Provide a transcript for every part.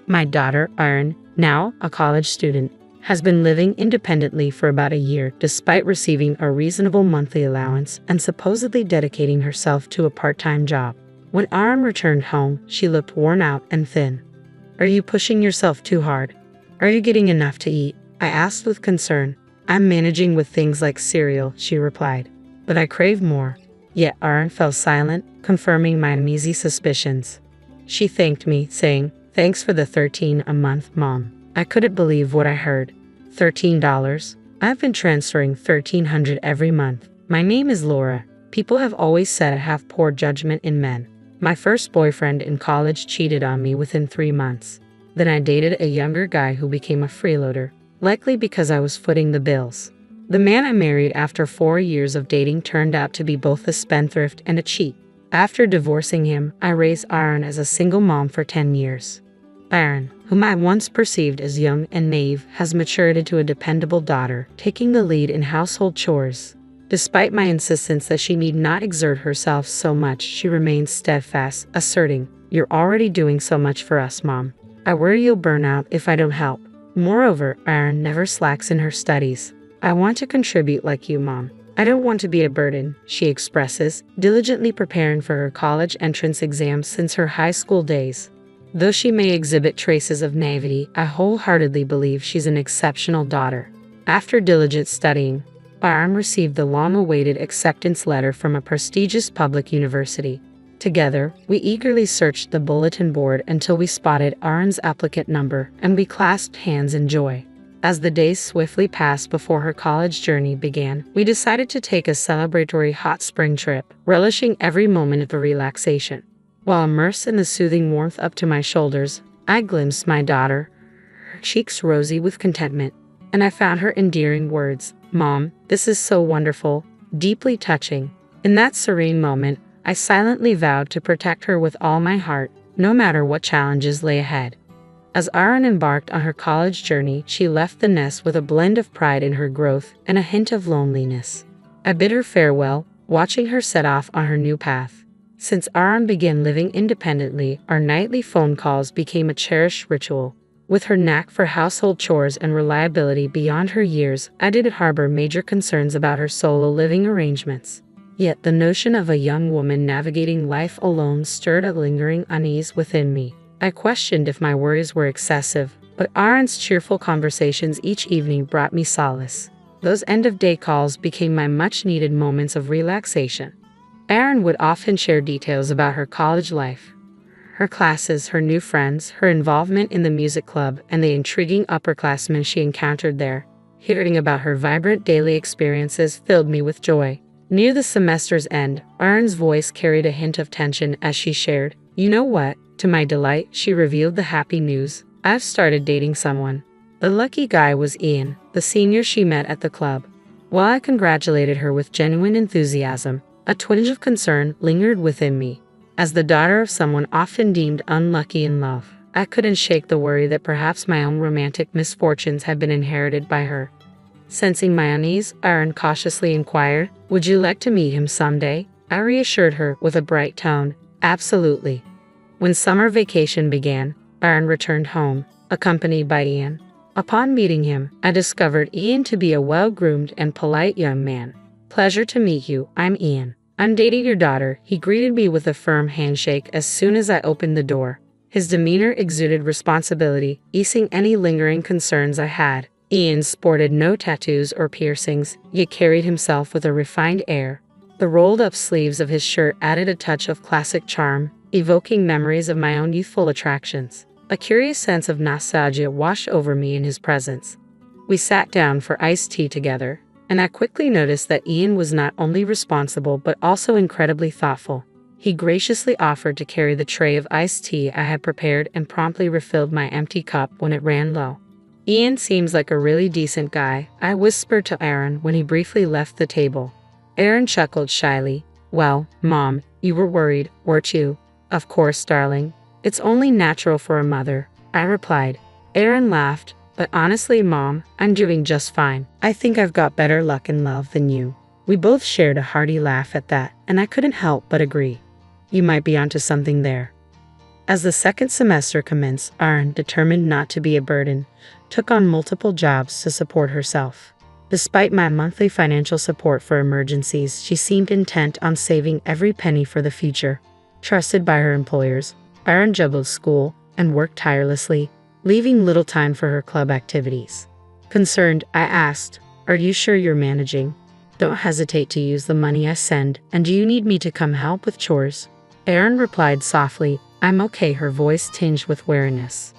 My daughter, Erin, now a college student, has been living independently for about a year despite receiving a reasonable monthly allowance and supposedly dedicating herself to a part-time job. When Erin returned home, she looked worn out and thin. "Are you pushing yourself too hard? Are you getting enough to eat?" I asked with concern. "I'm managing with things like cereal," she replied. "But I crave more." Yet Erin fell silent, confirming my uneasy suspicions. She thanked me, saying, "Thanks for the $13 a month, Mom." I couldn't believe what I heard. $13? I've been transferring $1,300 every month. My name is Laura. People have always said I have poor judgment in men. My first boyfriend in college cheated on me within 3 months. Then I dated a younger guy who became a freeloader, likely because I was footing the bills. The man I married after 4 years of dating turned out to be both a spendthrift and a cheat. After divorcing him, I raised Erin as a single mom for 10 years. Erin, whom I once perceived as young and naive, has matured into a dependable daughter, taking the lead in household chores. Despite my insistence that she need not exert herself so much, she remains steadfast, asserting, "You're already doing so much for us, Mom. I worry you'll burn out if I don't help." Moreover, Erin never slacks in her studies. "I want to contribute like you, Mom. I don't want to be a burden," she expresses, diligently preparing for her college entrance exams since her high school days. Though she may exhibit traces of naivety, I wholeheartedly believe she's an exceptional daughter. After diligent studying, Erin received the long-awaited acceptance letter from a prestigious public university. Together, we eagerly searched the bulletin board until we spotted Erin's applicant number, and we clasped hands in joy. As the days swiftly passed before her college journey began, we decided to take a celebratory hot spring trip, relishing every moment of the relaxation. While immersed in the soothing warmth up to my shoulders, I glimpsed my daughter, her cheeks rosy with contentment, and I found her endearing words, "Mom, this is so wonderful," deeply touching. In that serene moment, I silently vowed to protect her with all my heart, no matter what challenges lay ahead. As Erin embarked on her college journey, she left the nest with a blend of pride in her growth and a hint of loneliness. I bid her farewell, watching her set off on her new path. Since Erin began living independently, our nightly phone calls became a cherished ritual. With her knack for household chores and reliability beyond her years, I didn't harbor major concerns about her solo living arrangements. Yet the notion of a young woman navigating life alone stirred a lingering unease within me. I questioned if my worries were excessive, but Erin's cheerful conversations each evening brought me solace. Those end-of-day calls became my much-needed moments of relaxation. Erin would often share details about her college life, her classes, her new friends, her involvement in the music club, and the intriguing upperclassmen she encountered there. Hearing about her vibrant daily experiences filled me with joy. Near the semester's end, Erin's voice carried a hint of tension as she shared, "You know what?" To my delight, she revealed the happy news. "I've started dating someone." The lucky guy was Ian, the senior she met at the club. While I congratulated her with genuine enthusiasm, a twinge of concern lingered within me. As the daughter of someone often deemed unlucky in love, I couldn't shake the worry that perhaps my own romantic misfortunes had been inherited by her. Sensing my unease, Erin cautiously inquired, "Would you like to meet him someday?" I reassured her with a bright tone, "Absolutely." When summer vacation began, Erin returned home, accompanied by Ian. Upon meeting him, I discovered Ian to be a well-groomed and polite young man. "Pleasure to meet you, I'm Ian. I'm dating your daughter," he greeted me with a firm handshake as soon as I opened the door. His demeanor exuded responsibility, easing any lingering concerns I had. Ian sported no tattoos or piercings, yet carried himself with a refined air. The rolled-up sleeves of his shirt added a touch of classic charm, evoking memories of my own youthful attractions. A curious sense of nostalgia washed over me in his presence. We sat down for iced tea together, and I quickly noticed that Ian was not only responsible but also incredibly thoughtful. He graciously offered to carry the tray of iced tea I had prepared and promptly refilled my empty cup when it ran low. "Ian seems like a really decent guy," I whispered to Erin when he briefly left the table. Erin chuckled shyly. "Well, Mom, you were worried, weren't you?" "Of course, darling. It's only natural for a mother," I replied. Erin laughed. "But honestly, Mom, I'm doing just fine. I think I've got better luck in love than you." We both shared a hearty laugh at that, and I couldn't help but agree. "You might be onto something there." As the second semester commenced, Aaron, determined not to be a burden, took on multiple jobs to support herself. Despite my monthly financial support for emergencies, she seemed intent on saving every penny for the future. Trusted by her employers, Aaron juggled school and worked tirelessly, leaving little time for her club activities. Concerned, I asked, "Are you sure you're managing? Don't hesitate to use the money I send, and do you need me to come help with chores?" Aaron replied softly, "I'm okay," her voice tinged with weariness.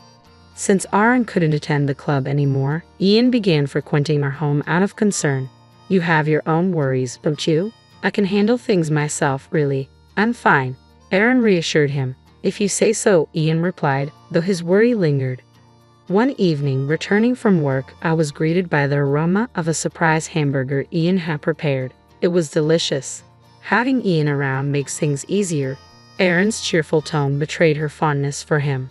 Since Aaron couldn't attend the club anymore, Ian began frequenting our home out of concern. "You have your own worries, don't you? I can handle things myself, really. I'm fine," Aaron reassured him. "If you say so," Ian replied, though his worry lingered. One evening, returning from work, I was greeted by the aroma of a surprise hamburger Ian had prepared. It was delicious. Having Ian around makes things easier. Aaron's cheerful tone betrayed her fondness for him.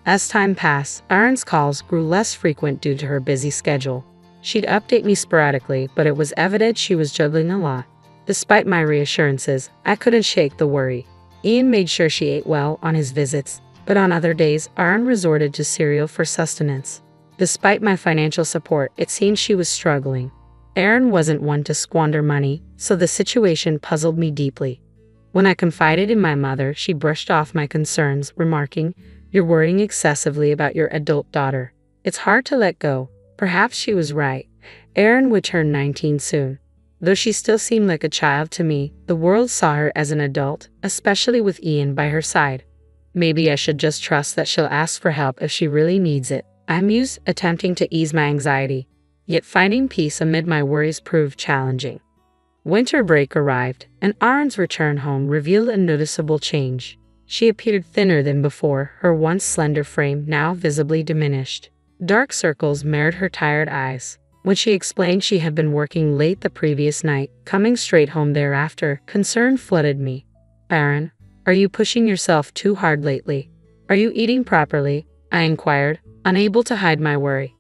As time passed, Aaron's calls grew less frequent due to her busy schedule. She'd update me sporadically, but it was evident she was juggling a lot. Despite my reassurances, I couldn't shake the worry. Ian made sure she ate well on his visits, but on other days, Aaron resorted to cereal for sustenance. Despite my financial support, it seemed she was struggling. Aaron wasn't one to squander money, so the situation puzzled me deeply. When I confided in my mother, she brushed off my concerns, remarking, "You're worrying excessively about your adult daughter. It's hard to let go." Perhaps she was right. Aaron would turn 19 soon. Though she still seemed like a child to me, the world saw her as an adult, especially with Ian by her side. Maybe I should just trust that she'll ask for help if she really needs it, I mused, attempting to ease my anxiety. Yet finding peace amid my worries proved challenging. Winter break arrived, and Aaron's return home revealed a noticeable change. She appeared thinner than before, her once slender frame now visibly diminished. Dark circles marred her tired eyes. When she explained she had been working late the previous night, coming straight home thereafter, concern flooded me. "Aaron, are you pushing yourself too hard lately? Are you eating properly?" I inquired, unable to hide my worry.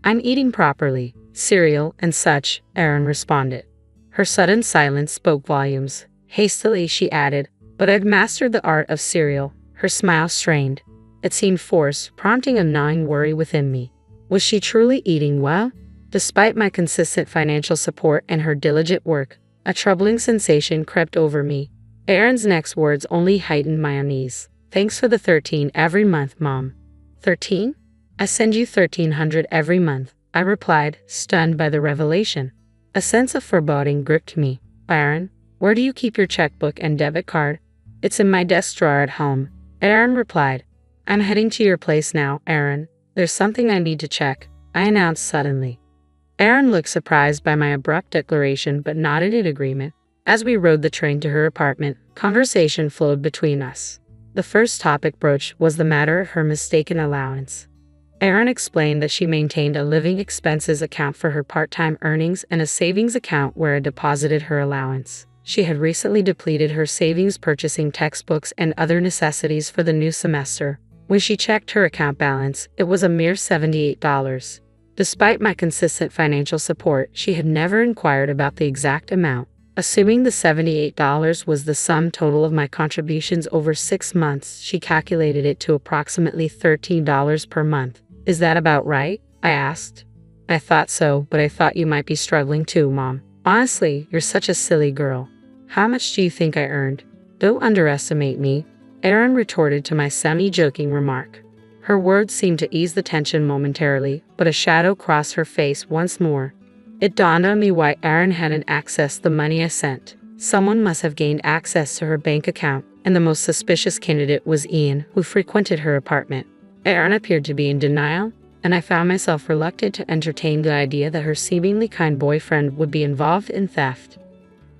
"I'm eating properly, cereal and such," Aaron responded. Her sudden silence spoke volumes. Hastily she added, "But I've mastered the art of cereal." Her smile strained. It seemed forced, prompting a gnawing worry within me. Was she truly eating well? Despite my consistent financial support and her diligent work, a troubling sensation crept over me. Aaron's next words only heightened my unease. "Thanks for the $13 every month, Mom." "$13? I send you $1,300 every month," I replied, stunned by the revelation. A sense of foreboding gripped me. "Aaron, where do you keep your checkbook and debit card?" "It's in my desk drawer at home," Aaron replied. "I'm heading to your place now, Aaron. There's something I need to check," I announced suddenly. Aaron looked surprised by my abrupt declaration but nodded in agreement. As we rode the train to her apartment, conversation flowed between us. The first topic broached was the matter of her mistaken allowance. Aaron explained that she maintained a living expenses account for her part-time earnings and a savings account where I deposited her allowance. She had recently depleted her savings purchasing textbooks and other necessities for the new semester. When she checked her account balance, it was a mere $78. Despite my consistent financial support, she had never inquired about the exact amount. Assuming the $78 was the sum total of my contributions over 6 months, she calculated it to approximately $13 per month. "Is that about right?" I asked. "I thought so, but I thought you might be struggling too, Mom. Honestly, you're such a silly girl. How much do you think I earned?" "Don't underestimate me," Aaron retorted to my semi-joking remark. Her words seemed to ease the tension momentarily, but a shadow crossed her face once more. It dawned on me why Aaron hadn't accessed the money I sent. Someone must have gained access to her bank account, and the most suspicious candidate was Ian, who frequented her apartment. Aaron appeared to be in denial, and I found myself reluctant to entertain the idea that her seemingly kind boyfriend would be involved in theft.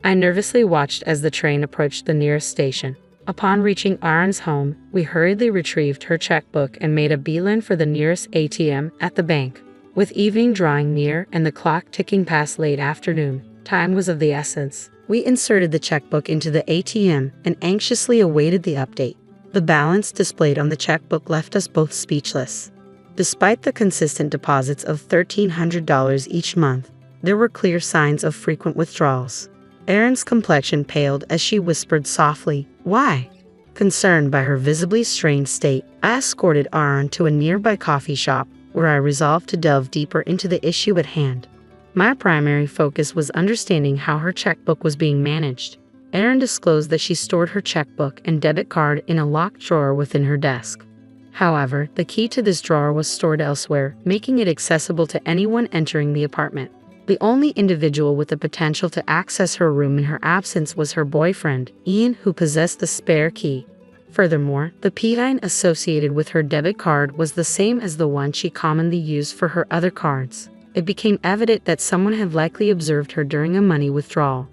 I nervously watched as the train approached the nearest station. Upon reaching Aaron's home, we hurriedly retrieved her checkbook and made a beeline for the nearest ATM at the bank. With evening drawing near and the clock ticking past late afternoon, time was of the essence. We inserted the checkbook into the ATM and anxiously awaited the update. The balance displayed on the checkbook left us both speechless. Despite the consistent deposits of $1,300 each month, there were clear signs of frequent withdrawals. Aaron's complexion paled as she whispered softly, "Why?" Concerned by her visibly strained state, I escorted Aaron to a nearby coffee shop where I resolved to delve deeper into the issue at hand. My primary focus was understanding how her checkbook was being managed. Erin disclosed that she stored her checkbook and debit card in a locked drawer within her desk. However, the key to this drawer was stored elsewhere, making it accessible to anyone entering the apartment. The only individual with the potential to access her room in her absence was her boyfriend, Ian, who possessed the spare key. Furthermore, the PIN associated with her debit card was the same as the one she commonly used for her other cards. It became evident that someone had likely observed her during a money withdrawal.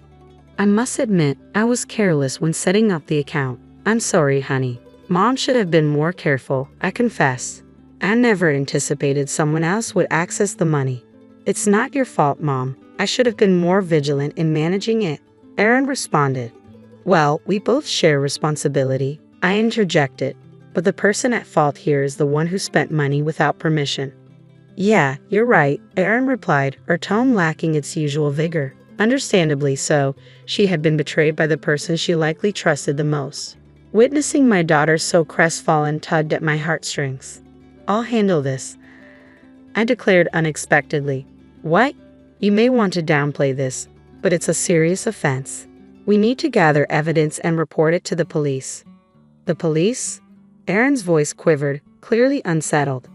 I must admit, I was careless when setting up the account. I'm sorry, honey. Mom should have been more careful, I confess. I never anticipated someone else would access the money. It's not your fault, Mom. I should have been more vigilant in managing it. Erin responded. Well, we both share responsibility, I interjected. But the person at fault here is the one who spent money without permission. Yeah, you're right, Erin replied, her tone lacking its usual vigor. Understandably so, she had been betrayed by the person she likely trusted the most. Witnessing my daughter so crestfallen tugged at my heartstrings. I'll handle this, I declared unexpectedly. What? You may want to downplay this, but it's a serious offense. We need to gather evidence and report it to the police. The police? Erin's voice quivered, clearly unsettled.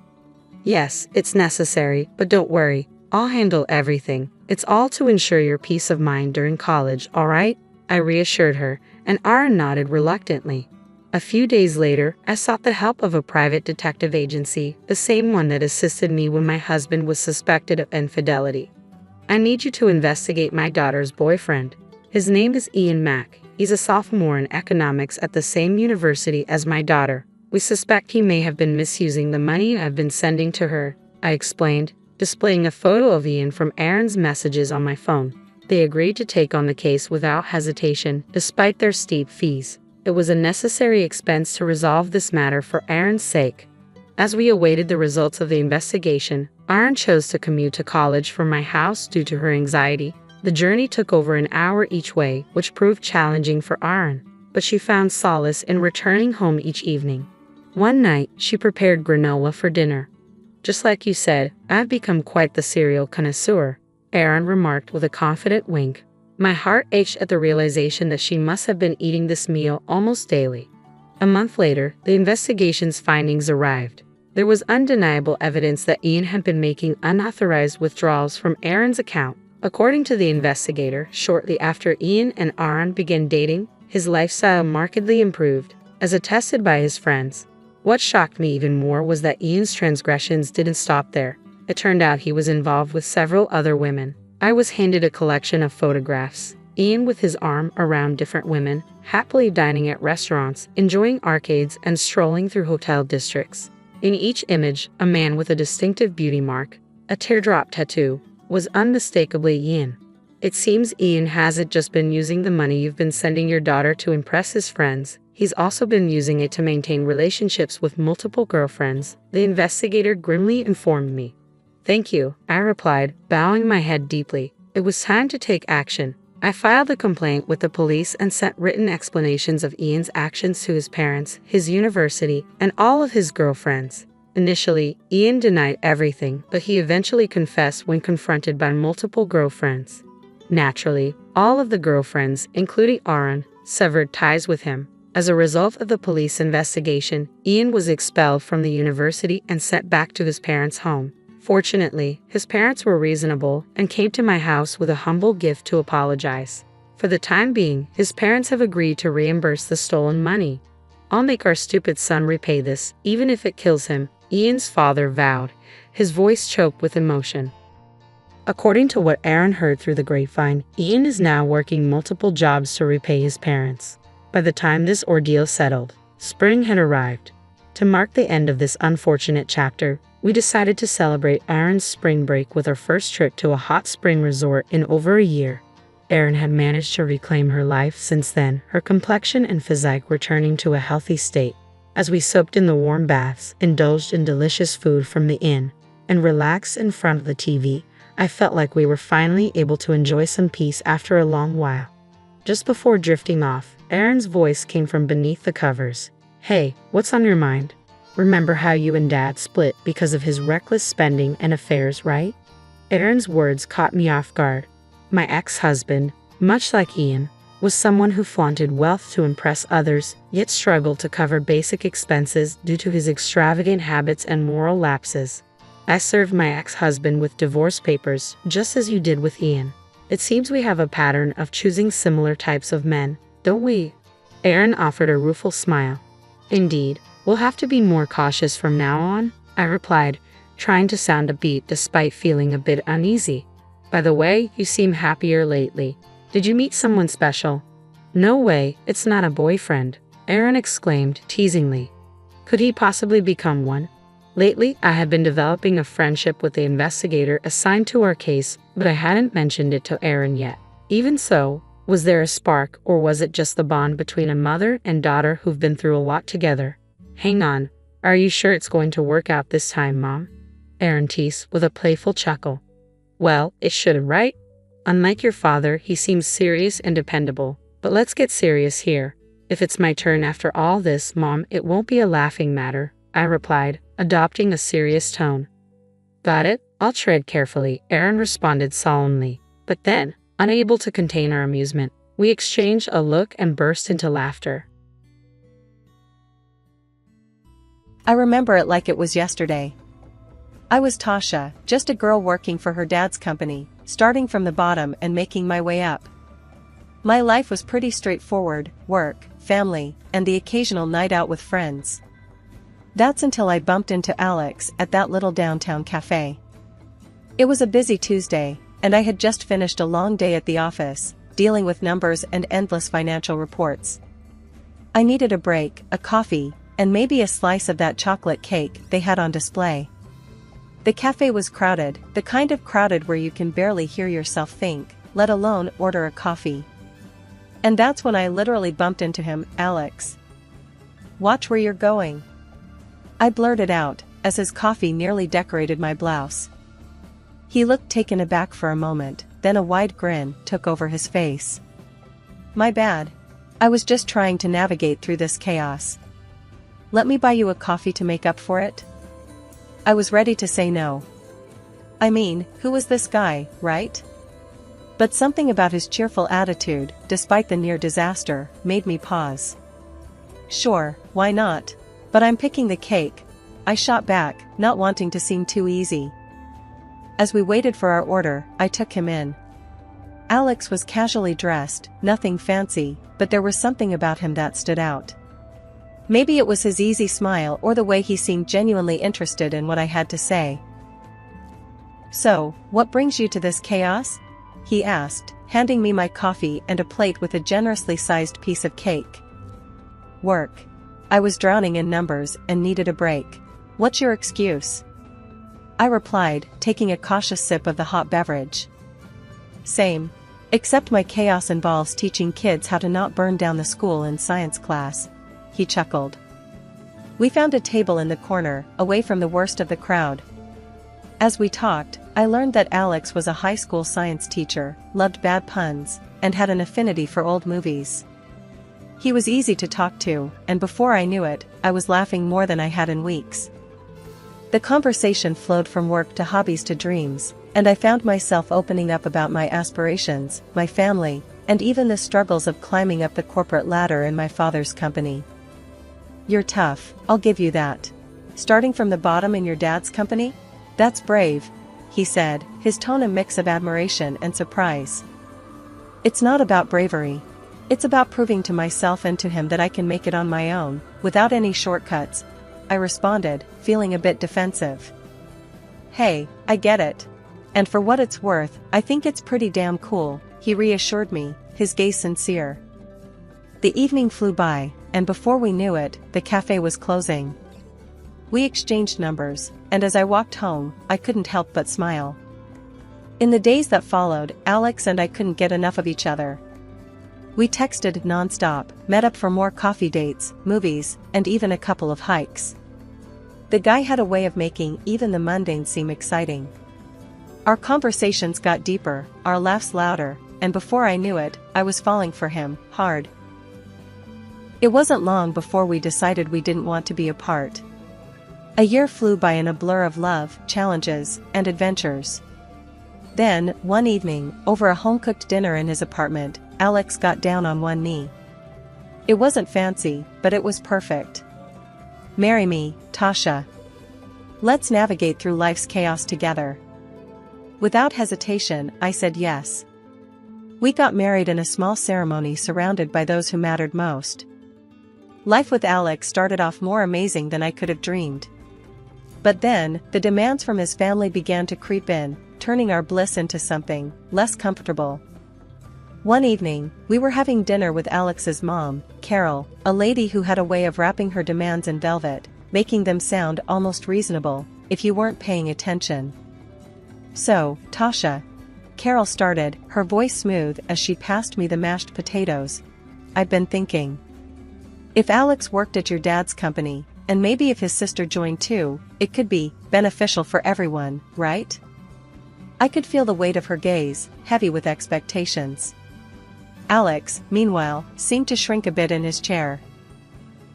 Yes, it's necessary, but don't worry. I'll handle everything. It's all to ensure your peace of mind during college, all right? I reassured her, and Aaron nodded reluctantly. A few days later, I sought the help of a private detective agency, the same one that assisted me when my husband was suspected of infidelity. I need you to investigate my daughter's boyfriend. His name is Ian Mack. He's a sophomore in economics at the same university as my daughter. We suspect he may have been misusing the money I've been sending to her, I explained, displaying a photo of Ian from Aaron's messages on my phone. They agreed to take on the case without hesitation, despite their steep fees. It was a necessary expense to resolve this matter for Aaron's sake. As we awaited the results of the investigation, Aaron chose to commute to college from my house due to her anxiety. The journey took over an hour each way, which proved challenging for Aaron, but she found solace in returning home each evening. One night, she prepared granola for dinner. Just like you said, I've become quite the cereal connoisseur, Aaron remarked with a confident wink. My heart ached at the realization that she must have been eating this meal almost daily. A month later, the investigation's findings arrived. There was undeniable evidence that Ian had been making unauthorized withdrawals from Aaron's account. According to the investigator, shortly after Ian and Aaron began dating, his lifestyle markedly improved, as attested by his friends. What shocked me even more was that Ian's transgressions didn't stop there. It turned out he was involved with several other women. I was handed a collection of photographs. Ian with his arm around different women, happily dining at restaurants, enjoying arcades, and strolling through hotel districts. In each image, a man with a distinctive beauty mark, a teardrop tattoo, was unmistakably Ian. It seems Ian hasn't just been using the money you've been sending your daughter to impress his friends. He's also been using it to maintain relationships with multiple girlfriends, the investigator grimly informed me. Thank you, I replied, bowing my head deeply. It was time to take action. I filed a complaint with the police and sent written explanations of Ian's actions to his parents, his university, and all of his girlfriends. Initially, Ian denied everything, but he eventually confessed when confronted by multiple girlfriends. Naturally, all of the girlfriends, including Aaron, severed ties with him. As a result of the police investigation, Ian was expelled from the university and sent back to his parents' home. Fortunately, his parents were reasonable and came to my house with a humble gift to apologize. For the time being, his parents have agreed to reimburse the stolen money. I'll make our stupid son repay this, even if it kills him, Ian's father vowed, his voice choked with emotion. According to what Aaron heard through the grapevine, Ian is now working multiple jobs to repay his parents. By the time this ordeal settled, spring had arrived. To mark the end of this unfortunate chapter, we decided to celebrate Aaron's spring break with our first trip to a hot spring resort in over a year. Erin had managed to reclaim her life since then, her complexion and physique returning to a healthy state. As we soaked in the warm baths, indulged in delicious food from the inn, and relaxed in front of the TV, I felt like we were finally able to enjoy some peace after a long while. Just before drifting off, Aaron's voice came from beneath the covers. "Hey, what's on your mind? Remember how you and Dad split because of his reckless spending and affairs, right?" Aaron's words caught me off guard. My ex-husband, much like Ian, was someone who flaunted wealth to impress others, yet struggled to cover basic expenses due to his extravagant habits and moral lapses. "I served my ex-husband with divorce papers, just as you did with Ian. It seems we have a pattern of choosing similar types of men, don't we?" Aaron offered a rueful smile. "Indeed, we'll have to be more cautious from now on," I replied, trying to sound upbeat despite feeling a bit uneasy. "By the way, you seem happier lately. Did you meet someone special?" "No way, it's not a boyfriend," Aaron exclaimed teasingly. "Could he possibly become one?" Lately, I had been developing a friendship with the investigator assigned to our case, but I hadn't mentioned it to Aaron yet. Even so, was there a spark, or was it just the bond between a mother and daughter who've been through a lot together? "Hang on, are you sure it's going to work out this time, Mom?" Aaron teased with a playful chuckle. "Well, it should, right? Unlike your father, he seems serious and dependable. But let's get serious here. If it's my turn after all this, Mom, it won't be a laughing matter," I replied, adopting a serious tone. "Got it? I'll tread carefully," Aaron responded solemnly. But then, unable to contain our amusement, we exchanged a look and burst into laughter. I remember it like it was yesterday. I was Tasha, just a girl working for her dad's company, starting from the bottom and making my way up. My life was pretty straightforward: work, family, and the occasional night out with friends. That's until I bumped into Alex at that little downtown cafe. It was a busy Tuesday, and I had just finished a long day at the office, dealing with numbers and endless financial reports. I needed a break, a coffee, and maybe a slice of that chocolate cake they had on display. The cafe was crowded, the kind of crowded where you can barely hear yourself think, let alone order a coffee. And that's when I literally bumped into him. "Alex, watch where you're going," I blurted out, as his coffee nearly decorated my blouse. He looked taken aback for a moment, then a wide grin took over his face. "My bad. I was just trying to navigate through this chaos. Let me buy you a coffee to make up for it?" I was ready to say no. I mean, who was this guy, right? But something about his cheerful attitude, despite the near disaster, made me pause. "Sure, why not? But I'm picking the cake," I shot back, not wanting to seem too easy. As we waited for our order, I took him in. Alex was casually dressed, nothing fancy, but there was something about him that stood out. Maybe it was his easy smile or the way he seemed genuinely interested in what I had to say. "So, what brings you to this chaos?" he asked, handing me my coffee and a plate with a generously sized piece of cake. "Work. I was drowning in numbers and needed a break. What's your excuse?" I replied, taking a cautious sip of the hot beverage. "Same. Except my chaos involves teaching kids how to not burn down the school in science class," he chuckled. We found a table in the corner, away from the worst of the crowd. As we talked, I learned that Alex was a high school science teacher, loved bad puns, and had an affinity for old movies. He was easy to talk to, and before I knew it, I was laughing more than I had in weeks. The conversation flowed from work to hobbies to dreams, and I found myself opening up about my aspirations, my family, and even the struggles of climbing up the corporate ladder in my father's company. "You're tough, I'll give you that. Starting from the bottom in your dad's company? That's brave," he said, his tone a mix of admiration and surprise. "It's not about bravery. It's about proving to myself and to him that I can make it on my own, without any shortcuts," I responded, feeling a bit defensive. "Hey, I get it. And for what it's worth, I think it's pretty damn cool," he reassured me, his gaze sincere. The evening flew by, and before we knew it, the cafe was closing. We exchanged numbers, and as I walked home, I couldn't help but smile. In the days that followed, Alex and I couldn't get enough of each other. We texted non-stop, met up for more coffee dates, movies, and even a couple of hikes. The guy had a way of making even the mundane seem exciting. Our conversations got deeper, our laughs louder, and before I knew it, I was falling for him, hard. It wasn't long before we decided we didn't want to be apart. A year flew by in a blur of love, challenges, and adventures. Then, one evening, over a home-cooked dinner in his apartment, Alex got down on one knee. It wasn't fancy, but it was perfect. "Marry me, Tasha. Let's navigate through life's chaos together." Without hesitation, I said yes. We got married in a small ceremony surrounded by those who mattered most. Life with Alex started off more amazing than I could have dreamed. But then, the demands from his family began to creep in, turning our bliss into something less comfortable. One evening, we were having dinner with Alex's mom, Carol, a lady who had a way of wrapping her demands in velvet, making them sound almost reasonable, if you weren't paying attention. "So, Tasha," Carol started, her voice smooth as she passed me the mashed potatoes. "I've been thinking. If Alex worked at your dad's company, and maybe if his sister joined too, it could be beneficial for everyone, right?" I could feel the weight of her gaze, heavy with expectations. Alex, meanwhile, seemed to shrink a bit in his chair.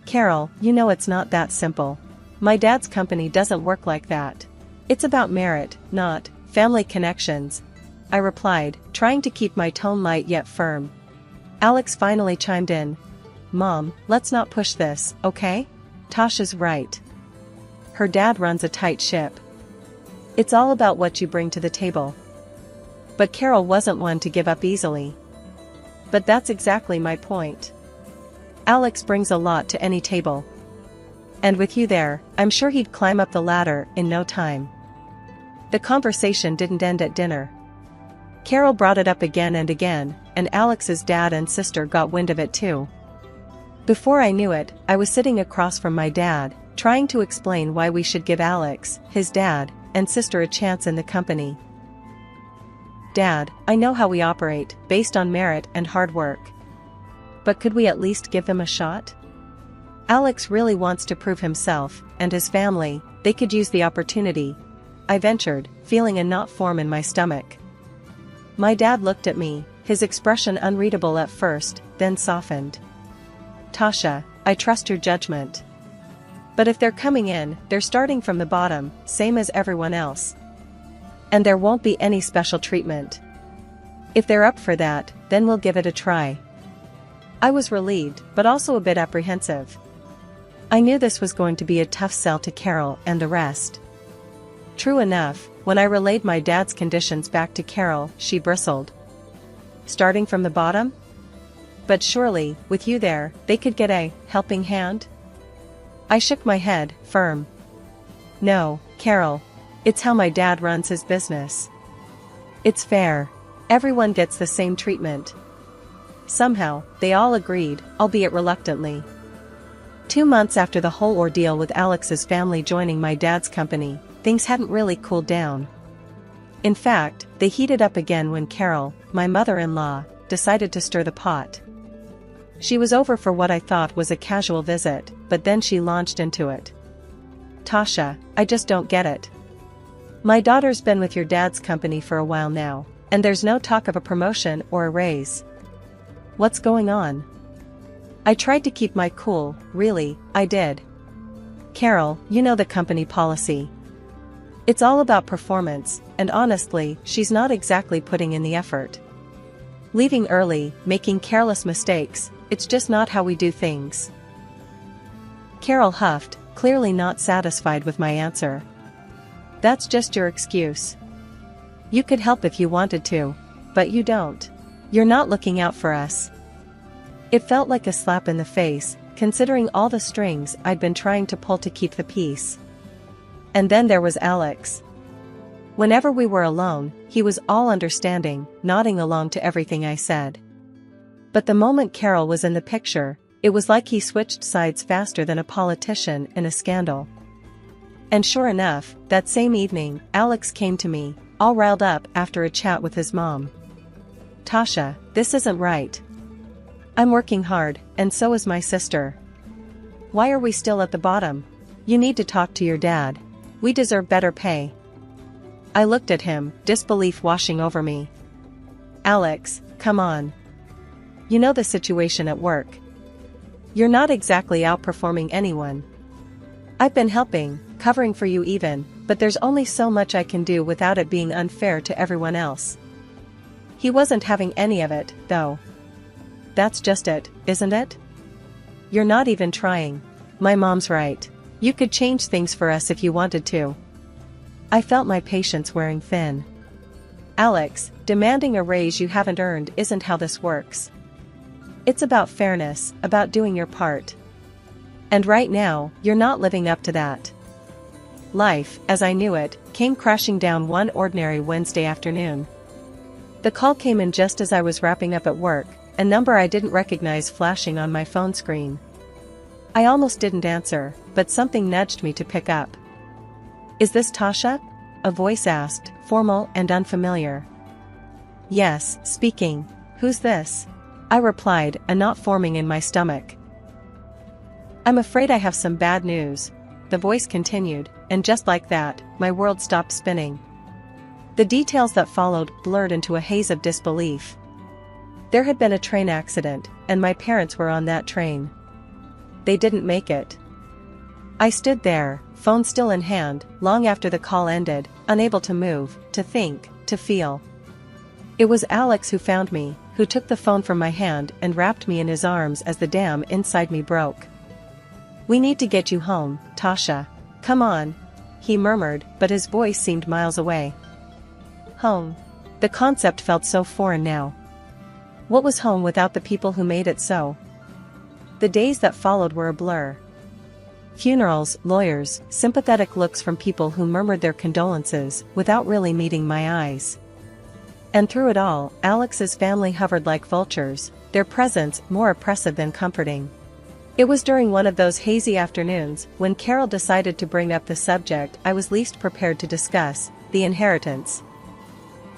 "Carol, you know it's not that simple. My dad's company doesn't work like that. It's about merit, not family connections," I replied, trying to keep my tone light yet firm. Alex finally chimed in. "Mom, let's not push this, okay? Tasha's right. Her dad runs a tight ship. It's all about what you bring to the table." But Carol wasn't one to give up easily. "But that's exactly my point. Alex brings a lot to any table. And with you there, I'm sure he'd climb up the ladder in no time." The conversation didn't end at dinner. Carol brought it up again and again, and Alex's dad and sister got wind of it too. Before I knew it, I was sitting across from my dad, trying to explain why we should give Alex, his dad, and sister a chance in the company. "Dad, I know how we operate, based on merit and hard work. But could we at least give them a shot? Alex really wants to prove himself, and his family, they could use the opportunity," I ventured, feeling a knot form in my stomach. My dad looked at me, his expression unreadable at first, then softened. "Tasha, I trust your judgment. But if they're coming in, they're starting from the bottom, same as everyone else. And there won't be any special treatment. If they're up for that, then we'll give it a try." I was relieved, but also a bit apprehensive. I knew this was going to be a tough sell to Carol and the rest. True enough, when I relayed my dad's conditions back to Carol, she bristled. "Starting from the bottom? But surely, with you there, they could get a helping hand?" I shook my head, firm. "No, Carol. It's how my dad runs his business. It's fair. Everyone gets the same treatment." Somehow, they all agreed, albeit reluctantly. 2 months after the whole ordeal with Alex's family joining my dad's company, things hadn't really cooled down. In fact, they heated up again when Carol, my mother-in-law, decided to stir the pot. She was over for what I thought was a casual visit, but then she launched into it. "Tasha, I just don't get it. My daughter's been with your dad's company for a while now, and there's no talk of a promotion or a raise. What's going on?" I tried to keep my cool, really, I did. "Carol, you know the company policy. It's all about performance, and honestly, she's not exactly putting in the effort. Leaving early, making careless mistakes, it's just not how we do things." Carol huffed, clearly not satisfied with my answer. "That's just your excuse. You could help if you wanted to, but you don't. You're not looking out for us." It felt like a slap in the face, considering all the strings I'd been trying to pull to keep the peace. And then there was Alex. Whenever we were alone, he was all understanding, nodding along to everything I said. But the moment Carol was in the picture, it was like he switched sides faster than a politician in a scandal. And sure enough, that same evening, Alex came to me, all riled up after a chat with his mom. "Tasha, this isn't right. I'm working hard, and so is my sister. Why are we still at the bottom? You need to talk to your dad. We deserve better pay." I looked at him, disbelief washing over me. "Alex, come on. You know the situation at work. You're not exactly outperforming anyone. I've been helping, covering for you even, but there's only so much I can do without it being unfair to everyone else. He wasn't having any of it, though. That's just it, isn't it? You're not even trying. My mom's right. You could change things for us if you wanted to. I felt my patience wearing thin. Alex, demanding a raise you haven't earned isn't how this works. It's about fairness, about doing your part. And right now, you're not living up to that. Life, as I knew it, came crashing down one ordinary Wednesday afternoon. The call came in just as I was wrapping up at work, a number I didn't recognize flashing on my phone screen. I almost didn't answer, but something nudged me to pick up. "Is this Tasha?" a voice asked, formal and unfamiliar. "Yes, speaking. Who's this?" I replied, a knot forming in my stomach. "I'm afraid I have some bad news," the voice continued, and just like that, my world stopped spinning. The details that followed blurred into a haze of disbelief. There had been a train accident, and my parents were on that train. They didn't make it. I stood there, phone still in hand, long after the call ended, unable to move, to think, to feel. It was Alex who found me, who took the phone from my hand and wrapped me in his arms as the dam inside me broke. "We need to get you home, Tasha. Come on," he murmured, but his voice seemed miles away. Home. The concept felt so foreign now. What was home without the people who made it so? The days that followed were a blur. Funerals, lawyers, sympathetic looks from people who murmured their condolences without really meeting my eyes. And through it all, Alex's family hovered like vultures, their presence more oppressive than comforting. It was during one of those hazy afternoons when Carol decided to bring up the subject I was least prepared to discuss, the inheritance.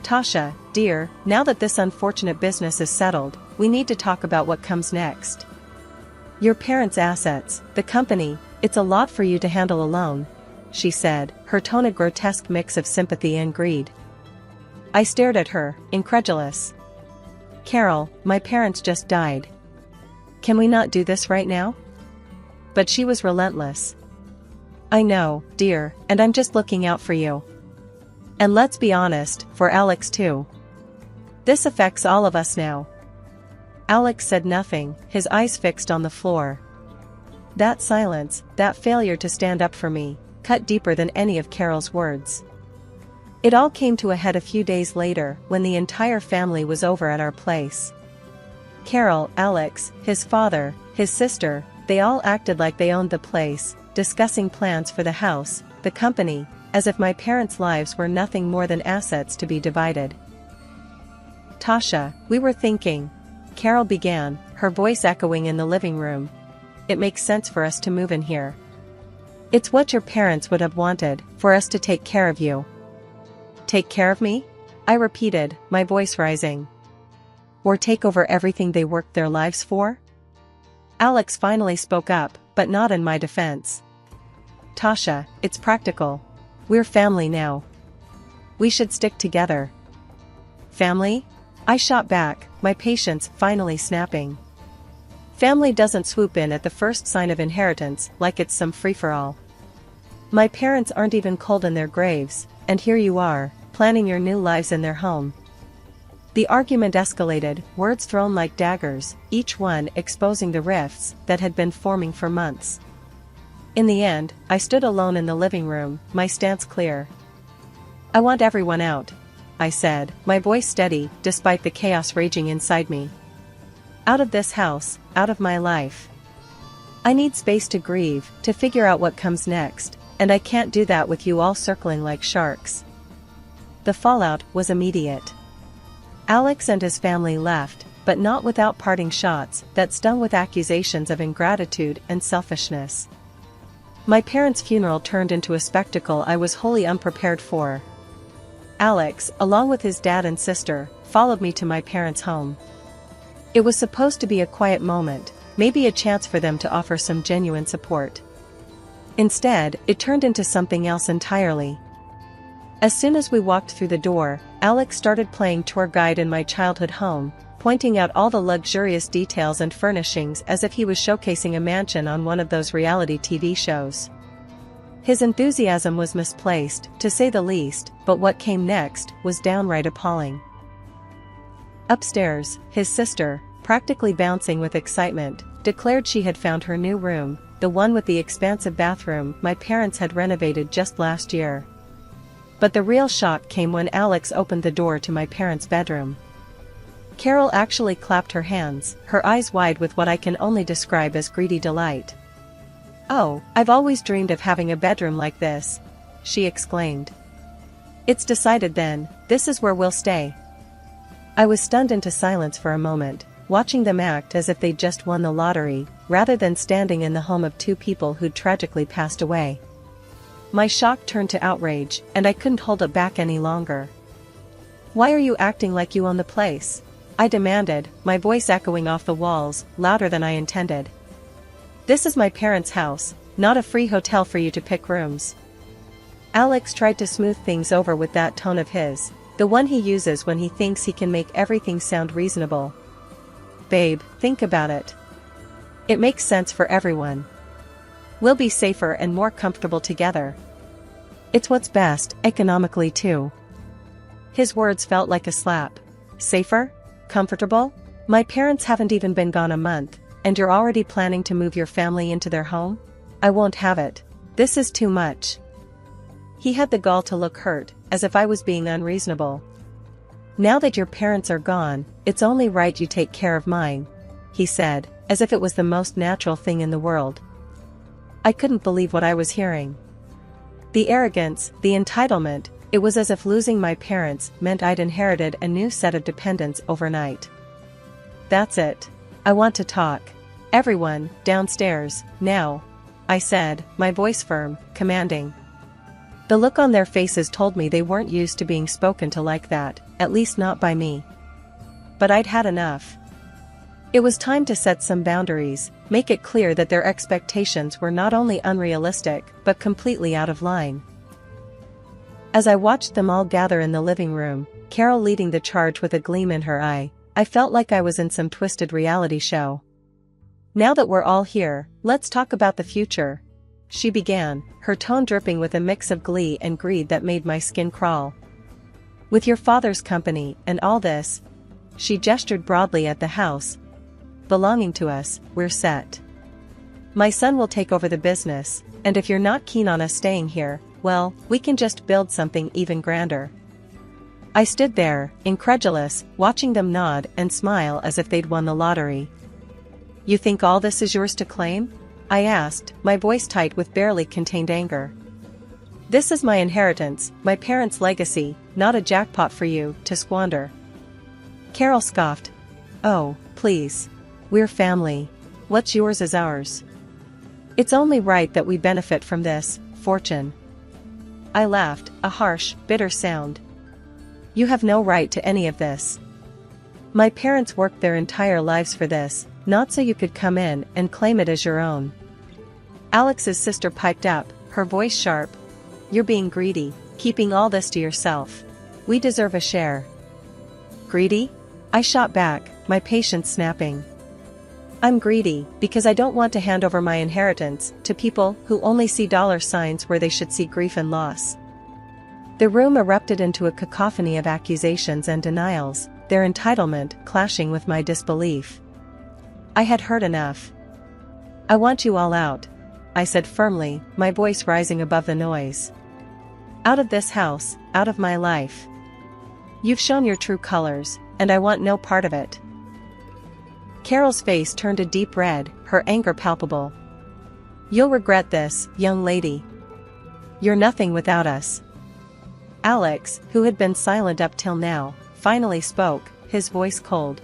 "Tasha, dear, now that this unfortunate business is settled, we need to talk about what comes next. Your parents' assets, the company, it's a lot for you to handle alone," she said, her tone a grotesque mix of sympathy and greed. I stared at her, incredulous. "Carol, my parents just died. Can we not do this right now?" But she was relentless. "I know, dear, and I'm just looking out for you. And let's be honest, for Alex too. This affects all of us now." Alex said nothing, his eyes fixed on the floor. That silence, that failure to stand up for me, cut deeper than any of Carol's words. It all came to a head a few days later when the entire family was over at our place. Carol, Alex, his father, his sister, they all acted like they owned the place, discussing plans for the house, the company, as if my parents' lives were nothing more than assets to be divided. "Tasha, we were thinking," Carol began, her voice echoing in the living room. "It makes sense for us to move in here. It's what your parents would have wanted, for us to take care of you." "Take care of me?" I repeated, my voice rising. "Or take over everything they worked their lives for?" Alex finally spoke up, but not in my defense. "Tasha, it's practical. We're family now. We should stick together." "Family?" I shot back, my patience finally snapping. Family doesn't swoop in at the first sign of inheritance like it's some free-for-all. My parents aren't even cold in their graves, and here you are, planning your new lives in their home. The argument escalated, words thrown like daggers, each one exposing the rifts that had been forming for months. In the end, I stood alone in the living room, my stance clear. "I want everyone out," I said, my voice steady, despite the chaos raging inside me. "Out of this house, out of my life. I need space to grieve, to figure out what comes next, and I can't do that with you all circling like sharks." The fallout was immediate. Alex and his family left, but not without parting shots that stung with accusations of ingratitude and selfishness. My parents' funeral turned into a spectacle I was wholly unprepared for. Alex, along with his dad and sister, followed me to my parents' home. It was supposed to be a quiet moment, maybe a chance for them to offer some genuine support. Instead, it turned into something else entirely. As soon as we walked through the door, Alex started playing tour guide in my childhood home, pointing out all the luxurious details and furnishings as if he was showcasing a mansion on one of those reality TV shows. His enthusiasm was misplaced, to say the least, but what came next was downright appalling. Upstairs, his sister, practically bouncing with excitement, declared she had found her new room, the one with the expansive bathroom my parents had renovated just last year. But the real shock came when Alex opened the door to my parents' bedroom. Carol actually clapped her hands, her eyes wide with what I can only describe as greedy delight. "Oh, I've always dreamed of having a bedroom like this," she exclaimed. "It's decided then, this is where we'll stay." I was stunned into silence for a moment, watching them act as if they'd just won the lottery, rather than standing in the home of two people who'd tragically passed away. My shock turned to outrage, and I couldn't hold it back any longer. "Why are you acting like you own the place?" I demanded, my voice echoing off the walls, louder than I intended. "This is my parents' house, not a free hotel for you to pick rooms." Alex tried to smooth things over with that tone of his, the one he uses when he thinks he can make everything sound reasonable. "Babe, think about it. It makes sense for everyone. We'll be safer and more comfortable together. It's what's best, economically too." His words felt like a slap. Safer? Comfortable? My parents haven't even been gone a month, and you're already planning to move your family into their home? I won't have it. This is too much. He had the gall to look hurt, as if I was being unreasonable. "Now that your parents are gone, it's only right you take care of mine," he said, as if it was the most natural thing in the world. I couldn't believe what I was hearing. The arrogance, the entitlement, it was as if losing my parents meant I'd inherited a new set of dependents overnight. "That's it. I want to talk. Everyone, downstairs, now," I said, my voice firm, commanding. The look on their faces told me they weren't used to being spoken to like that, at least not by me. But I'd had enough. It was time to set some boundaries, make it clear that their expectations were not only unrealistic, but completely out of line. As I watched them all gather in the living room, Carol leading the charge with a gleam in her eye, I felt like I was in some twisted reality show. "Now that we're all here, let's talk about the future," she began, her tone dripping with a mix of glee and greed that made my skin crawl. "With your father's company and all this," she gestured broadly at the house belonging to us, "we're set. My son will take over the business, and if you're not keen on us staying here, well, we can just build something even grander." I stood there, incredulous, watching them nod and smile as if they'd won the lottery. "You think all this is yours to claim?" I asked, my voice tight with barely contained anger. "This is my inheritance, my parents' legacy, not a jackpot for you to squander." Carol scoffed. "Oh, please. We're family. What's yours is ours. It's only right that we benefit from this fortune." I laughed, a harsh, bitter sound. "You have no right to any of this. My parents worked their entire lives for this, not so you could come in and claim it as your own." Alex's sister piped up, her voice sharp. "You're being greedy, keeping all this to yourself. We deserve a share." "Greedy?" I shot back, my patience snapping. "I'm greedy because I don't want to hand over my inheritance to people who only see dollar signs where they should see grief and loss." The room erupted into a cacophony of accusations and denials, their entitlement clashing with my disbelief. I had heard enough. "I want you all out," I said firmly, my voice rising above the noise. "Out of this house, out of my life. You've shown your true colors, and I want no part of it." Carol's face turned a deep red, her anger palpable. "You'll regret this, young lady. You're nothing without us." Alex, who had been silent up till now, finally spoke, his voice cold.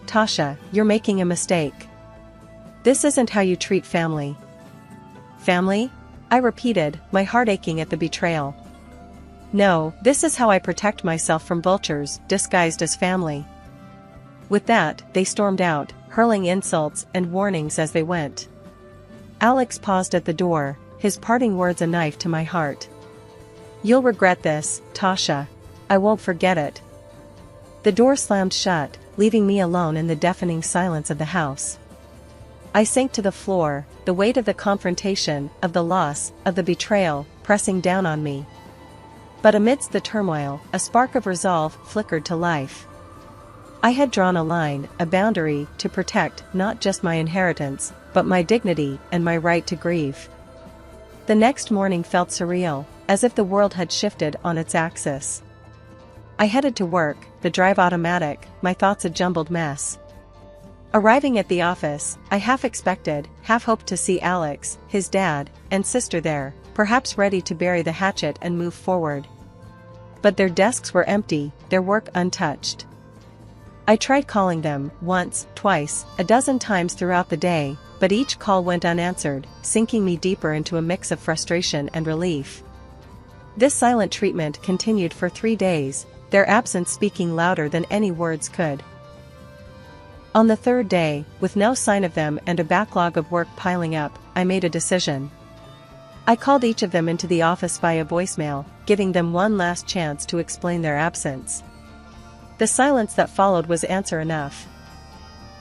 "Tasha, you're making a mistake. This isn't how you treat family." "Family?" I repeated, my heart aching at the betrayal. "No, this is how I protect myself from vultures disguised as family." With that, they stormed out, hurling insults and warnings as they went. Alex paused at the door, his parting words a knife to my heart. "You'll regret this, Tasha. I won't forget it." The door slammed shut, leaving me alone in the deafening silence of the house. I sank to the floor, the weight of the confrontation, of the loss, of the betrayal, pressing down on me. But amidst the turmoil, a spark of resolve flickered to life. I had drawn a line, a boundary, to protect not just my inheritance, but my dignity and my right to grieve. The next morning felt surreal, as if the world had shifted on its axis. I headed to work, the drive automatic, my thoughts a jumbled mess. Arriving at the office, I half expected, half hoped to see Alex, his dad, and sister there, perhaps ready to bury the hatchet and move forward. But their desks were empty, their work untouched. I tried calling them, once, twice, a dozen times throughout the day, but each call went unanswered, sinking me deeper into a mix of frustration and relief. This silent treatment continued for 3 days, their absence speaking louder than any words could. On the 3rd day, with no sign of them and a backlog of work piling up, I made a decision. I called each of them into the office via voicemail, giving them one last chance to explain their absence. The silence that followed was answer enough.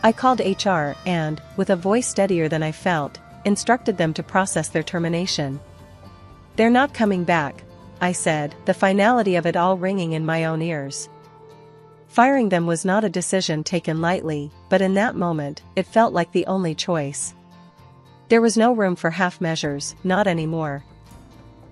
I called HR and, with a voice steadier than I felt, instructed them to process their termination. "They're not coming back," I said, the finality of it all ringing in my own ears. Firing them was not a decision taken lightly, but in that moment, it felt like the only choice. There was no room for half measures, not anymore.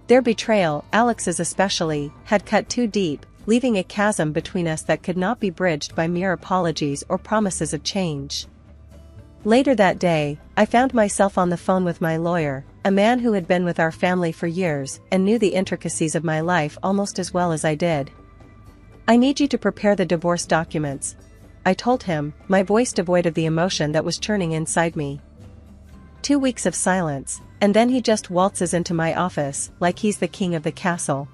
Their betrayal, Alex's especially, had cut too deep, leaving a chasm between us that could not be bridged by mere apologies or promises of change. Later that day, I found myself on the phone with my lawyer, a man who had been with our family for years and knew the intricacies of my life almost as well as I did. "I need you to prepare the divorce documents," I told him, my voice devoid of the emotion that was churning inside me. 2 weeks of silence, and then he just waltzes into my office like he's the king of the castle.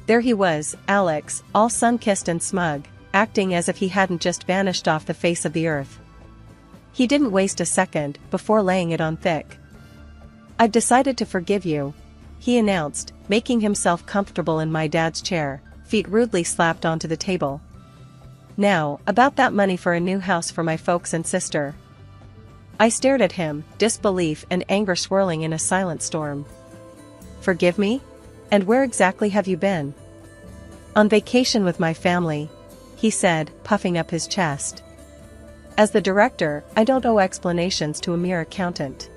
There he was, Alex, all sun-kissed and smug, acting as if he hadn't just vanished off the face of the earth. He didn't waste a second before laying it on thick. "I've decided to forgive you," he announced, making himself comfortable in my dad's chair, feet rudely slapped onto the table. "Now, about that money for a new house for my folks and sister." I stared at him, disbelief and anger swirling in a silent storm. "Forgive me? And where exactly have you been?" "On vacation with my family," he said, puffing up his chest. As the director, I don't owe explanations to a mere accountant.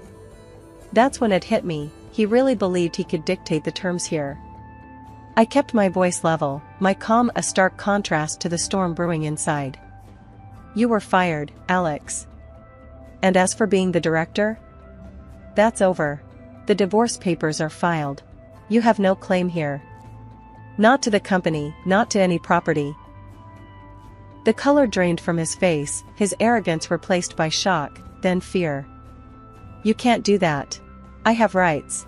That's when it hit me, he really believed he could dictate the terms here. I kept my voice level, my calm a stark contrast to the storm brewing inside. "You were fired, Alex. And as for being the director? That's over. The divorce papers are filed. You have no claim here. Not to the company, not to any property." The color drained from his face, his arrogance replaced by shock, then fear. "You can't do that. I have rights.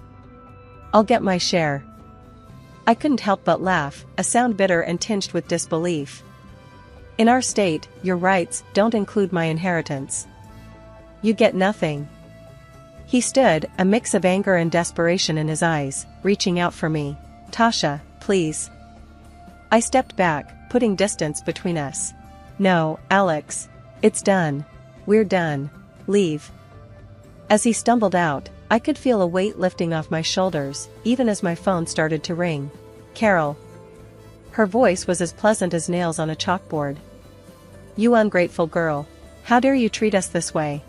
I'll get my share." I couldn't help but laugh, a sound bitter and tinged with disbelief. "In our state, your rights don't include my inheritance. You get nothing." He stood, a mix of anger and desperation in his eyes, reaching out for me. "Tasha, please." I stepped back, putting distance between us. "No, Alex. It's done. We're done. Leave." As he stumbled out, I could feel a weight lifting off my shoulders, even as my phone started to ring. "Carol." Her voice was as pleasant as nails on a chalkboard. "You ungrateful girl. How dare you treat us this way?"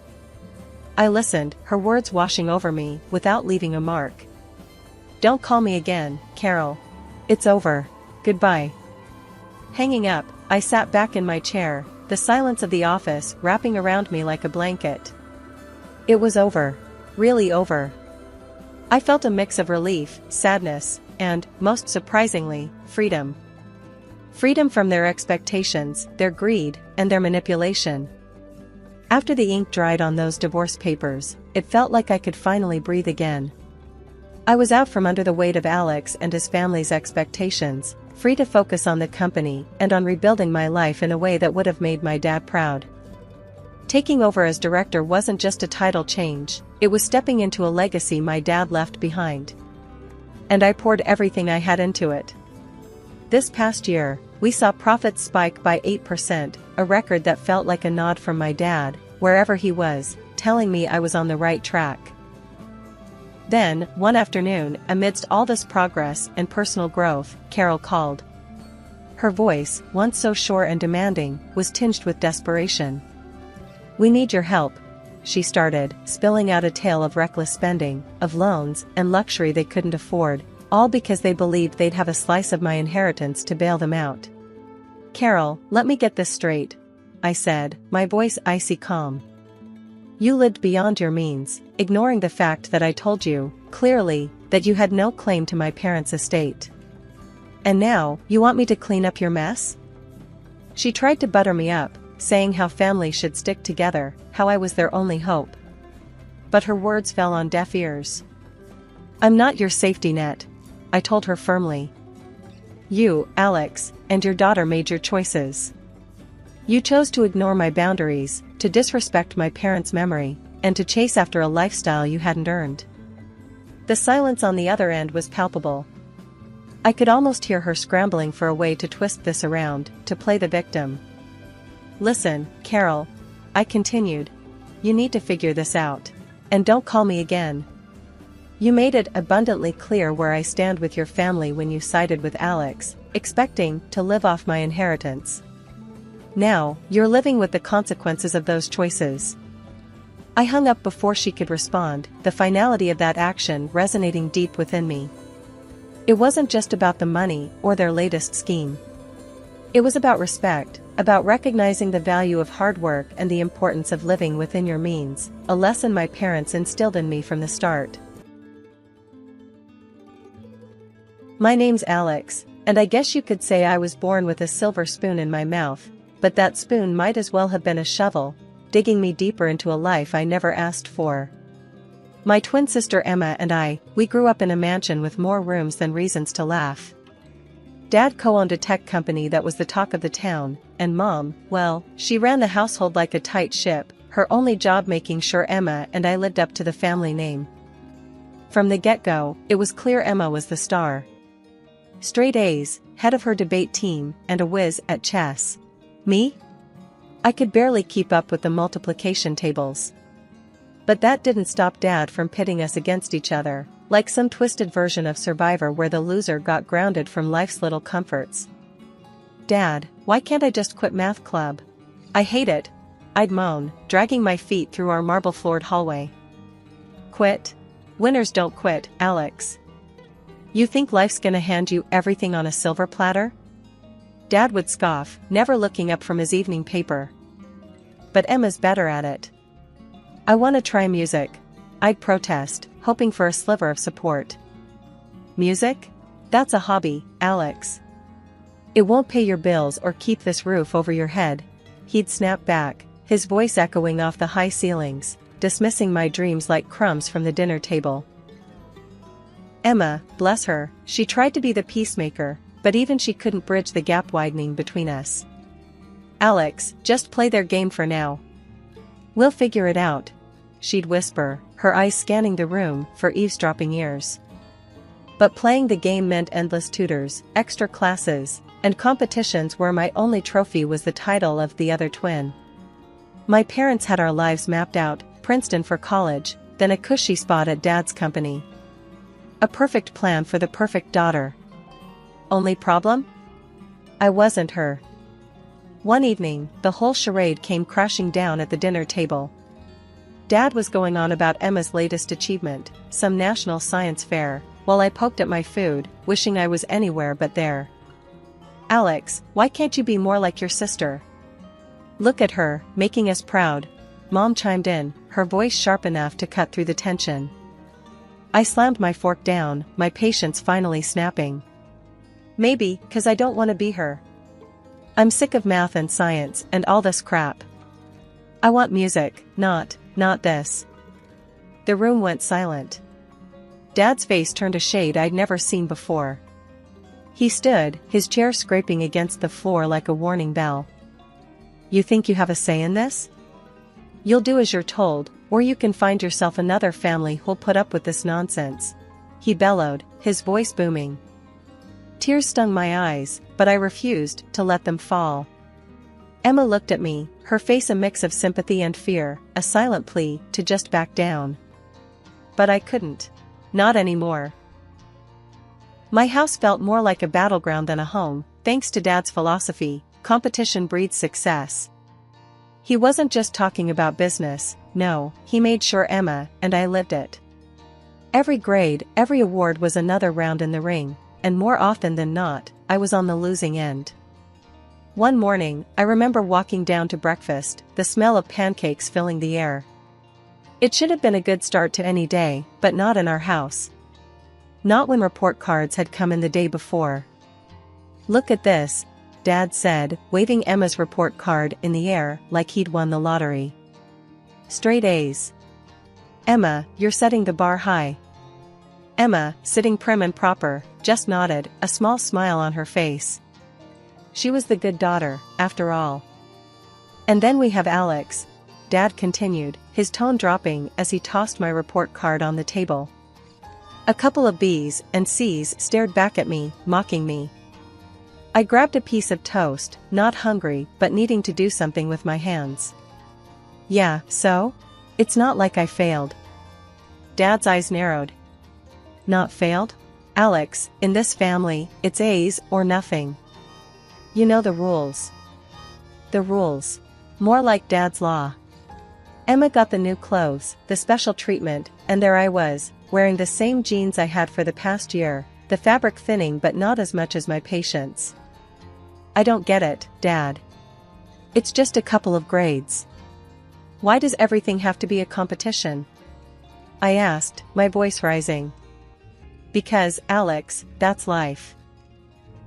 I listened, her words washing over me, without leaving a mark. "Don't call me again, Carol. It's over. Goodbye." Hanging up, I sat back in my chair, the silence of the office wrapping around me like a blanket. It was over. Really over. I felt a mix of relief, sadness, and, most surprisingly, freedom. Freedom from their expectations, their greed, and their manipulation. After the ink dried on those divorce papers, it felt like I could finally breathe again. I was out from under the weight of Alex and his family's expectations, free to focus on the company and on rebuilding my life in a way that would have made my dad proud. Taking over as director wasn't just a title change, it was stepping into a legacy my dad left behind. And I poured everything I had into it. This past year, We saw profits spike by 8%, a record that felt like a nod from my dad, wherever he was, telling me I was on the right track. Then, one afternoon, amidst all this progress and personal growth, Carol called. Her voice, once so sure and demanding, was tinged with desperation. "We need your help," she started, spilling out a tale of reckless spending, of loans, and luxury they couldn't afford, all because they believed they'd have a slice of my inheritance to bail them out. "Carol, let me get this straight," I said, my voice icy calm. "You lived beyond your means, ignoring the fact that I told you, clearly, that you had no claim to my parents' estate. And now, you want me to clean up your mess?" She tried to butter me up, saying how families should stick together, how I was their only hope. But her words fell on deaf ears. "I'm not your safety net," I told her firmly. "You, Alex, and your daughter made your choices. You chose to ignore my boundaries, to disrespect my parents' memory, and to chase after a lifestyle you hadn't earned." The silence on the other end was palpable. I could almost hear her scrambling for a way to twist this around, to play the victim. "Listen, Carol," I continued. "You need to figure this out. And don't call me again. You made it abundantly clear where I stand with your family when you sided with Alex, expecting to live off my inheritance. Now, you're living with the consequences of those choices." I hung up before she could respond, the finality of that action resonating deep within me. It wasn't just about the money or their latest scheme. It was about respect, about recognizing the value of hard work and the importance of living within your means, a lesson my parents instilled in me from the start. My name's Alex, and I guess you could say I was born with a silver spoon in my mouth, but that spoon might as well have been a shovel, digging me deeper into a life I never asked for. My twin sister Emma and we grew up in a mansion with more rooms than reasons to laugh. Dad co-owned a tech company that was the talk of the town, and Mom, well, she ran the household like a tight ship, her only job making sure Emma and I lived up to the family name. From the get-go, it was clear Emma was the star. Straight A's, head of her debate team, and a whiz at chess. Me? I could barely keep up with the multiplication tables. But that didn't stop Dad from pitting us against each other, like some twisted version of Survivor where the loser got grounded from life's little comforts. "Dad, why can't I just quit math club? I hate it," I'd moan, dragging my feet through our marble-floored hallway. "Quit? Winners don't quit, Alex. You think life's gonna hand you everything on a silver platter?" Dad would scoff, never looking up from his evening paper. "But Emma's better at it." "I want to try music," I'd protest, hoping for a sliver of support. "Music? That's a hobby, Alex. It won't pay your bills or keep this roof over your head," he'd snap back, his voice echoing off the high ceilings, dismissing my dreams like crumbs from the dinner table. Emma, bless her, she tried to be the peacemaker, but even she couldn't bridge the gap widening between us. "Alex, just play their game for now. We'll figure it out," she'd whisper, her eyes scanning the room for eavesdropping ears. But playing the game meant endless tutors, extra classes, and competitions where my only trophy was the title of the other twin. My parents had our lives mapped out, Princeton for college, then a cushy spot at Dad's company. A perfect plan for the perfect daughter. Only problem? I wasn't her. One evening, the whole charade came crashing down at the dinner table. Dad was going on about Emma's latest achievement, some national science fair, while I poked at my food, wishing I was anywhere but there. "Alex, why can't you be more like your sister? Look at her, making us proud," Mom chimed in, her voice sharp enough to cut through the tension. I slammed my fork down, my patience finally snapping. "Maybe, 'cause I don't want to be her. I'm sick of math and science and all this crap. I want music, not this." The room went silent. Dad's face turned a shade I'd never seen before. He stood, his chair scraping against the floor like a warning bell. "You think you have a say in this? You'll do as you're told, or you can find yourself another family who'll put up with this nonsense," he bellowed, his voice booming. Tears stung my eyes, but I refused to let them fall. Emma looked at me, her face a mix of sympathy and fear, a silent plea to just back down. But I couldn't. Not anymore. My house felt more like a battleground than a home, thanks to Dad's philosophy: competition breeds success. He wasn't just talking about business, no, he made sure Emma and I lived it. Every grade, every award was another round in the ring, and more often than not, I was on the losing end. One morning, I remember walking down to breakfast, the smell of pancakes filling the air. It should have been a good start to any day, but not in our house. Not when report cards had come in the day before. "Look at this," Dad said, waving Emma's report card in the air like he'd won the lottery. "Straight A's. Emma, you're setting the bar high." Emma, sitting prim and proper, just nodded, a small smile on her face. She was the good daughter, after all. "And then we have Alex," Dad continued, his tone dropping as he tossed my report card on the table. A couple of B's and C's stared back at me, mocking me. I grabbed a piece of toast, not hungry but needing to do something with my hands. "Yeah, so? It's not like I failed." Dad's eyes narrowed. "Not failed? Alex, in this family, it's A's or nothing. You know the rules." The rules. More like Dad's law. Emma got the new clothes, the special treatment, and there I was, wearing the same jeans I had for the past year, the fabric thinning but not as much as my patience. "I don't get it, Dad. It's just a couple of grades. Why does everything have to be a competition?" I asked, my voice rising. "Because, Alex, that's life.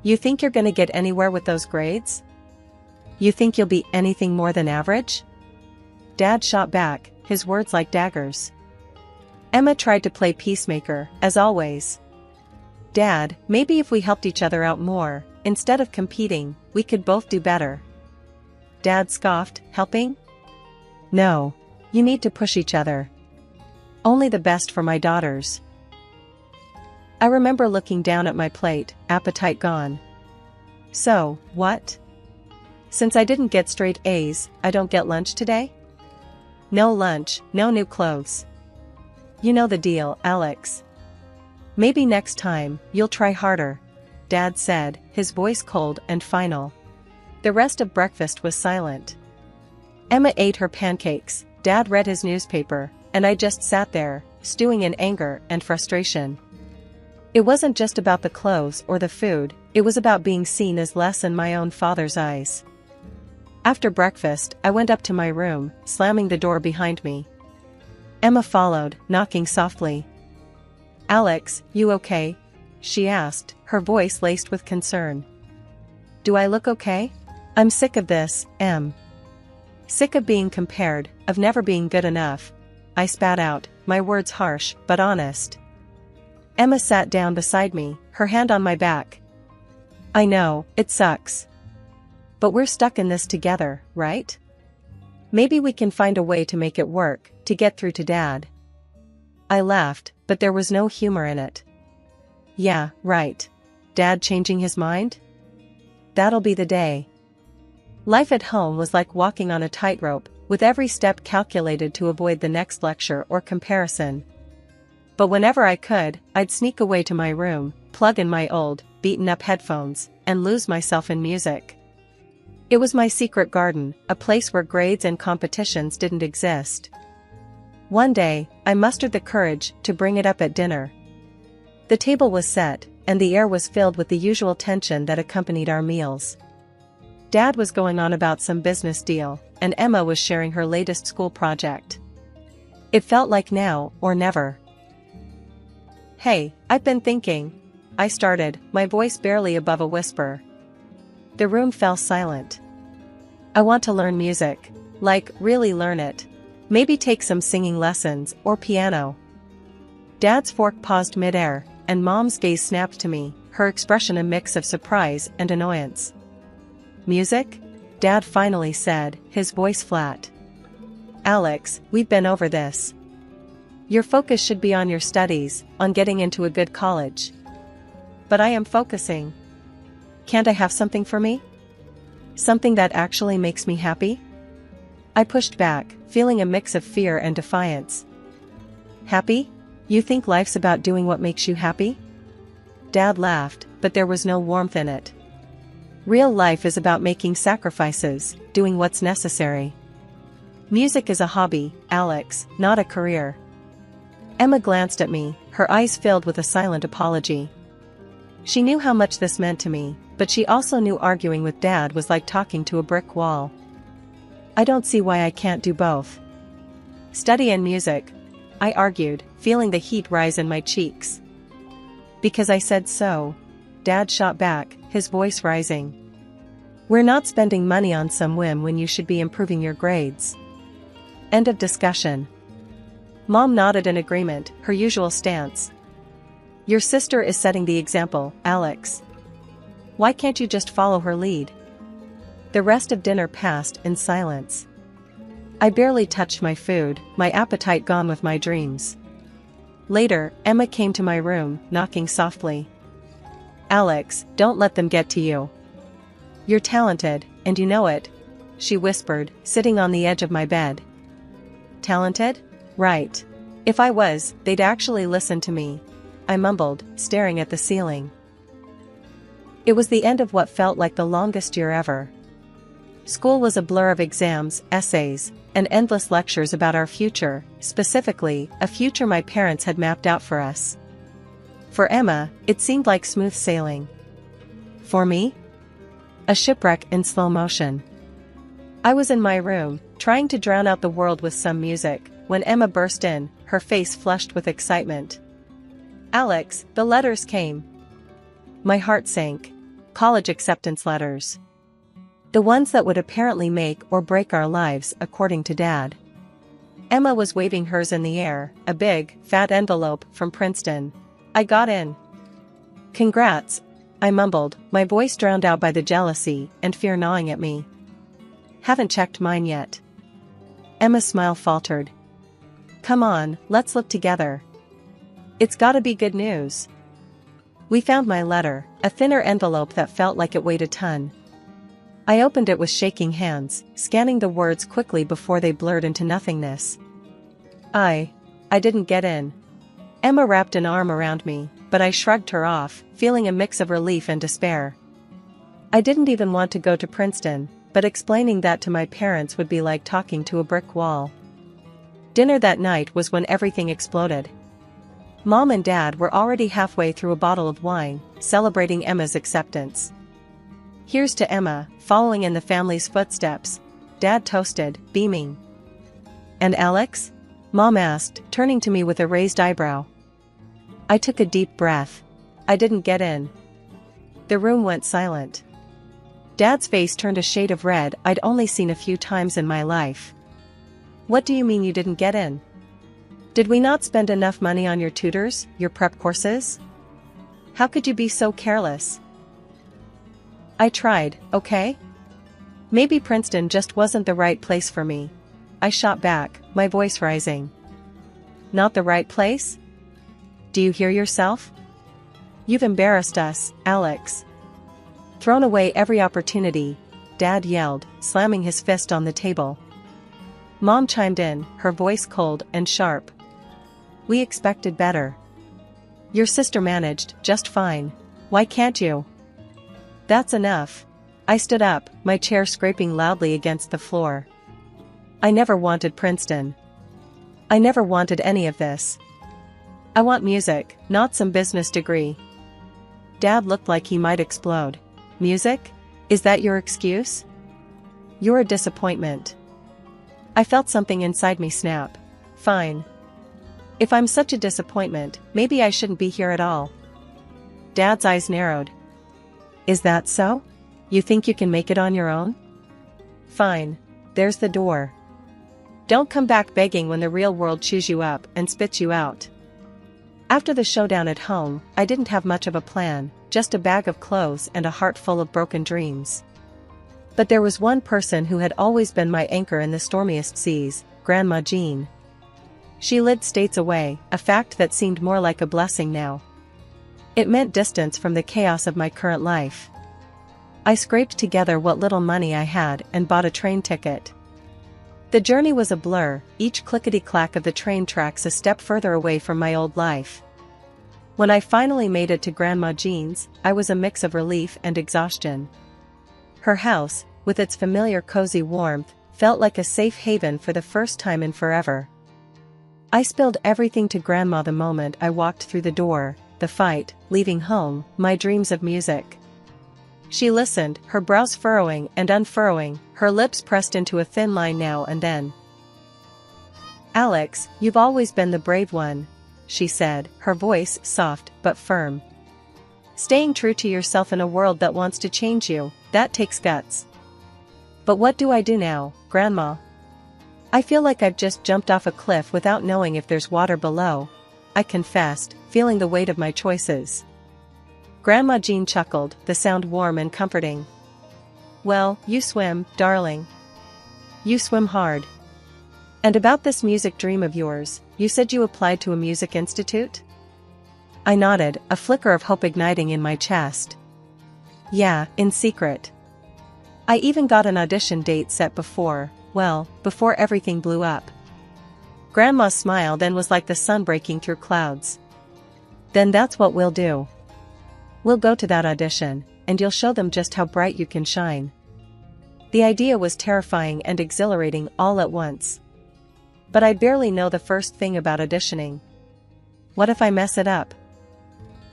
You think you're gonna get anywhere with those grades? You think you'll be anything more than average?" Dad shot back, his words like daggers. Emma tried to play peacemaker, as always. "Dad, maybe if we helped each other out more, instead of competing, we could both do better." Dad scoffed, "Helping? No. You need to push each other. Only the best for my daughters." I remember looking down at my plate, appetite gone. "So, what? Since I didn't get straight A's, I don't get lunch today?" "No lunch, no new clothes. You know the deal, Alex. Maybe next time, you'll try harder," Dad said, his voice cold and final. The rest of breakfast was silent. Emma ate her pancakes, Dad read his newspaper, and I just sat there, stewing in anger and frustration. It wasn't just about the clothes or the food, it was about being seen as less in my own father's eyes. After breakfast, I went up to my room, slamming the door behind me. Emma followed, knocking softly. "Alex, you okay?" she asked, her voice laced with concern. "Do I look okay? I'm sick of this, Em. Sick of being compared, of never being good enough," I spat out, my words harsh but honest. Emma sat down beside me, her hand on my back. "I know, it sucks. But we're stuck in this together, right? Maybe we can find a way to make it work, to get through to Dad." I laughed, but there was no humor in it. "Yeah, right. Dad changing his mind? That'll be the day." Life at home was like walking on a tightrope, with every step calculated to avoid the next lecture or comparison. But whenever I could, I'd sneak away to my room, plug in my old, beaten-up headphones, and lose myself in music. It was my secret garden, a place where grades and competitions didn't exist. One day, I mustered the courage to bring it up at dinner. The table was set, and the air was filled with the usual tension that accompanied our meals. Dad was going on about some business deal, and Emma was sharing her latest school project. It felt like now or never. "Hey, I've been thinking," I started, my voice barely above a whisper. The room fell silent. "I want to learn music. Like, really learn it. Maybe take some singing lessons, or piano." Dad's fork paused midair, and Mom's gaze snapped to me, her expression a mix of surprise and annoyance. "Music?" Dad finally said, his voice flat. "Alex, we've been over this. Your focus should be on your studies, on getting into a good college." "But I am focusing," Can't I have something for me? Something that actually makes me happy? I pushed back, feeling a mix of fear and defiance. Happy? You think life's about doing what makes you happy? Dad laughed, but there was no warmth in it. Real life is about making sacrifices, doing what's necessary. Music is a hobby, Alex, not a career. Emma glanced at me, her eyes filled with a silent apology. She knew how much this meant to me, but she also knew arguing with Dad was like talking to a brick wall. I don't see why I can't do both. Study and music, I argued, feeling the heat rise in my cheeks. Because I said so, Dad shot back, his voice rising. We're not spending money on some whim when you should be improving your grades. End of discussion. Mom nodded in agreement, her usual stance. Your sister is setting the example, Alex. Why can't you just follow her lead? The rest of dinner passed in silence. I barely touched my food, my appetite gone with my dreams. Later, Emma came to my room, knocking softly. Alex, don't let them get to you. You're talented, and you know it, she whispered, sitting on the edge of my bed. Talented? Right. If I was, they'd actually listen to me, I mumbled, staring at the ceiling. It was the end of what felt like the longest year ever. School was a blur of exams, essays, and endless lectures about our future, specifically, a future my parents had mapped out for us. For Emma, it seemed like smooth sailing. For me? A shipwreck in slow motion. I was in my room, trying to drown out the world with some music, when Emma burst in, her face flushed with excitement. Alex, the letters came. My heart sank. College acceptance letters. The ones that would apparently make or break our lives, according to Dad. Emma was waving hers in the air, a big, fat envelope from Princeton. I got in. Congrats, I mumbled, my voice drowned out by the jealousy and fear gnawing at me. Haven't checked mine yet. Emma's smile faltered. Come on, let's look together. It's gotta be good news. We found my letter, a thinner envelope that felt like it weighed a ton. I opened it with shaking hands, scanning the words quickly before they blurred into nothingness. I didn't get in. Emma wrapped an arm around me, but I shrugged her off, feeling a mix of relief and despair. I didn't even want to go to Princeton, but explaining that to my parents would be like talking to a brick wall. Dinner that night was when everything exploded. Mom and Dad were already halfway through a bottle of wine, celebrating Emma's acceptance. Here's to Emma, following in the family's footsteps, Dad toasted, beaming. And Alex? Mom asked, turning to me with a raised eyebrow. I took a deep breath. I didn't get in. The room went silent. Dad's face turned a shade of red I'd only seen a few times in my life. What do you mean you didn't get in? Did we not spend enough money on your tutors, your prep courses? How could you be so careless? I tried, okay? Maybe Princeton just wasn't the right place for me. I shot back, my voice rising. Not the right place? Do you hear yourself? You've embarrassed us, Alex. Thrown away every opportunity, Dad yelled, slamming his fist on the table. Mom chimed in, her voice cold and sharp. We expected better. Your sister managed just fine. Why can't you? That's enough. I stood up, my chair scraping loudly against the floor. I never wanted Princeton. I never wanted any of this. I want music, not some business degree. Dad looked like he might explode. Music? Is that your excuse? You're a disappointment. I felt something inside me snap. Fine. If I'm such a disappointment, maybe I shouldn't be here at all. Dad's eyes narrowed. Is that so? You think you can make it on your own? Fine. There's the door. Don't come back begging when the real world chews you up and spits you out. After the showdown at home, I didn't have much of a plan, just a bag of clothes and a heart full of broken dreams. But there was one person who had always been my anchor in the stormiest seas, Grandma Jean. She lived states away, a fact that seemed more like a blessing now. It meant distance from the chaos of my current life. I scraped together what little money I had and bought a train ticket. The journey was a blur, each clickety-clack of the train tracks a step further away from my old life. When I finally made it to Grandma Jean's, I was a mix of relief and exhaustion. Her house, with its familiar cozy warmth, felt like a safe haven for the first time in forever. I spilled everything to Grandma the moment I walked through the door, the fight, leaving home, my dreams of music. She listened, her brows furrowing and unfurrowing, her lips pressed into a thin line now and then. "Alex, you've always been the brave one," she said, her voice soft but firm. "Staying true to yourself in a world that wants to change you, that takes guts. But what do I do now, Grandma? I feel like I've just jumped off a cliff without knowing if there's water below," I confessed, feeling the weight of my choices. Grandma Jean chuckled, the sound warm and comforting. "Well, you swim, darling. You swim hard. And about this music dream of yours, you said you applied to a music institute?" I nodded, a flicker of hope igniting in my chest. "Yeah, in secret. I even got an audition date set before everything blew up." Grandma's smile then was like the sun breaking through clouds. "Then that's what we'll do. We'll go to that audition, and you'll show them just how bright you can shine." The idea was terrifying and exhilarating all at once. But I barely know the first thing about auditioning. What if I mess it up?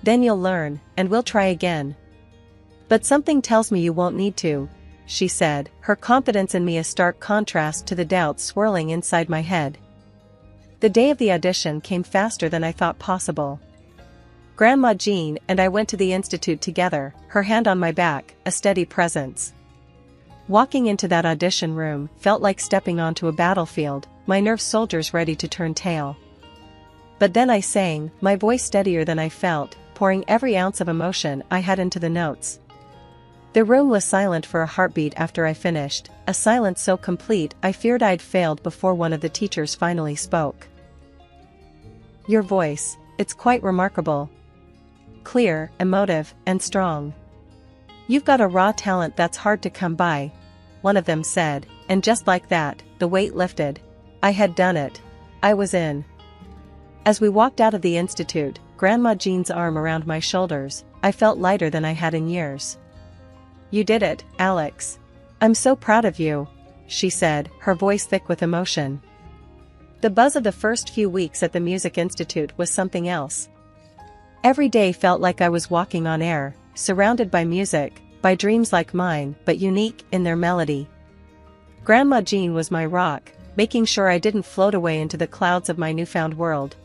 "Then you'll learn, and we'll try again." "But something tells me you won't need to," she said, her confidence in me a stark contrast to the doubts swirling inside my head. The day of the audition came faster than I thought possible. Grandma Jean and I went to the institute together, her hand on my back, a steady presence. Walking into that audition room felt like stepping onto a battlefield, my nerve soldiers ready to turn tail. But then I sang, my voice steadier than I felt, pouring every ounce of emotion I had into the notes. The room was silent for a heartbeat after I finished, a silence so complete I feared I'd failed before one of the teachers finally spoke. "Your voice, it's quite remarkable. Clear, emotive, and strong. You've got a raw talent that's hard to come by," one of them said, and just like that, the weight lifted. I had done it. I was in. As we walked out of the institute, Grandma Jean's arm around my shoulders, I felt lighter than I had in years. "You did it, Alex. I'm so proud of you," she said, her voice thick with emotion. The buzz of the first few weeks at the Music Institute was something else. Every day felt like I was walking on air, surrounded by music, by dreams like mine but unique in their melody. Grandma Jean was my rock, making sure I didn't float away into the clouds of my newfound world.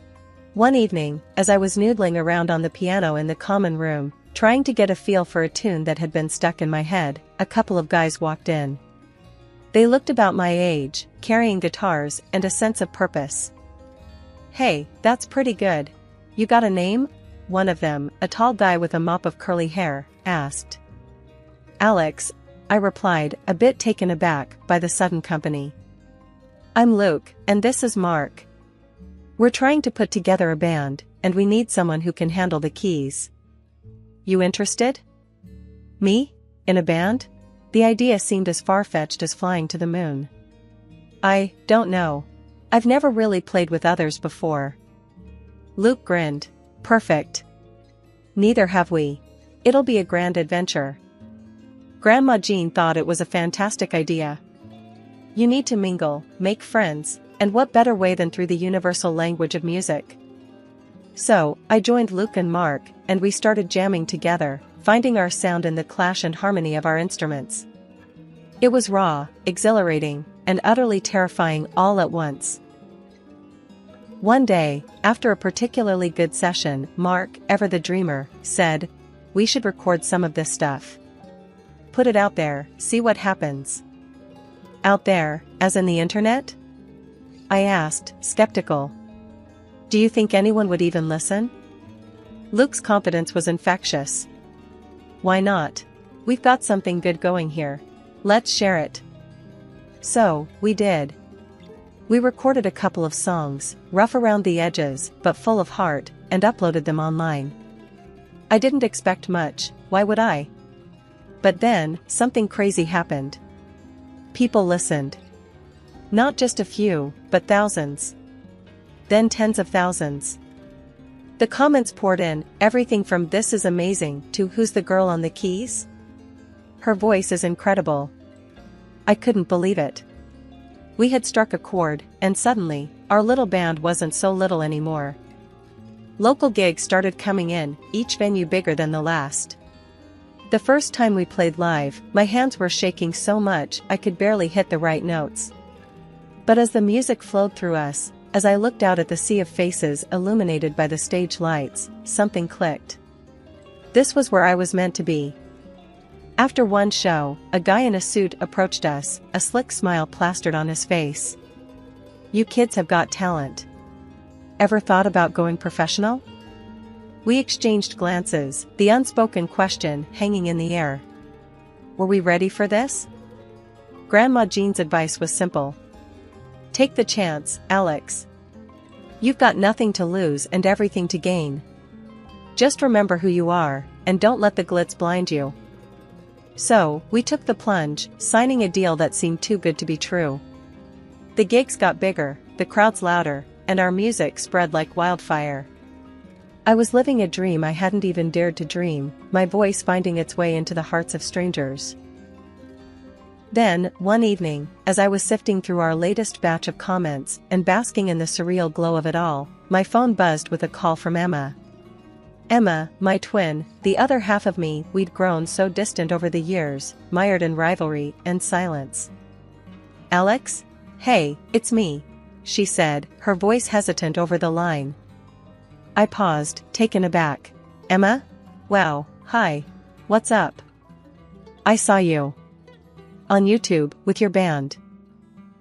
One evening, as I was noodling around on the piano in the common room, trying to get a feel for a tune that had been stuck in my head, a couple of guys walked in. They looked about my age, carrying guitars and a sense of purpose. "Hey, that's pretty good. You got a name?" one of them, a tall guy with a mop of curly hair, asked. "Alex," I replied, a bit taken aback by the sudden company. "I'm Luke, and this is Mark. We're trying to put together a band, and we need someone who can handle the keys. You interested?" "Me? In a band?" The idea seemed as far-fetched as flying to the moon. "I don't know. I've never really played with others before." Luke grinned. "Perfect. Neither have we. It'll be a grand adventure." Grandma Jean thought it was a fantastic idea. "You need to mingle, make friends, and what better way than through the universal language of music?" So, I joined Luke and Mark, and we started jamming together, finding our sound in the clash and harmony of our instruments. It was raw, exhilarating, and utterly terrifying all at once. One day, after a particularly good session, Mark, ever the dreamer, said, "We should record some of this stuff. Put it out there, see what happens." "Out there, as in the internet?" I asked, skeptical. "Do you think anyone would even listen?" Luke's confidence was infectious. "Why not? We've got something good going here. Let's share it." So, we did. We recorded a couple of songs, rough around the edges, but full of heart, and uploaded them online. I didn't expect much, why would I? But then, something crazy happened. People listened. Not just a few, but thousands. Then tens of thousands. The comments poured in, everything from "this is amazing" to "who's the girl on the keys? Her voice is incredible." I couldn't believe it. We had struck a chord, and suddenly, our little band wasn't so little anymore. Local gigs started coming in, each venue bigger than the last. The first time we played live, my hands were shaking so much I could barely hit the right notes. But as the music flowed through us, as I looked out at the sea of faces illuminated by the stage lights, something clicked. This was where I was meant to be. After one show, a guy in a suit approached us, a slick smile plastered on his face. "You kids have got talent. Ever thought about going professional?" We exchanged glances, the unspoken question hanging in the air. Were we ready for this? Grandma Jean's advice was simple. Take the chance, Alex. You've got nothing to lose and everything to gain. Just remember who you are, and don't let the glitz blind you. So, we took the plunge, signing a deal that seemed too good to be true. The gigs got bigger, the crowds louder, and our music spread like wildfire. I was living a dream I hadn't even dared to dream, my voice finding its way into the hearts of strangers. Then, one evening, as I was sifting through our latest batch of comments and basking in the surreal glow of it all, my phone buzzed with a call from Emma. Emma, my twin, the other half of me we'd grown so distant over the years, mired in rivalry and silence. "Alex? Hey, it's me," she said, her voice hesitant over the line. I paused, taken aback. "Emma? Wow, hi. What's up?" "I saw you on YouTube, with your band.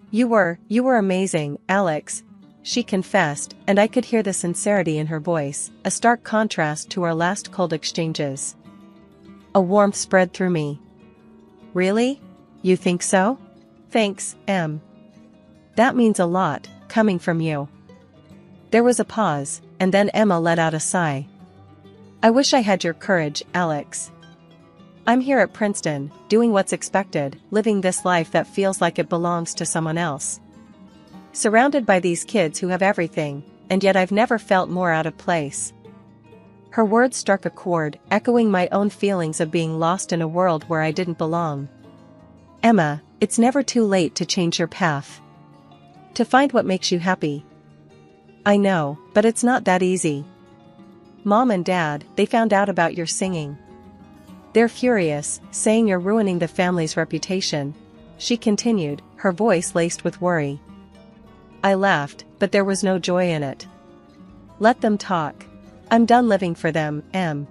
You were amazing, Alex," she confessed, and I could hear the sincerity in her voice, a stark contrast to our last cold exchanges. A warmth spread through me. "Really? You think so? Thanks, Em. That means a lot, coming from you." There was a pause, and then Emma let out a sigh. "I wish I had your courage, Alex. I'm here at Princeton, doing what's expected, living this life that feels like it belongs to someone else. Surrounded by these kids who have everything, and yet I've never felt more out of place." Her words struck a chord, echoing my own feelings of being lost in a world where I didn't belong. "Emma, it's never too late to change your path. To find what makes you happy. I know, but it's not that easy. Mom and Dad, they found out about your singing. They're furious, saying you're ruining the family's reputation," she continued, her voice laced with worry. I laughed, but there was no joy in it. "Let them talk. I'm done living for them, Em.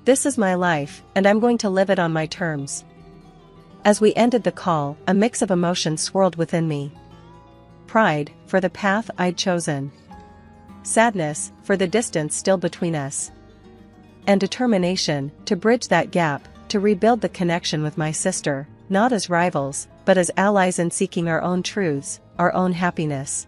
This is my life, and I'm going to live it on my terms." As we ended the call, a mix of emotions swirled within me. Pride, for the path I'd chosen. Sadness, for the distance still between us. And determination, to bridge that gap, to rebuild the connection with my sister, not as rivals, but as allies in seeking our own truths, our own happiness.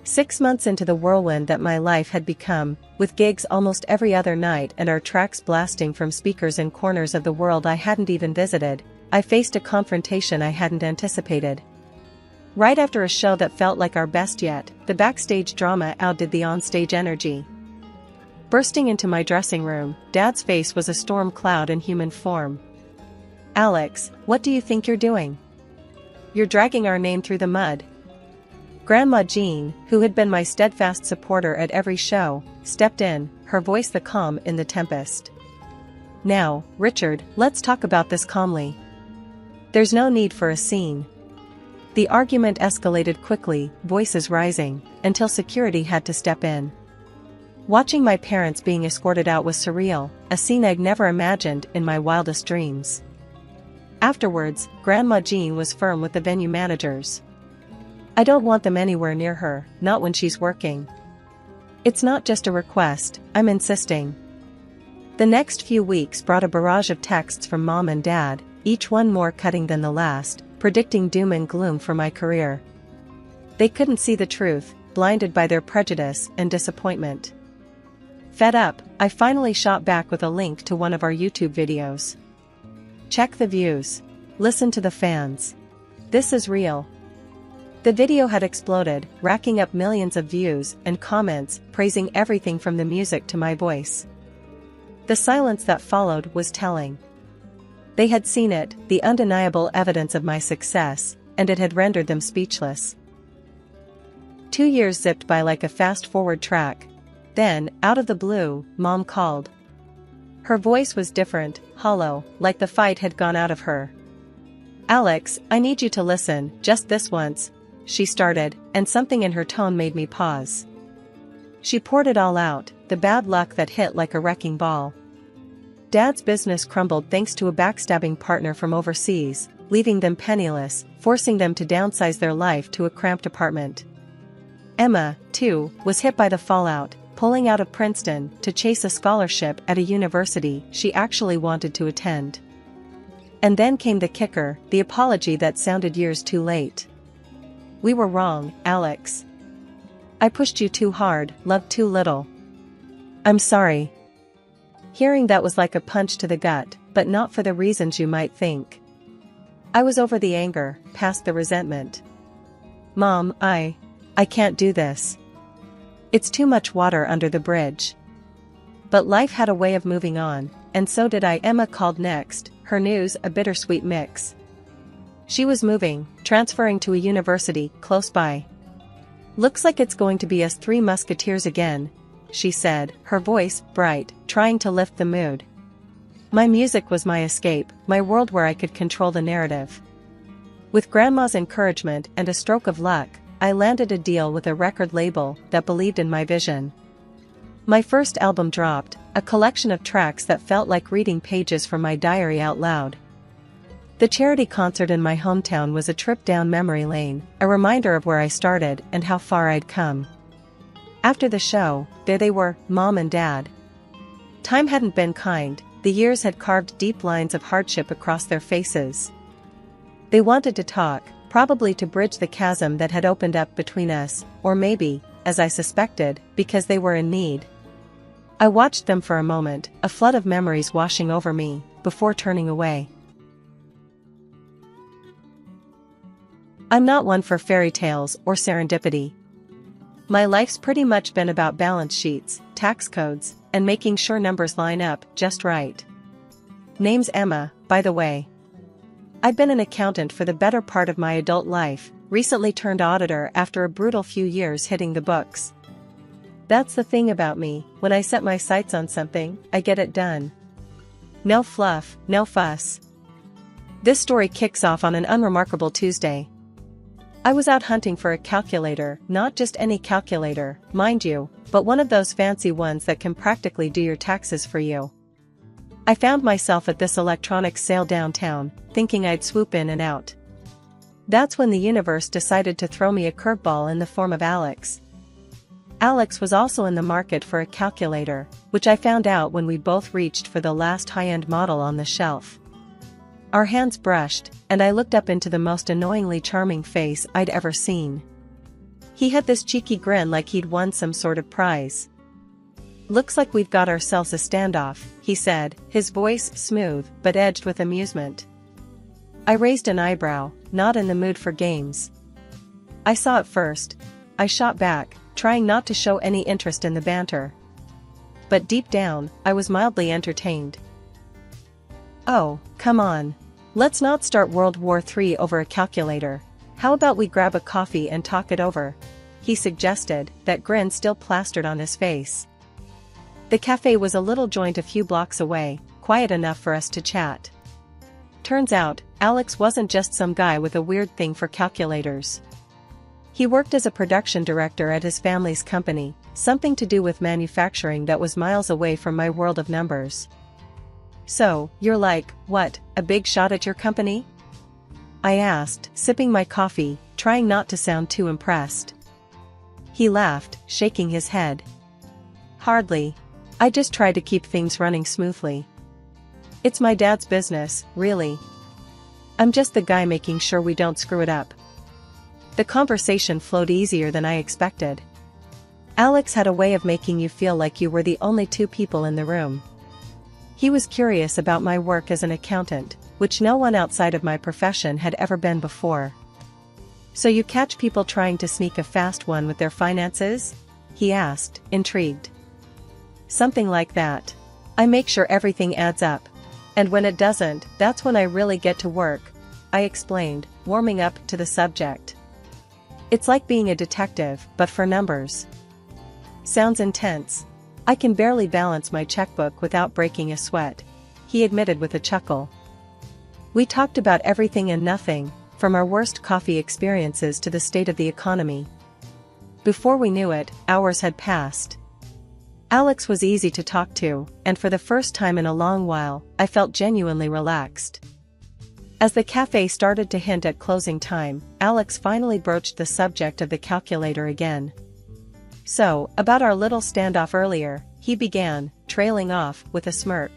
6 months into the whirlwind that my life had become, with gigs almost every other night and our tracks blasting from speakers in corners of the world I hadn't even visited, I faced a confrontation I hadn't anticipated. Right after a show that felt like our best yet, the backstage drama outdid the onstage energy. Bursting into my dressing room, Dad's face was a storm cloud in human form. "Alex, what do you think you're doing? You're dragging our name through the mud." Grandma Jean, who had been my steadfast supporter at every show, stepped in, her voice the calm in the tempest. "Now, Richard, let's talk about this calmly. There's no need for a scene." The argument escalated quickly, voices rising, until security had to step in. Watching my parents being escorted out was surreal, a scene I'd never imagined in my wildest dreams. Afterwards, Grandma Jean was firm with the venue managers. "I don't want them anywhere near her, not when she's working. It's not just a request, I'm insisting." The next few weeks brought a barrage of texts from Mom and Dad, each one more cutting than the last, predicting doom and gloom for my career. They couldn't see the truth, blinded by their prejudice and disappointment. Fed up, I finally shot back with a link to one of our YouTube videos. Check the views. Listen to the fans. This is real. The video had exploded, racking up millions of views and comments praising everything from the music to my voice. The silence that followed was telling. They had seen it, the undeniable evidence of my success, and it had rendered them speechless. 2 years zipped by like a fast-forward track. Then, out of the blue, Mom called. Her voice was different, hollow, like the fight had gone out of her. "Alex, I need you to listen, just this once," she started, and something in her tone made me pause. She poured it all out, the bad luck that hit like a wrecking ball. Dad's business crumbled thanks to a backstabbing partner from overseas, leaving them penniless, forcing them to downsize their life to a cramped apartment. Emma, too, was hit by the fallout, pulling out of Princeton to chase a scholarship at a university she actually wanted to attend. And then came the kicker, the apology that sounded years too late. "We were wrong, Alex. I pushed you too hard, loved too little. I'm sorry." Hearing that was like a punch to the gut, but not for the reasons you might think. I was over the anger, past the resentment. "Mom, I can't do this. It's too much water under the bridge." But life had a way of moving on, and so did I. Emma called next, her news a bittersweet mix. She was moving, transferring to a university close by. "Looks like it's going to be us three musketeers again," she said, her voice bright, trying to lift the mood. My music was my escape, my world where I could control the narrative. With Grandma's encouragement and a stroke of luck, I landed a deal with a record label that believed in my vision. My first album dropped, a collection of tracks that felt like reading pages from my diary out loud. The charity concert in my hometown was a trip down memory lane, a reminder of where I started and how far I'd come. After the show, there they were, Mom and Dad. Time hadn't been kind, the years had carved deep lines of hardship across their faces. They wanted to talk, probably to bridge the chasm that had opened up between us, or maybe, as I suspected, because they were in need. I watched them for a moment, a flood of memories washing over me, before turning away. I'm not one for fairy tales or serendipity. My life's pretty much been about balance sheets, tax codes, and making sure numbers line up just right. Name's Emma, by the way. I've been an accountant for the better part of my adult life, recently turned auditor after a brutal few years hitting the books. That's the thing about me, when I set my sights on something, I get it done. No fluff, no fuss. This story kicks off on an unremarkable Tuesday. I was out hunting for a calculator, not just any calculator, mind you, but one of those fancy ones that can practically do your taxes for you. I found myself at this electronics sale downtown, thinking I'd swoop in and out. That's when the universe decided to throw me a curveball in the form of Alex. Alex was also in the market for a calculator, which I found out when we both reached for the last high-end model on the shelf. Our hands brushed, and I looked up into the most annoyingly charming face I'd ever seen. He had this cheeky grin like he'd won some sort of prize. "Looks like we've got ourselves a standoff," he said, his voice smooth but edged with amusement. I raised an eyebrow, not in the mood for games. I saw it first. I shot back, trying not to show any interest in the banter. But deep down, I was mildly entertained. "Oh, come on. Let's not start World War III over a calculator. How about we grab a coffee and talk it over?" he suggested, that grin still plastered on his face. The cafe was a little joint a few blocks away, quiet enough for us to chat. Turns out, Alex wasn't just some guy with a weird thing for calculators. He worked as a production director at his family's company, something to do with manufacturing that was miles away from my world of numbers. "So, you're like, what, a big shot at your company?" I asked, sipping my coffee, trying not to sound too impressed. He laughed, shaking his head. "Hardly. I just try to keep things running smoothly. It's my dad's business, really. I'm just the guy making sure we don't screw it up." The conversation flowed easier than I expected. Alex had a way of making you feel like you were the only two people in the room. He was curious about my work as an accountant, which no one outside of my profession had ever been before. "So you catch people trying to sneak a fast one with their finances?" he asked, intrigued. "Something like that. I make sure everything adds up. And when it doesn't, that's when I really get to work," I explained, warming up to the subject. "It's like being a detective, but for numbers." "Sounds intense. I can barely balance my checkbook without breaking a sweat," he admitted with a chuckle. We talked about everything and nothing, from our worst coffee experiences to the state of the economy. Before we knew it, hours had passed. Alex was easy to talk to, and for the first time in a long while, I felt genuinely relaxed. As the cafe started to hint at closing time, Alex finally broached the subject of the calculator again. "So, about our little standoff earlier," he began, trailing off with a smirk.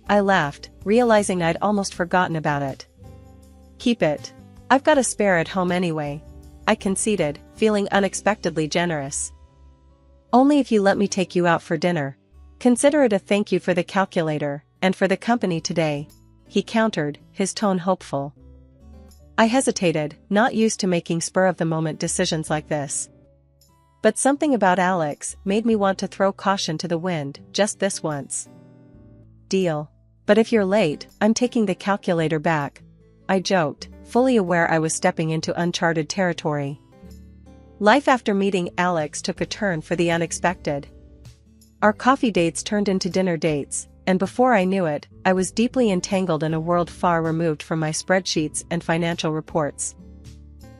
I laughed, realizing I'd almost forgotten about it. "Keep it. I've got a spare at home anyway," I conceded, feeling unexpectedly generous. "Only if you let me take you out for dinner. Consider it a thank you for the calculator, and for the company today," he countered, his tone hopeful. I hesitated, not used to making spur-of-the-moment decisions like this. But something about Alex made me want to throw caution to the wind, just this once. "Deal. But if you're late, I'm taking the calculator back," I joked, fully aware I was stepping into uncharted territory. Life after meeting Alex took a turn for the unexpected. Our coffee dates turned into dinner dates, and before I knew it, I was deeply entangled in a world far removed from my spreadsheets and financial reports.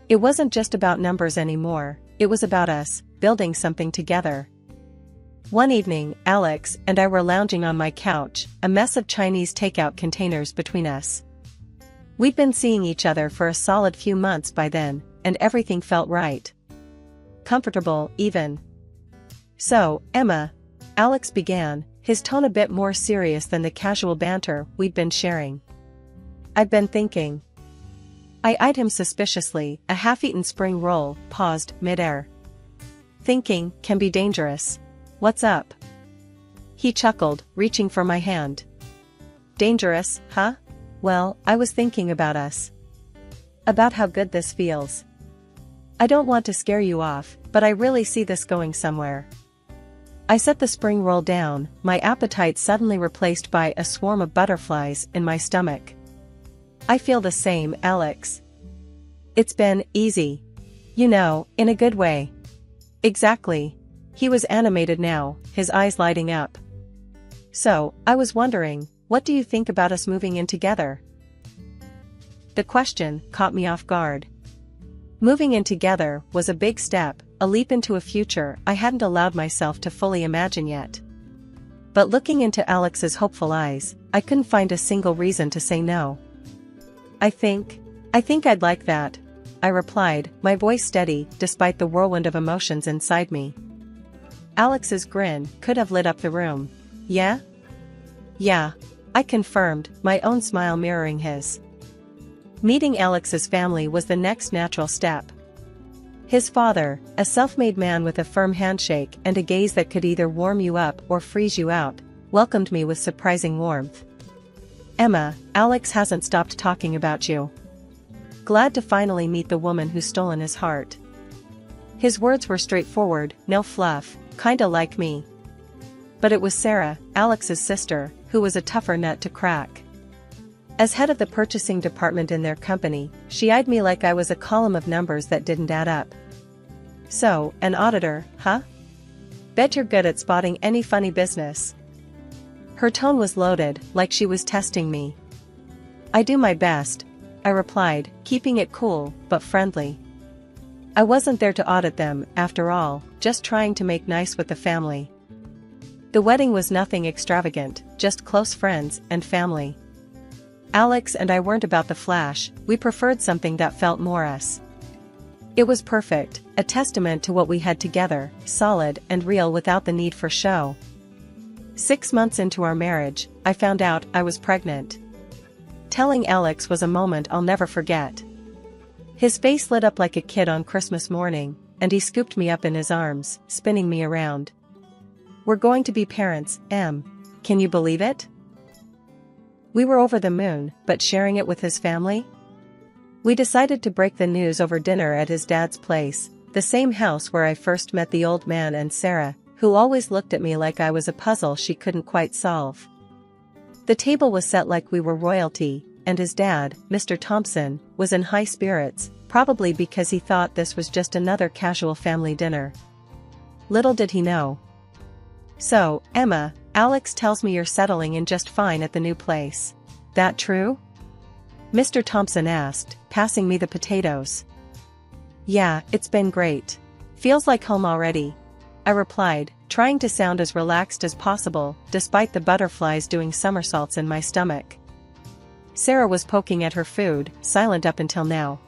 It wasn't just about numbers anymore, it was about us, building something together. One evening, Alex and I were lounging on my couch, a mess of Chinese takeout containers between us. We'd been seeing each other for a solid few months by then, and everything felt right. Comfortable, even. "So, Emma," Alex began, his tone a bit more serious than the casual banter we'd been sharing. "I've been thinking." I eyed him suspiciously, a half-eaten spring roll, paused mid-air. "Thinking can be dangerous. What's up?" He chuckled, reaching for my hand. "Dangerous, huh? Well, I was thinking about us. About how good this feels. I don't want to scare you off, but I really see this going somewhere." I set the spring roll down, my appetite suddenly replaced by a swarm of butterflies in my stomach. "I feel the same, Alex. It's been easy. You know, in a good way." "Exactly." He was animated now, his eyes lighting up. "So, I was wondering, what do you think about us moving in together?" The question caught me off guard. Moving in together was a big step, a leap into a future I hadn't allowed myself to fully imagine yet. But looking into Alex's hopeful eyes, I couldn't find a single reason to say no. I think I'd like that," I replied, my voice steady despite the whirlwind of emotions inside me. Alex's grin could have lit up the room. "Yeah?" "Yeah," I confirmed, my own smile mirroring his. Meeting Alex's family was the next natural step. His father, a self-made man with a firm handshake and a gaze that could either warm you up or freeze you out, welcomed me with surprising warmth. "Emma, Alex hasn't stopped talking about you. Glad to finally meet the woman who's stolen his heart." His words were straightforward, no fluff, kinda like me. But it was Sarah, Alex's sister, who was a tougher nut to crack. As head of the purchasing department in their company, she eyed me like I was a column of numbers that didn't add up. "So, an auditor, huh? Bet you're good at spotting any funny business." Her tone was loaded, like she was testing me. "I do my best," I replied, keeping it cool, but friendly. I wasn't there to audit them, after all, just trying to make nice with the family. The wedding was nothing extravagant, just close friends and family. Alex and I weren't about the flash, we preferred something that felt more us. It was perfect, a testament to what we had together, solid and real without the need for show. 6 months into our marriage, I found out I was pregnant. Telling Alex was a moment I'll never forget. His face lit up like a kid on Christmas morning, and he scooped me up in his arms, spinning me around. "We're going to be parents, Em. Can you believe it?" We were over the moon, but sharing it with his family? We decided to break the news over dinner at his dad's place, the same house where I first met the old man and Sarah, who always looked at me like I was a puzzle she couldn't quite solve. The table was set like we were royalty, and his dad, Mr. Thompson, was in high spirits, probably because he thought this was just another casual family dinner. Little did he know. "So, Emma, Alex tells me you're settling in just fine at the new place. That true?" Mr. Thompson asked, passing me the potatoes. "Yeah, it's been great. Feels like home already," I replied, trying to sound as relaxed as possible, despite the butterflies doing somersaults in my stomach. Sarah was poking at her food, silent up until now.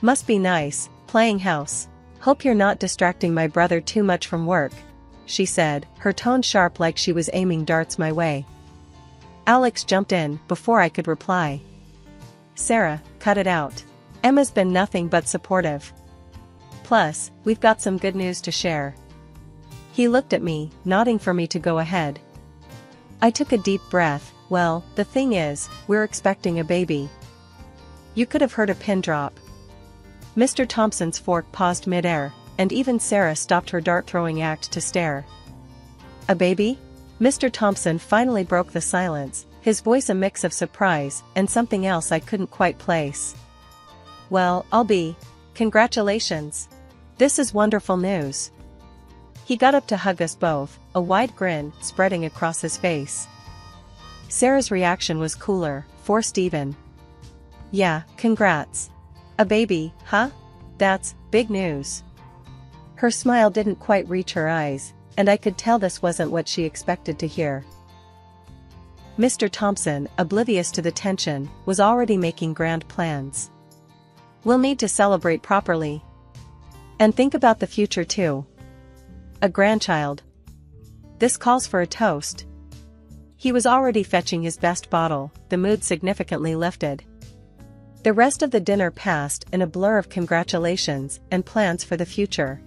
"Must be nice, playing house. Hope you're not distracting my brother too much from work," she said, her tone sharp like she was aiming darts my way. Alex jumped in before I could reply. "Sarah, cut it out. Emma's been nothing but supportive. Plus, we've got some good news to share." He looked at me, nodding for me to go ahead. I took a deep breath. "Well, the thing is, we're expecting a baby." You could have heard a pin drop. Mr. Thompson's fork paused midair, and even Sarah stopped her dart-throwing act to stare. "A baby?" Mr. Thompson finally broke the silence, his voice a mix of surprise and something else I couldn't quite place. "Well, I'll be. Congratulations. This is wonderful news." He got up to hug us both, a wide grin spreading across his face. Sarah's reaction was cooler, forced even. "Yeah, congrats. A baby, huh? That's big news." Her smile didn't quite reach her eyes, and I could tell this wasn't what she expected to hear. Mr. Thompson, oblivious to the tension, was already making grand plans. "We'll need to celebrate properly. And think about the future too. A grandchild. This calls for a toast." He was already fetching his best bottle, the mood significantly lifted. The rest of the dinner passed in a blur of congratulations and plans for the future.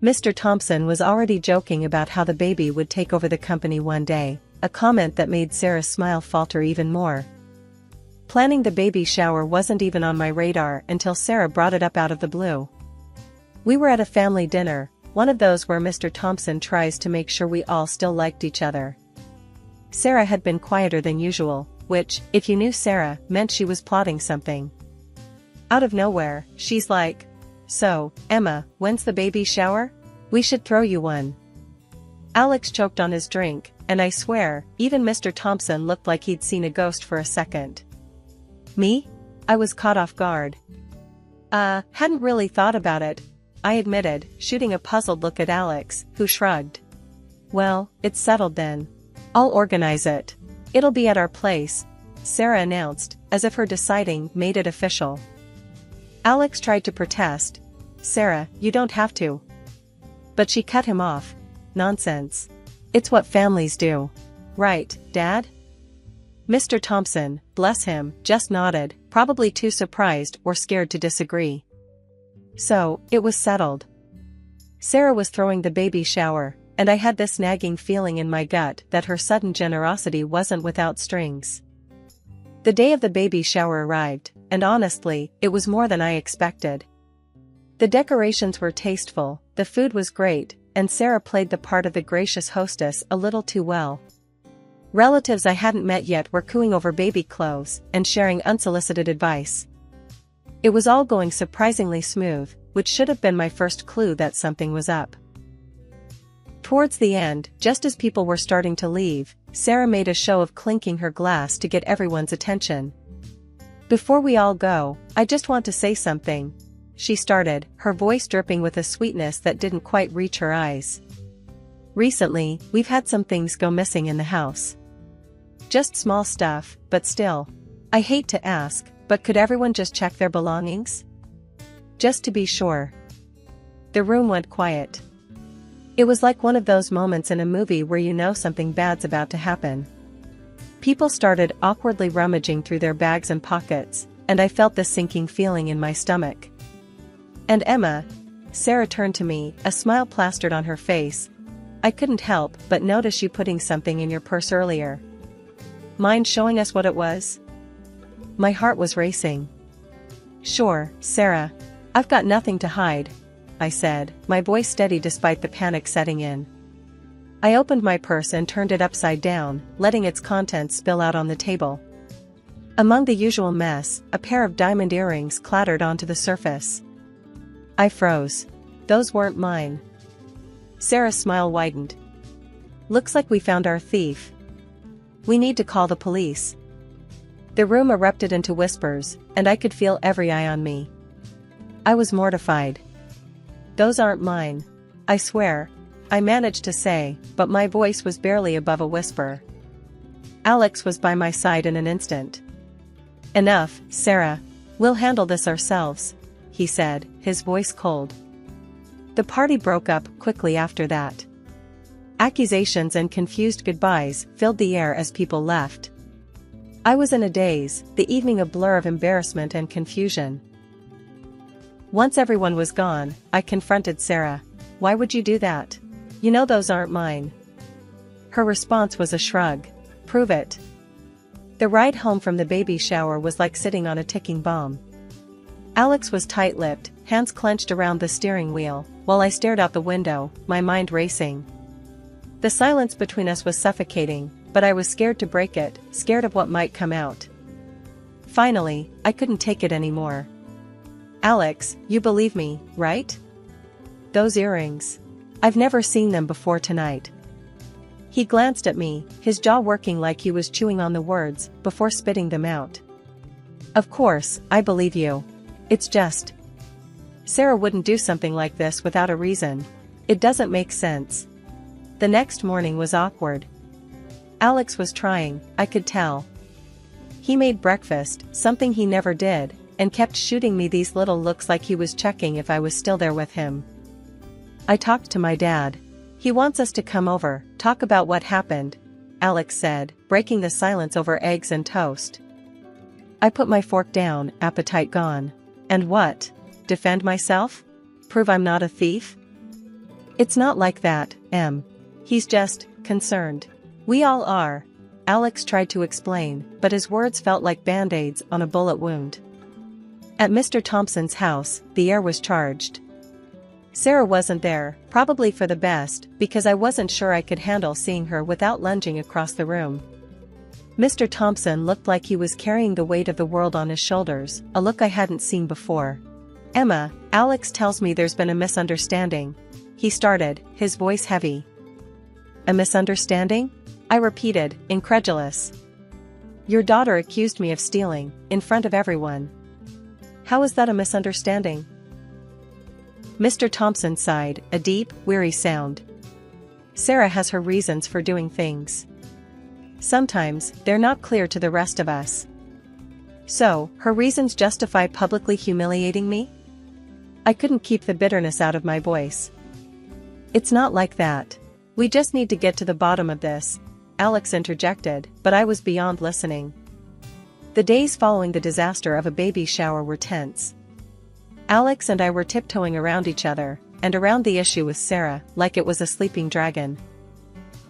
Mr. Thompson was already joking about how the baby would take over the company one day, a comment that made Sarah's smile falter even more. Planning the baby shower wasn't even on my radar until Sarah brought it up out of the blue. We were at a family dinner, one of those where Mr. Thompson tries to make sure we all still liked each other. Sarah had been quieter than usual, which, if you knew Sarah, meant she was plotting something. Out of nowhere, she's like, "So, Emma, when's the baby shower? We should throw you one." Alex choked on his drink, and I swear, even Mr. Thompson looked like he'd seen a ghost for a second. "Me?" I was caught off guard. Hadn't really thought about it," I admitted, shooting a puzzled look at Alex, who shrugged. "Well, it's settled then. I'll organize it. It'll be at our place," Sarah announced, as if her deciding made it official. Alex tried to protest. "Sarah, you don't have to." But she cut him off. "Nonsense. It's what families do. Right, Dad?" Mr. Thompson, bless him, just nodded, probably too surprised or scared to disagree. So, it was settled. Sarah was throwing the baby shower, and I had this nagging feeling in my gut that her sudden generosity wasn't without strings. The day of the baby shower arrived, and honestly, it was more than I expected. The decorations were tasteful, the food was great, and Sarah played the part of the gracious hostess a little too well. Relatives I hadn't met yet were cooing over baby clothes and sharing unsolicited advice. It was all going surprisingly smooth, which should have been my first clue that something was up. Towards the end, just as people were starting to leave, Sarah made a show of clinking her glass to get everyone's attention. "Before we all go, I just want to say something," she started, her voice dripping with a sweetness that didn't quite reach her eyes. "Recently, we've had some things go missing in the house. Just small stuff, but still. I hate to ask, but could everyone just check their belongings? Just to be sure." The room went quiet. It was like one of those moments in a movie where you know something bad's about to happen. People started awkwardly rummaging through their bags and pockets, and I felt this sinking feeling in my stomach. "And Emma," Sarah turned to me, a smile plastered on her face, "I couldn't help but notice you putting something in your purse earlier." Mind showing us what it was? My heart was racing. Sure, Sarah. I've got nothing to hide, I said, my voice steady despite the panic setting in. I opened my purse and turned it upside down, letting its contents spill out on the table. Among the usual mess, a pair of diamond earrings clattered onto the surface. I froze. Those weren't mine. Sarah's smile widened. Looks like we found our thief. We need to call the police. The room erupted into whispers, and I could feel every eye on me. I was mortified. Those aren't mine. I swear, I managed to say, but my voice was barely above a whisper. Alex was by my side in an instant. Enough, Sarah. We'll handle this ourselves, he said, his voice cold. The party broke up quickly after that. Accusations and confused goodbyes filled the air as people left. I was in a daze, the evening a blur of embarrassment and confusion. Once everyone was gone, I confronted Sarah. Why would you do that? You know those aren't mine. Her response was a shrug. Prove it. The ride home from the baby shower was like sitting on a ticking bomb. Alex was tight-lipped, hands clenched around the steering wheel, while I stared out the window, my mind racing. The silence between us was suffocating, but I was scared to break it, scared of what might come out. Finally, I couldn't take it anymore. Alex, you believe me, right? Those earrings. I've never seen them before tonight. He glanced at me, his jaw working like he was chewing on the words, before spitting them out. Of course, I believe you. It's just. Sarah wouldn't do something like this without a reason. It doesn't make sense. The next morning was awkward. Alex was trying, I could tell. He made breakfast, something he never did, and kept shooting me these little looks like he was checking if I was still there with him. I talked to my dad. He wants us to come over, talk about what happened, Alex said, breaking the silence over eggs and toast. I put my fork down, appetite gone. And what? Defend myself? Prove I'm not a thief? It's not like that, Em. He's just concerned. We all are. Alex tried to explain, but his words felt like band-aids on a bullet wound. At Mr. Thompson's house, the air was charged. Sarah wasn't there, probably for the best, because I wasn't sure I could handle seeing her without lunging across the room. Mr. Thompson looked like he was carrying the weight of the world on his shoulders, a look I hadn't seen before. Emma, Alex tells me there's been a misunderstanding. He started, his voice heavy. A misunderstanding? I repeated, incredulous. Your daughter accused me of stealing, in front of everyone. How is that a misunderstanding? Mr. Thompson sighed, a deep, weary sound. Sarah has her reasons for doing things. Sometimes, they're not clear to the rest of us. So, her reasons justify publicly humiliating me? I couldn't keep the bitterness out of my voice. It's not like that. We just need to get to the bottom of this, Alex interjected, but I was beyond listening. The days following the disaster of a baby shower were tense. Alex and I were tiptoeing around each other, and around the issue with Sarah, like it was a sleeping dragon.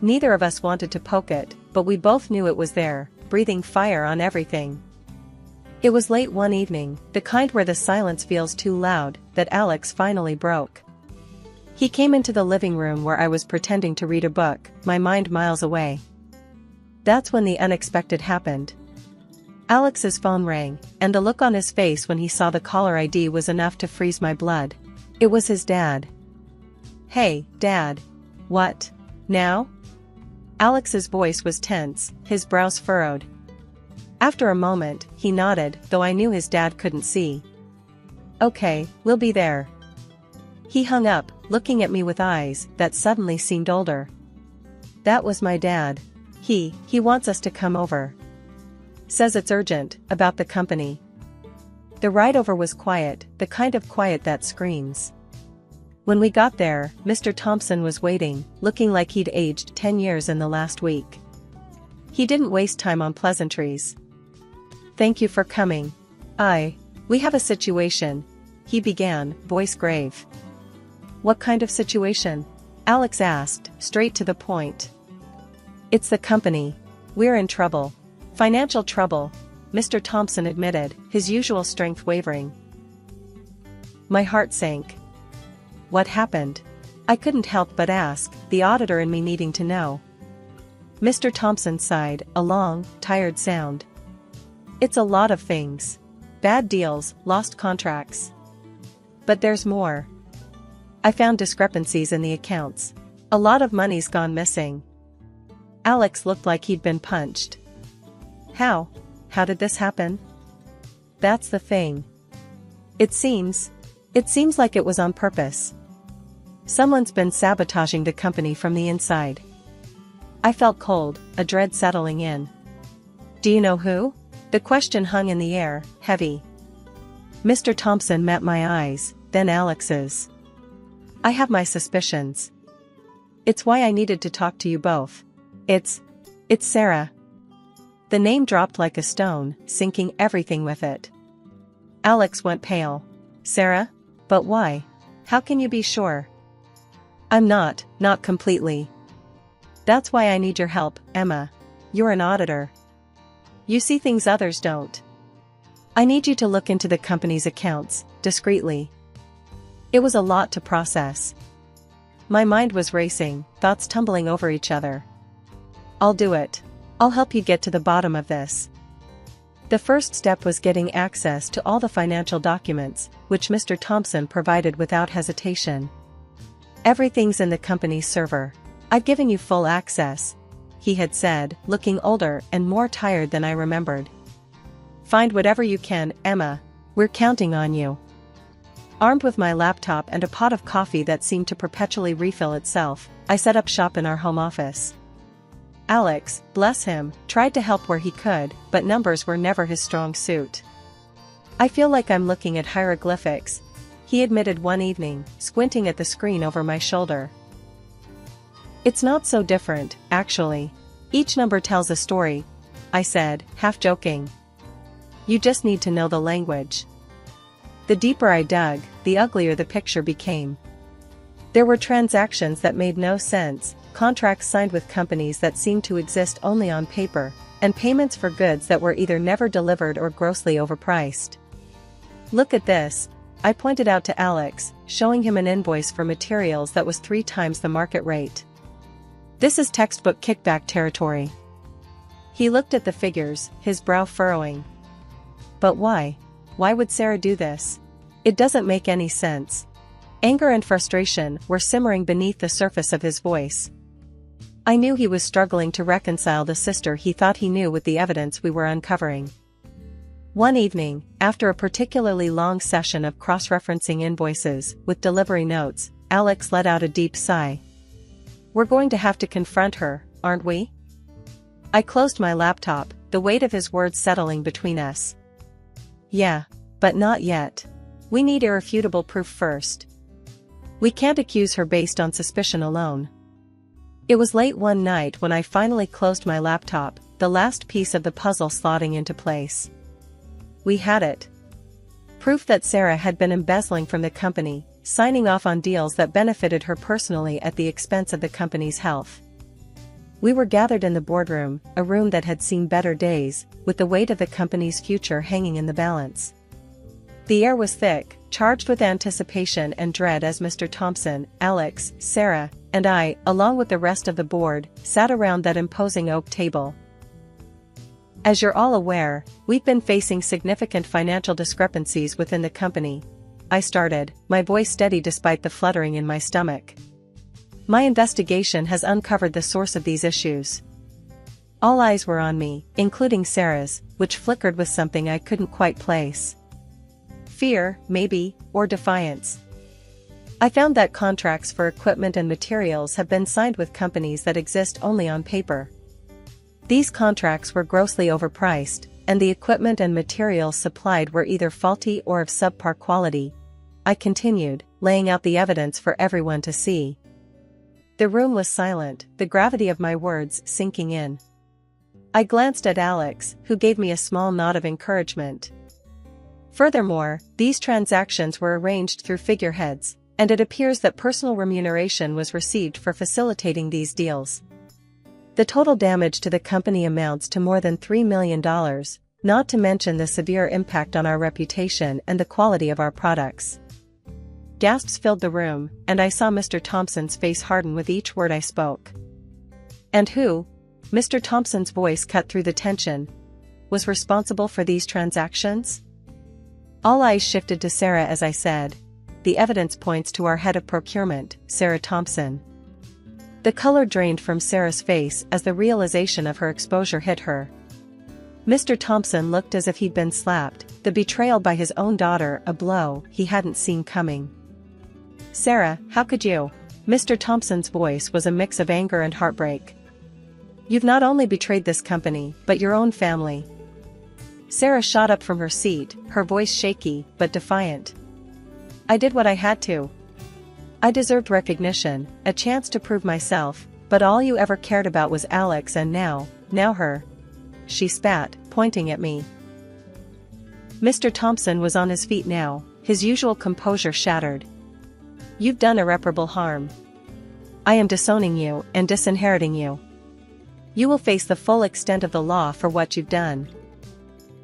Neither of us wanted to poke it, but we both knew it was there, breathing fire on everything. It was late one evening, the kind where the silence feels too loud, that Alex finally broke. He came into the living room where I was pretending to read a book, my mind miles away. That's when the unexpected happened. Alex's phone rang, and the look on his face when he saw the caller ID was enough to freeze my blood. It was his dad. Hey, Dad. What? Now? Alex's voice was tense, his brows furrowed. After a moment, he nodded, though I knew his dad couldn't see. Okay, we'll be there. He hung up, looking at me with eyes that suddenly seemed older. That was my dad. He wants us to come over. Says it's urgent, about the company. The ride over was quiet, the kind of quiet that screams. When we got there, Mr. Thompson was waiting, looking like he'd aged 10 years in the last week. He didn't waste time on pleasantries. Thank you for coming. We have a situation, he began, voice grave. What kind of situation? Alex asked, straight to the point. It's the company. We're in trouble. Financial trouble, Mr. Thompson admitted, his usual strength wavering. My heart sank. What happened? I couldn't help but ask, the auditor in me needing to know. Mr. Thompson sighed, a long, tired sound. It's a lot of things. Bad deals, lost contracts. But there's more. I found discrepancies in the accounts. A lot of money's gone missing. Alex looked like he'd been punched. How? How did this happen? That's the thing. It seems like it was on purpose. Someone's been sabotaging the company from the inside. I felt cold, a dread settling in. Do you know who? The question hung in the air, heavy. Mr. Thompson met my eyes, then Alex's. I have my suspicions. It's why I needed to talk to you both. It's Sarah. The name dropped like a stone, sinking everything with it. Alex went pale. Sarah? But why? How can you be sure? I'm not completely. That's why I need your help, Emma. You're an auditor. You see things others don't. I need you to look into the company's accounts, discreetly. It was a lot to process. My mind was racing, thoughts tumbling over each other. I'll do it. I'll help you get to the bottom of this. The first step was getting access to all the financial documents, which Mr. Thompson provided without hesitation. Everything's in the company's server. I've given you full access, he had said, looking older and more tired than I remembered. Find whatever you can, Emma. We're counting on you. Armed with my laptop and a pot of coffee that seemed to perpetually refill itself, I set up shop in our home office. Alex, bless him, tried to help where he could, but numbers were never his strong suit. I feel like I'm looking at hieroglyphics, he admitted one evening, squinting at the screen over my shoulder. It's not so different, actually. Each number tells a story, I said, half joking. You just need to know the language. The deeper I dug, the uglier the picture became. There were transactions that made no sense, contracts signed with companies that seemed to exist only on paper, and payments for goods that were either never delivered or grossly overpriced. Look at this, I pointed out to Alex, showing him an invoice for materials that was 3 times the market rate. This is textbook kickback territory. He looked at the figures, his brow furrowing. But why? Why would Sarah do this? It doesn't make any sense. Anger and frustration were simmering beneath the surface of his voice. I knew he was struggling to reconcile the sister he thought he knew with the evidence we were uncovering. One evening, after a particularly long session of cross-referencing invoices with delivery notes, Alex let out a deep sigh. We're going to have to confront her, aren't we? I closed my laptop, the weight of his words settling between us. Yeah, but not yet. We need irrefutable proof first. We can't accuse her based on suspicion alone. It was late one night when I finally closed my laptop, the last piece of the puzzle slotting into place. We had it. Proof that Sarah had been embezzling from the company, signing off on deals that benefited her personally at the expense of the company's health. We were gathered in the boardroom, a room that had seen better days, with the weight of the company's future hanging in the balance. The air was thick, charged with anticipation and dread as Mr. Thompson, Alex, Sarah, and I, along with the rest of the board, sat around that imposing oak table. As you're all aware, we've been facing significant financial discrepancies within the company. I started, my voice steady despite the fluttering in my stomach. My investigation has uncovered the source of these issues. All eyes were on me, including Sarah's, which flickered with something I couldn't quite place. Fear, maybe, or defiance. I found that contracts for equipment and materials have been signed with companies that exist only on paper. These contracts were grossly overpriced, and the equipment and materials supplied were either faulty or of subpar quality. I continued, laying out the evidence for everyone to see. The room was silent, the gravity of my words sinking in. I glanced at Alex, who gave me a small nod of encouragement. Furthermore, these transactions were arranged through figureheads, and it appears that personal remuneration was received for facilitating these deals. The total damage to the company amounts to more than $3 million, not to mention the severe impact on our reputation and the quality of our products." Gasps filled the room, and I saw Mr. Thompson's face harden with each word I spoke. "And who," Mr. Thompson's voice cut through the tension, "was responsible for these transactions?" All eyes shifted to Sarah as I said, "The evidence points to our head of procurement, Sarah Thompson." The color drained from Sarah's face as the realization of her exposure hit her. Mr. Thompson looked as if he'd been slapped, the betrayal by his own daughter a blow he hadn't seen coming. "Sarah, how could you?" Mr. Thompson's voice was a mix of anger and heartbreak. "You've not only betrayed this company, but your own family." Sarah shot up from her seat, her voice shaky, but defiant. "I did what I had to. I deserved recognition, a chance to prove myself, but all you ever cared about was Alex and now her." She spat, pointing at me. Mr. Thompson was on his feet now, his usual composure shattered. "You've done irreparable harm. I am disowning you and disinheriting you. You will face the full extent of the law for what you've done."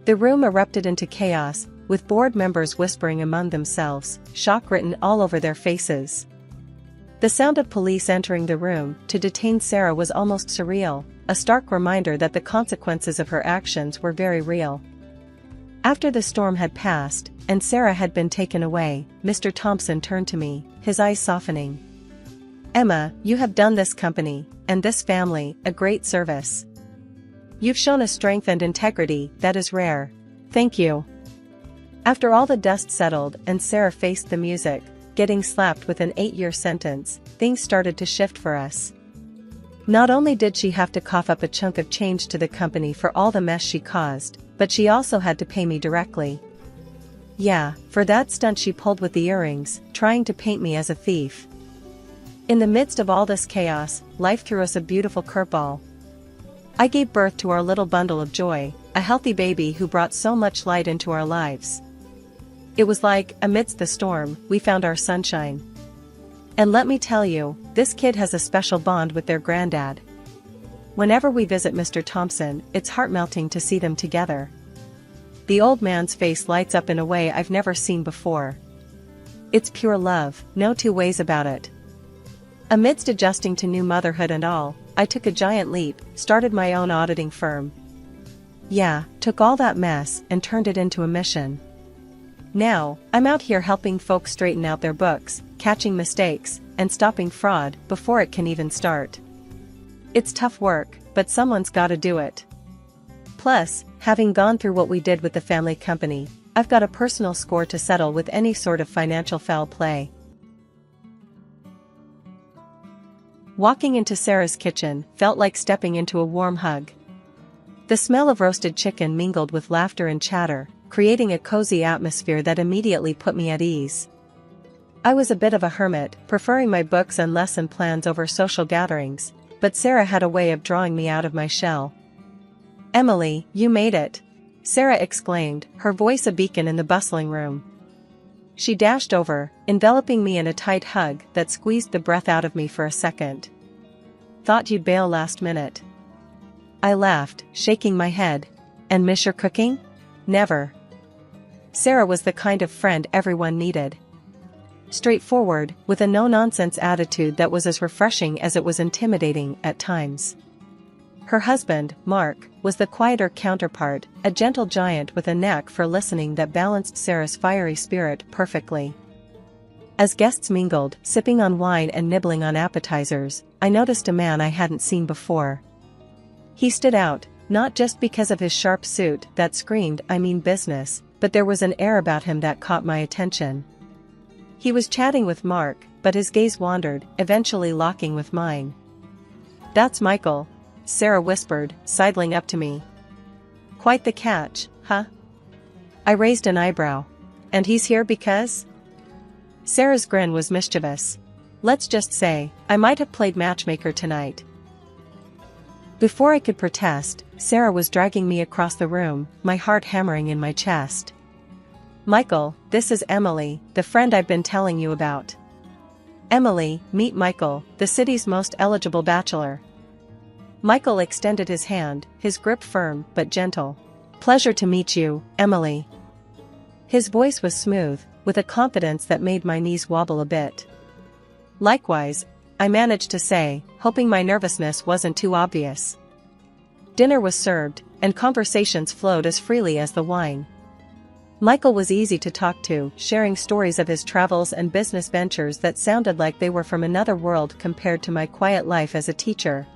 The room erupted into chaos, with board members whispering among themselves, shock written all over their faces. The sound of police entering the room to detain Sarah was almost surreal, a stark reminder that the consequences of her actions were very real. After the storm had passed, and Sarah had been taken away, Mr. Thompson turned to me, his eyes softening. "Emma, you have done this company, and this family, a great service. You've shown a strength and integrity that is rare. Thank you." After all the dust settled and Sarah faced the music, getting slapped with an 8-year sentence, things started to shift for us. Not only did she have to cough up a chunk of change to the company for all the mess she caused, but she also had to pay me directly. Yeah, for that stunt she pulled with the earrings, trying to paint me as a thief. In the midst of all this chaos, life threw us a beautiful curveball. I gave birth to our little bundle of joy, a healthy baby who brought so much light into our lives. It was like, amidst the storm, we found our sunshine. And let me tell you, this kid has a special bond with their granddad. Whenever we visit Mr. Thompson, it's heart-melting to see them together. The old man's face lights up in a way I've never seen before. It's pure love, no two ways about it. Amidst adjusting to new motherhood and all, I took a giant leap, started my own auditing firm. Yeah, took all that mess and turned it into a mission. Now, I'm out here helping folks straighten out their books, catching mistakes, and stopping fraud before it can even start. It's tough work, but someone's gotta do it. Plus, having gone through what we did with the family company, I've got a personal score to settle with any sort of financial foul play. Walking into Sarah's kitchen felt like stepping into a warm hug. The smell of roasted chicken mingled with laughter and chatter, creating a cozy atmosphere that immediately put me at ease. I was a bit of a hermit, preferring my books and lesson plans over social gatherings, but Sarah had a way of drawing me out of my shell. "Emily, you made it!" Sarah exclaimed, her voice a beacon in the bustling room. She dashed over, enveloping me in a tight hug that squeezed the breath out of me for a second. "Thought you'd bail last minute." I laughed, shaking my head. "And miss your cooking?" "Never." Sarah was the kind of friend everyone needed. Straightforward, with a no-nonsense attitude that was as refreshing as it was intimidating at times. Her husband, Mark, was the quieter counterpart, a gentle giant with a knack for listening that balanced Sarah's fiery spirit perfectly. As guests mingled, sipping on wine and nibbling on appetizers, I noticed a man I hadn't seen before. He stood out, not just because of his sharp suit that screamed "I mean business," but there was an air about him that caught my attention. He was chatting with Mark, but his gaze wandered, eventually locking with mine. "That's Michael," Sarah whispered, sidling up to me. "Quite the catch, huh?" I raised an eyebrow. "And he's here because?" Sarah's grin was mischievous. "Let's just say, I might have played matchmaker tonight." Before I could protest, Sarah was dragging me across the room, my heart hammering in my chest. "Michael, this is Emily, the friend I've been telling you about. Emily, meet Michael, the city's most eligible bachelor." Michael extended his hand, his grip firm but gentle. "Pleasure to meet you, Emily." His voice was smooth, with a confidence that made my knees wobble a bit. "Likewise," I managed to say, hoping my nervousness wasn't too obvious. Dinner was served, and conversations flowed as freely as the wine. Michael was easy to talk to, sharing stories of his travels and business ventures that sounded like they were from another world compared to my quiet life as a teacher.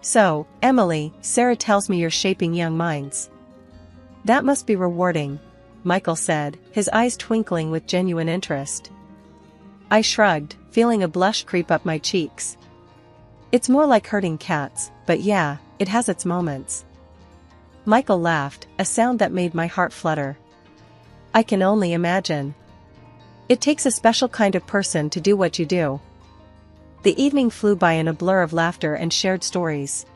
"So, Emily, Sarah tells me you're shaping young minds. That must be rewarding," Michael said, his eyes twinkling with genuine interest. I shrugged, feeling a blush creep up my cheeks. "It's more like herding cats, but yeah, it has its moments." Michael laughed, a sound that made my heart flutter. "I can only imagine. It takes a special kind of person to do what you do." The evening flew by in a blur of laughter and shared stories.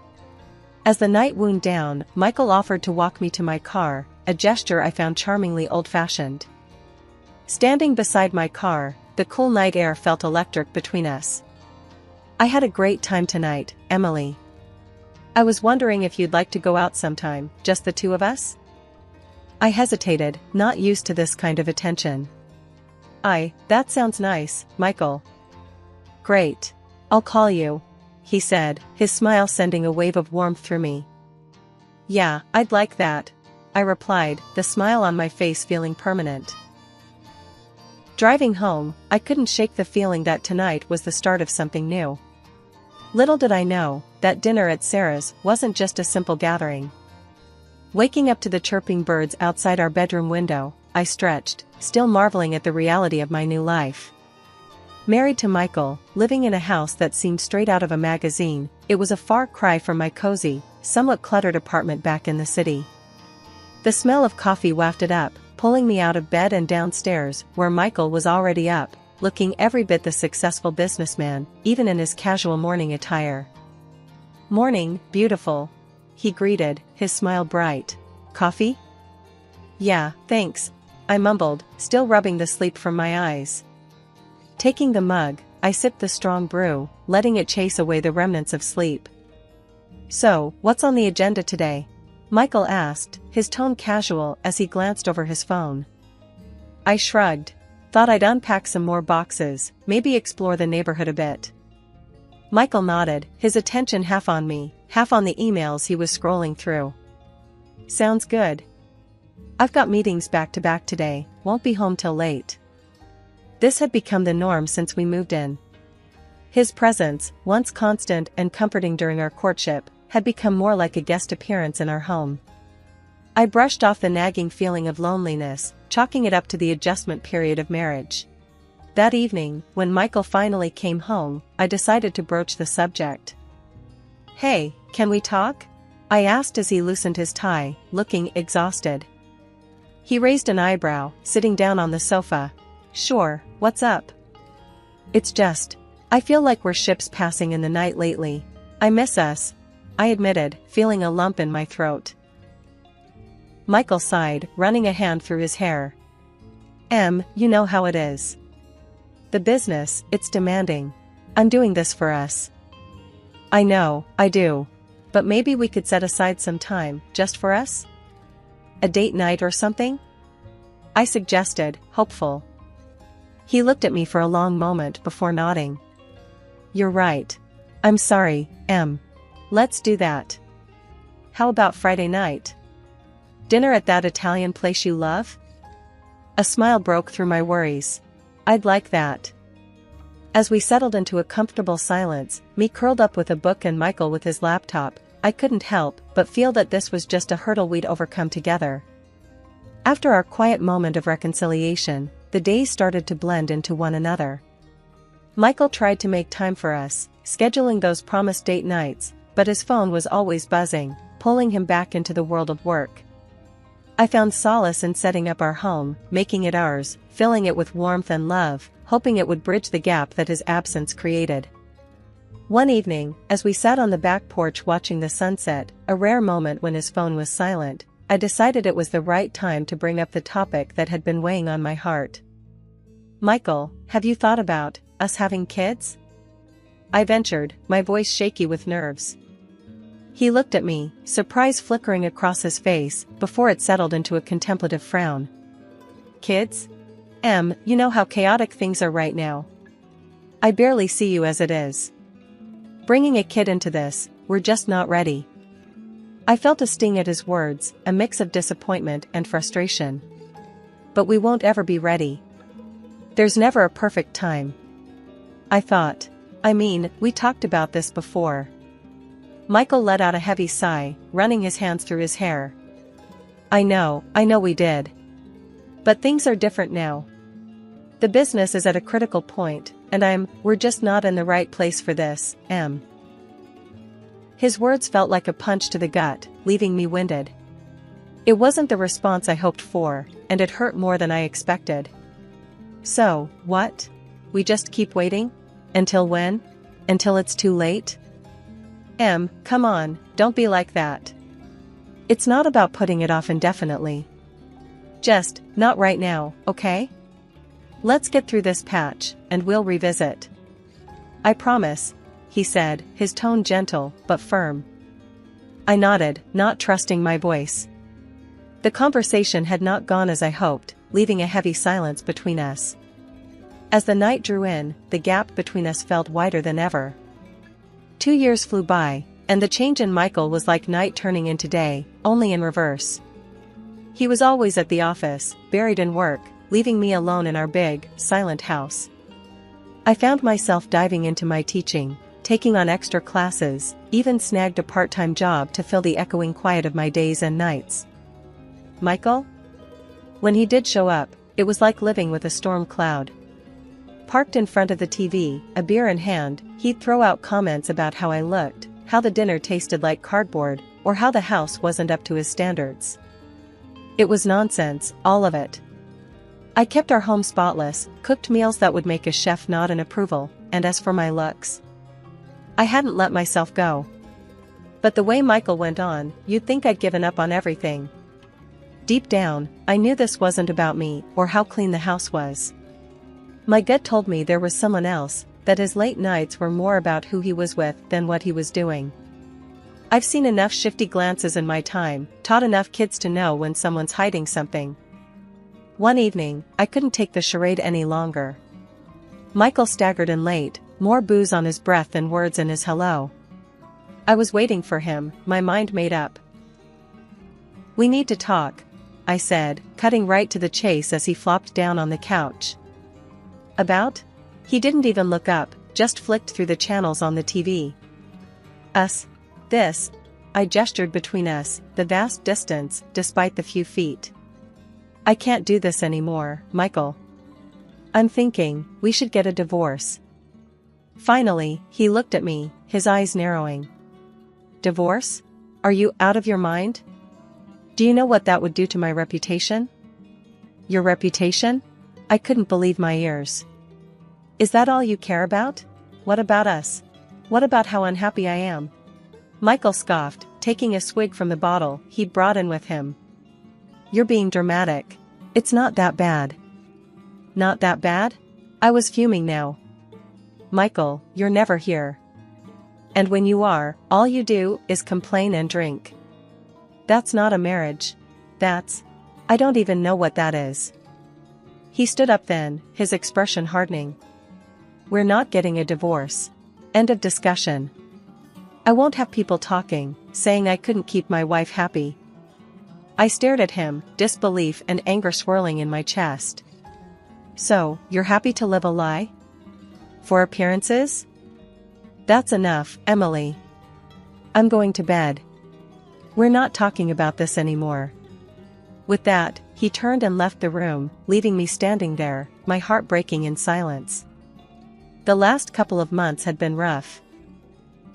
As the night wound down, Michael offered to walk me to my car, a gesture I found charmingly old-fashioned. Standing beside my car, the cool night air felt electric between us. "I had a great time tonight, Emily. I was wondering if you'd like to go out sometime, just the two of us?" I hesitated, not used to this kind of attention. That sounds nice, Michael." "Great. I'll call you," he said, his smile sending a wave of warmth through me. "Yeah, I'd like that," I replied, the smile on my face feeling permanent. Driving home, I couldn't shake the feeling that tonight was the start of something new. Little did I know, that dinner at Sarah's wasn't just a simple gathering. Waking up to the chirping birds outside our bedroom window, I stretched, still marveling at the reality of my new life. Married to Michael, living in a house that seemed straight out of a magazine, it was a far cry from my cozy, somewhat cluttered apartment back in the city. The smell of coffee wafted up, pulling me out of bed and downstairs, where Michael was already up, looking every bit the successful businessman, even in his casual morning attire. "Morning, beautiful," he greeted, his smile bright. "Coffee?" "Yeah, thanks," I mumbled, still rubbing the sleep from my eyes. Taking the mug, I sipped the strong brew, letting it chase away the remnants of sleep. "So, what's on the agenda today?" Michael asked, his tone casual as he glanced over his phone. I shrugged. Thought I'd unpack some more boxes, maybe explore the neighborhood a bit. Michael nodded, his attention half on me, half on the emails he was scrolling through. "Sounds good. I've got meetings back to back today, won't be home till late." This had become the norm since we moved in. His presence, once constant and comforting during our courtship, had become more like a guest appearance in our home. I brushed off the nagging feeling of loneliness, chalking it up to the adjustment period of marriage. That evening, when Michael finally came home, I decided to broach the subject. "Hey, can we talk?" I asked as he loosened his tie, looking exhausted. He raised an eyebrow, sitting down on the sofa. "Sure, what's up?" "It's just, I feel like we're ships passing in the night lately. I miss us," I admitted, feeling a lump in my throat. Michael sighed, running a hand through his hair. You know how it is. The business, it's demanding. I'm doing this for us." "I know, I do. But maybe we could set aside some time, just for us? A date night or something?" I suggested, hopeful. He looked at me for a long moment before nodding. "You're right. I'm sorry, Let's do that. How about Friday night? Dinner at that Italian place you love?" A smile broke through my worries. "I'd like that." As we settled into a comfortable silence, me curled up with a book and Michael with his laptop, I couldn't help but feel that this was just a hurdle we'd overcome together. After our quiet moment of reconciliation, the days started to blend into one another. Michael tried to make time for us, scheduling those promised date nights, but his phone was always buzzing, pulling him back into the world of work. I found solace in setting up our home, making it ours, filling it with warmth and love, hoping it would bridge the gap that his absence created. One evening, as we sat on the back porch watching the sunset, a rare moment when his phone was silent, I decided it was the right time to bring up the topic that had been weighing on my heart. "Michael, have you thought about us having kids?" I ventured, my voice shaky with nerves. He looked at me, surprise flickering across his face, before it settled into a contemplative frown. Kids? You know how chaotic things are right now. I barely see you as it is. Bringing a kid into this, we're just not ready. I felt a sting at his words, a mix of disappointment and frustration. But we won't ever be ready. There's never a perfect time. I thought. I mean, we talked about this before. Michael let out a heavy sigh, running his hands through his hair. I know we did. But things are different now. The business is at a critical point, and we're just not in the right place for this, His words felt like a punch to the gut, leaving me winded. It wasn't the response I hoped for, and it hurt more than I expected. So, what? We just keep waiting? Until when? Until it's too late? Come on, don't be like that. It's not about putting it off indefinitely. Just, not right now, okay? Let's get through this patch, and we'll revisit. I promise, he said, his tone gentle, but firm. I nodded, not trusting my voice. The conversation had not gone as I hoped, leaving a heavy silence between us. As the night drew in, the gap between us felt wider than ever. 2 years flew by, and the change in Michael was like night turning into day, only in reverse. He was always at the office, buried in work, leaving me alone in our big, silent house. I found myself diving into my teaching, taking on extra classes, even snagged a part-time job to fill the echoing quiet of my days and nights. Michael? When he did show up, it was like living with a storm cloud. Parked in front of the TV, a beer in hand, he'd throw out comments about how I looked, how the dinner tasted like cardboard, or how the house wasn't up to his standards. It was nonsense, all of it. I kept our home spotless, cooked meals that would make a chef nod in approval, and as for my looks, I hadn't let myself go. But the way Michael went on, you'd think I'd given up on everything. Deep down, I knew this wasn't about me, or how clean the house was. My gut told me there was someone else, that his late nights were more about who he was with than what he was doing. I've seen enough shifty glances in my time, taught enough kids to know when someone's hiding something. One evening, I couldn't take the charade any longer. Michael staggered in late, more booze on his breath than words in his hello. I was waiting for him, my mind made up. We need to talk, I said, cutting right to the chase as he flopped down on the couch. About? He didn't even look up, just flicked through the channels on the TV. Us. This. I gestured between us, the vast distance, despite the few feet. I can't do this anymore, Michael. I'm thinking, we should get a divorce. Finally, he looked at me, his eyes narrowing. Divorce? Are you out of your mind? Do you know what that would do to my reputation? Your reputation? I couldn't believe my ears. Is that all you care about? What about us? What about how unhappy I am? Michael scoffed, taking a swig from the bottle he'd brought in with him. You're being dramatic. It's not that bad. Not that bad? I was fuming now. Michael, you're never here. And when you are, all you do is complain and drink. That's not a marriage. I don't even know what that is. He stood up then, his expression hardening. We're not getting a divorce. End of discussion. I won't have people talking, saying I couldn't keep my wife happy. I stared at him, disbelief and anger swirling in my chest. So, you're happy to live a lie? For appearances? That's enough, Emily. I'm going to bed. We're not talking about this anymore. With that, he turned and left the room, leaving me standing there, my heart breaking in silence. The last couple of months had been rough.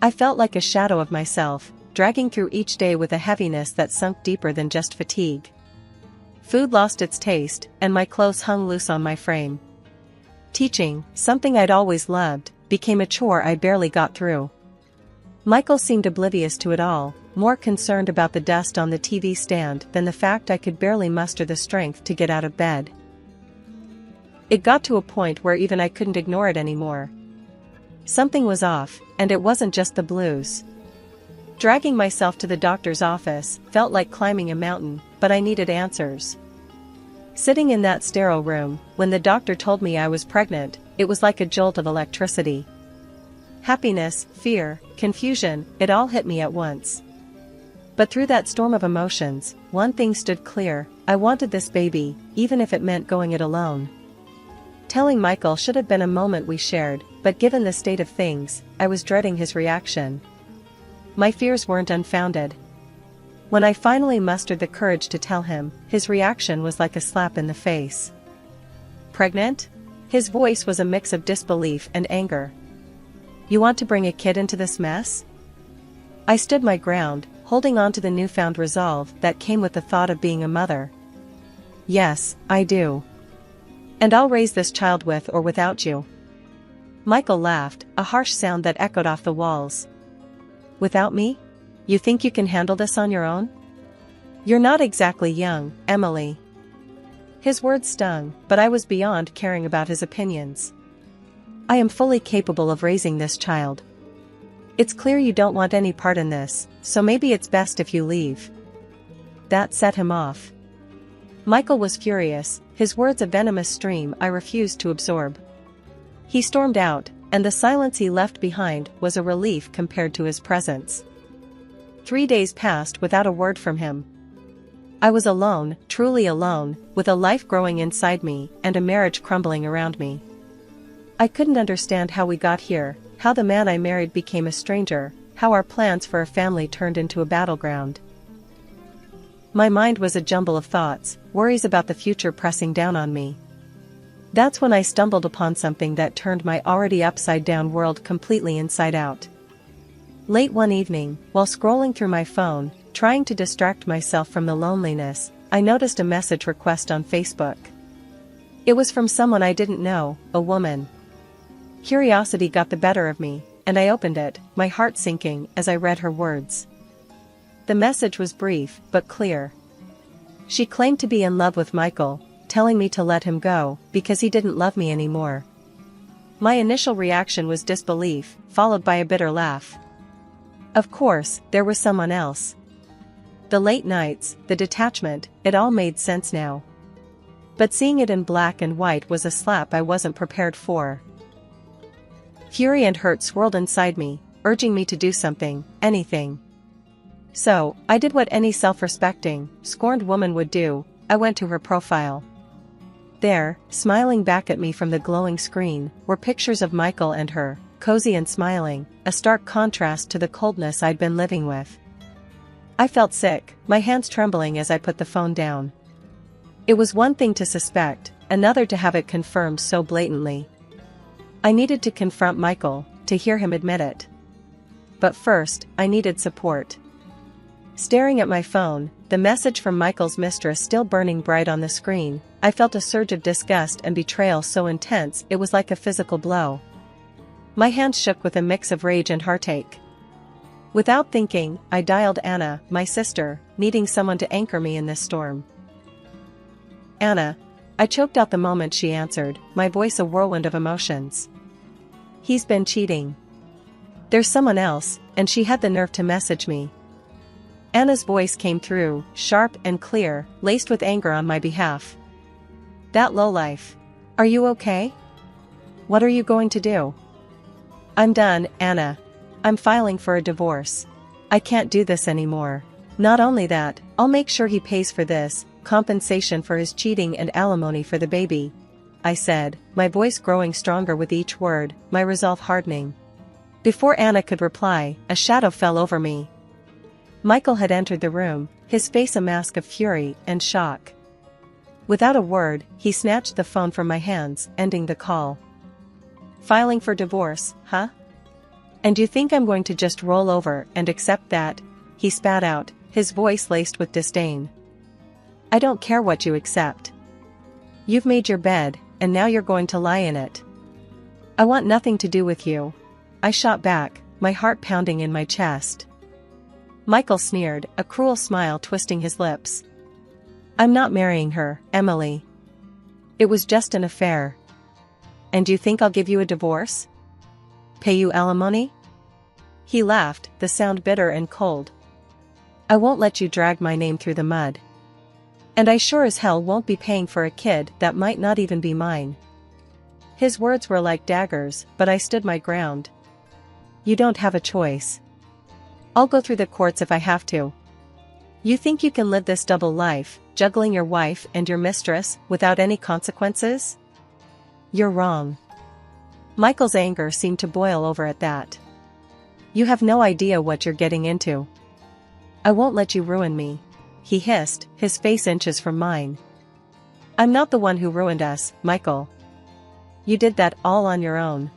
I felt like a shadow of myself, dragging through each day with a heaviness that sunk deeper than just fatigue. Food lost its taste, and my clothes hung loose on my frame. Teaching, something I'd always loved, became a chore I barely got through. Michael seemed oblivious to it all, more concerned about the dust on the TV stand than the fact I could barely muster the strength to get out of bed. It got to a point where even I couldn't ignore it anymore. Something was off, and it wasn't just the blues. Dragging myself to the doctor's office felt like climbing a mountain, but I needed answers. Sitting in that sterile room, when the doctor told me I was pregnant, it was like a jolt of electricity. Happiness, fear, confusion, it all hit me at once. But through that storm of emotions, one thing stood clear: I wanted this baby, even if it meant going it alone. Telling Michael should have been a moment we shared, but given the state of things, I was dreading his reaction. My fears weren't unfounded. When I finally mustered the courage to tell him, his reaction was like a slap in the face. Pregnant? His voice was a mix of disbelief and anger. You want to bring a kid into this mess? I stood my ground, holding on to the newfound resolve that came with the thought of being a mother. Yes, I do. And I'll raise this child with or without you. Michael laughed, a harsh sound that echoed off the walls. Without me? You think you can handle this on your own? You're not exactly young, Emily. His words stung, but I was beyond caring about his opinions. I am fully capable of raising this child. It's clear you don't want any part in this, so maybe it's best if you leave. That set him off. Michael was furious, his words a venomous stream I refused to absorb. He stormed out, and the silence he left behind was a relief compared to his presence. 3 days passed without a word from him. I was alone, truly alone, with a life growing inside me and a marriage crumbling around me. I couldn't understand how we got here, how the man I married became a stranger, how our plans for a family turned into a battleground. My mind was a jumble of thoughts, worries about the future pressing down on me. That's when I stumbled upon something that turned my already upside-down world completely inside out. Late one evening, while scrolling through my phone, trying to distract myself from the loneliness, I noticed a message request on Facebook. It was from someone I didn't know, a woman. Curiosity got the better of me, and I opened it, my heart sinking as I read her words. The message was brief, but clear. She claimed to be in love with Michael, telling me to let him go, because he didn't love me anymore. My initial reaction was disbelief, followed by a bitter laugh. Of course, there was someone else. The late nights, the detachment, it all made sense now. But seeing it in black and white was a slap I wasn't prepared for. Fury and hurt swirled inside me, urging me to do something, anything. So, I did what any self-respecting, scorned woman would do. I went to her profile. There, smiling back at me from the glowing screen, were pictures of Michael and her, cozy and smiling, a stark contrast to the coldness I'd been living with. I felt sick, my hands trembling as I put the phone down. It was one thing to suspect, another to have it confirmed so blatantly. I needed to confront Michael, to hear him admit it. But first, I needed support. Staring at my phone, the message from Michael's mistress still burning bright on the screen, I felt a surge of disgust and betrayal so intense it was like a physical blow. My hands shook with a mix of rage and heartache. Without thinking, I dialed Anna, my sister, needing someone to anchor me in this storm. Anna. I choked out the moment she answered, my voice a whirlwind of emotions. He's been cheating. There's someone else, and she had the nerve to message me. Anna's voice came through, sharp and clear, laced with anger on my behalf. That lowlife. Are you okay? What are you going to do? I'm done, Anna. I'm filing for a divorce. I can't do this anymore. Not only that, I'll make sure he pays for this, compensation for his cheating and alimony for the baby. I said, my voice growing stronger with each word, my resolve hardening. Before Anna could reply, a shadow fell over me. Michael had entered the room, his face a mask of fury and shock. Without a word, he snatched the phone from my hands, ending the call. Filing for divorce, huh? And you think I'm going to just roll over and accept that? He spat out, his voice laced with disdain. I don't care what you accept. You've made your bed, and now you're going to lie in it. I want nothing to do with you. I shot back, my heart pounding in my chest. Michael sneered, a cruel smile twisting his lips. I'm not marrying her, Emily. It was just an affair. And you think I'll give you a divorce? Pay you alimony? He laughed, the sound bitter and cold. I won't let you drag my name through the mud. And I sure as hell won't be paying for a kid that might not even be mine. His words were like daggers, but I stood my ground. You don't have a choice. I'll go through the courts if I have to. You think you can live this double life, juggling your wife and your mistress, without any consequences? You're wrong. Michael's anger seemed to boil over at that. You have no idea what you're getting into. I won't let you ruin me, he hissed, his face inches from mine. I'm not the one who ruined us, Michael. You did that all on your own.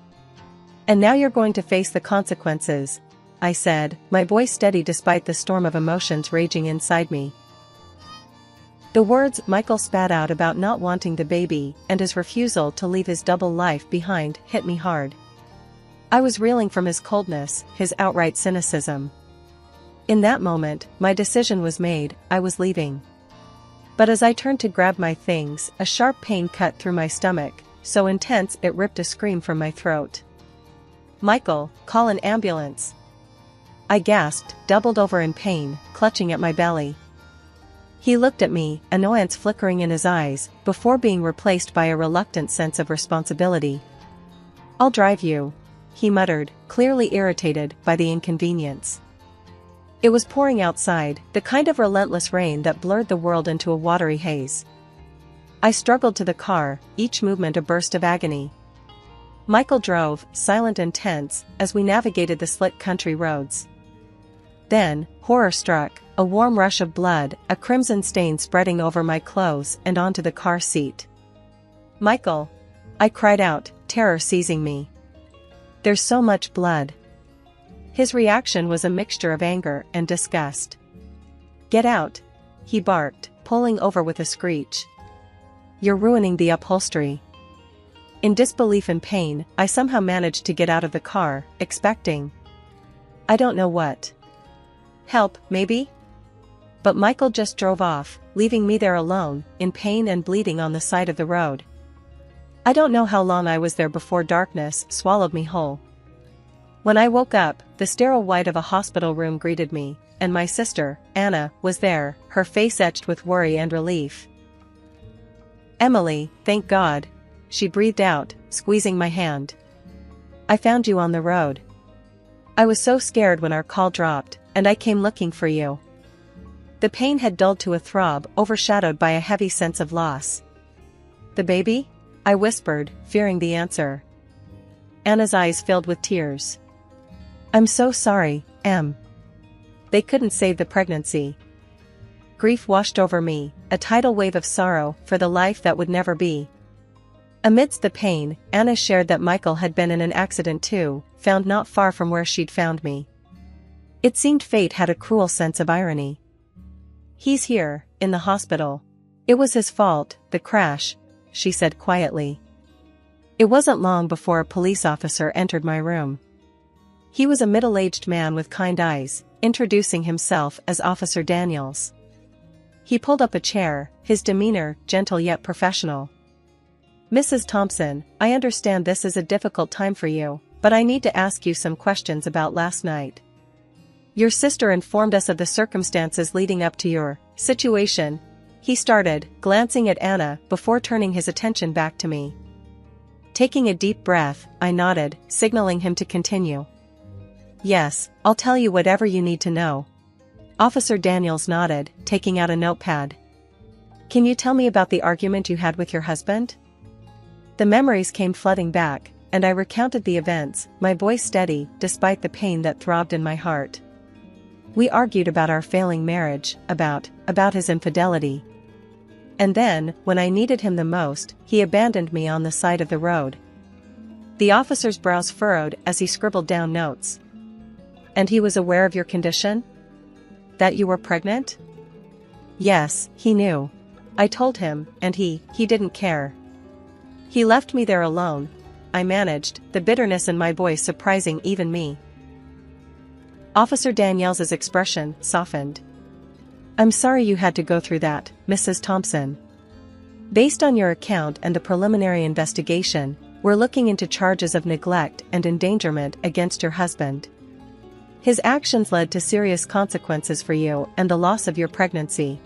And now you're going to face the consequences, I said, my voice steady despite the storm of emotions raging inside me. The words Michael spat out about not wanting the baby and his refusal to leave his double life behind hit me hard. I was reeling from his coldness, his outright cynicism. In that moment, my decision was made, I was leaving. But as I turned to grab my things, a sharp pain cut through my stomach, so intense it ripped a scream from my throat. Michael, call an ambulance. I gasped, doubled over in pain, clutching at my belly. He looked at me, annoyance flickering in his eyes, before being replaced by a reluctant sense of responsibility. I'll drive you, he muttered, clearly irritated by the inconvenience. It was pouring outside, the kind of relentless rain that blurred the world into a watery haze. I struggled to the car, each movement a burst of agony. Michael drove, silent and tense, as we navigated the slick country roads. Then, horror struck, a warm rush of blood, a crimson stain spreading over my clothes and onto the car seat. Michael! I cried out, terror seizing me. There's so much blood. His reaction was a mixture of anger and disgust. Get out! He barked, pulling over with a screech. You're ruining the upholstery. In disbelief and pain, I somehow managed to get out of the car, expecting I don't know what. Help, maybe? But Michael just drove off, leaving me there alone, in pain and bleeding on the side of the road. I don't know how long I was there before darkness swallowed me whole. When I woke up, the sterile white of a hospital room greeted me, and my sister, Anna, was there, her face etched with worry and relief. Emily, thank God, she breathed out, squeezing my hand. I found you on the road. I was so scared when our call dropped, and I came looking for you. The pain had dulled to a throb, overshadowed by a heavy sense of loss. The baby? I whispered, fearing the answer. Anna's eyes filled with tears. I'm so sorry, Em. They couldn't save the pregnancy. Grief washed over me, a tidal wave of sorrow for the life that would never be. Amidst the pain, Anna shared that Michael had been in an accident too, found not far from where she'd found me. It seemed fate had a cruel sense of irony. He's here, in the hospital. It was his fault, the crash, she said quietly. It wasn't long before a police officer entered my room. He was a middle-aged man with kind eyes, introducing himself as Officer Daniels. He pulled up a chair, his demeanor gentle yet professional. Mrs. Thompson, I understand this is a difficult time for you, but I need to ask you some questions about last night. Your sister informed us of the circumstances leading up to your situation, he started, glancing at Anna before turning his attention back to me. Taking a deep breath, I nodded, signaling him to continue. Yes, I'll tell you whatever you need to know. Officer Daniels nodded, taking out a notepad. Can you tell me about the argument you had with your husband? The memories came flooding back, and I recounted the events, my voice steady, despite the pain that throbbed in my heart. We argued about our failing marriage, about his infidelity. And then, when I needed him the most, he abandoned me on the side of the road. The officer's brows furrowed as he scribbled down notes. And he was aware of your condition? That you were pregnant? Yes, he knew. I told him, and he didn't care. He left me there alone, I managed, the bitterness in my voice surprising even me. Officer Daniels's expression softened. I'm sorry you had to go through that, Mrs. Thompson. Based on your account and the preliminary investigation, we're looking into charges of neglect and endangerment against your husband. His actions led to serious consequences for you and the loss of your pregnancy.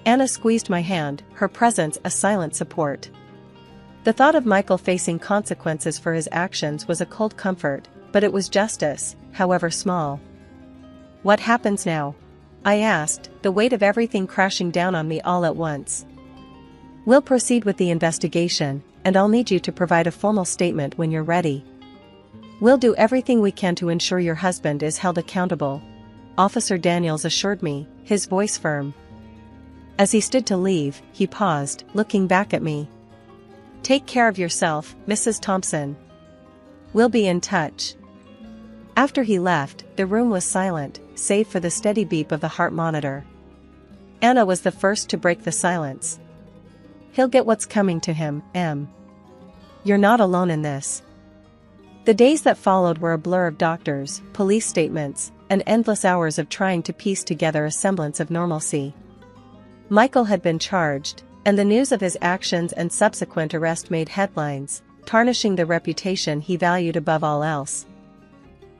Anna squeezed my hand, her presence a silent support. The thought of Michael facing consequences for his actions was a cold comfort, but it was justice, however small. What happens now? I asked, the weight of everything crashing down on me all at once. We'll proceed with the investigation, and I'll need you to provide a formal statement when you're ready. We'll do everything we can to ensure your husband is held accountable, Officer Daniels assured me, his voice firm. As he stood to leave, he paused, looking back at me. Take care of yourself, Mrs. Thompson. We'll be in touch. After he left, the room was silent, save for the steady beep of the heart monitor. Anna was the first to break the silence. He'll get what's coming to him, Em. You're not alone in this. The days that followed were a blur of doctors, police statements, and endless hours of trying to piece together a semblance of normalcy. Michael had been charged, and the news of his actions and subsequent arrest made headlines, tarnishing the reputation he valued above all else.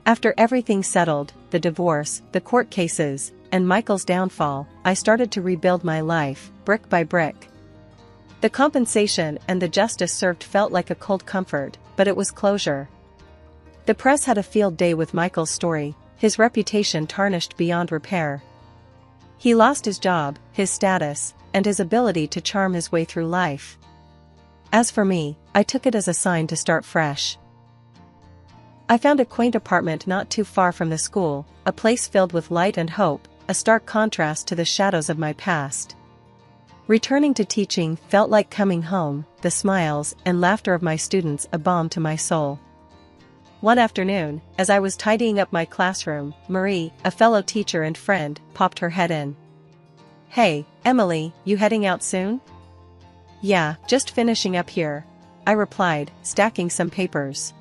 After everything settled, the divorce, the court cases, and Michael's downfall, I started to rebuild my life, brick by brick. The compensation and the justice served felt like a cold comfort, but it was closure. The press had a field day with Michael's story, his reputation tarnished beyond repair. He lost his job, his status, and his ability to charm his way through life. As for me, I took it as a sign to start fresh. I found a quaint apartment not too far from the school, a place filled with light and hope, a stark contrast to the shadows of my past. Returning to teaching felt like coming home, the smiles and laughter of my students a balm to my soul. One afternoon, as I was tidying up my classroom, Marie, a fellow teacher and friend, popped her head in. Hey, Emily, you heading out soon? Yeah, just finishing up here, I replied, stacking some papers.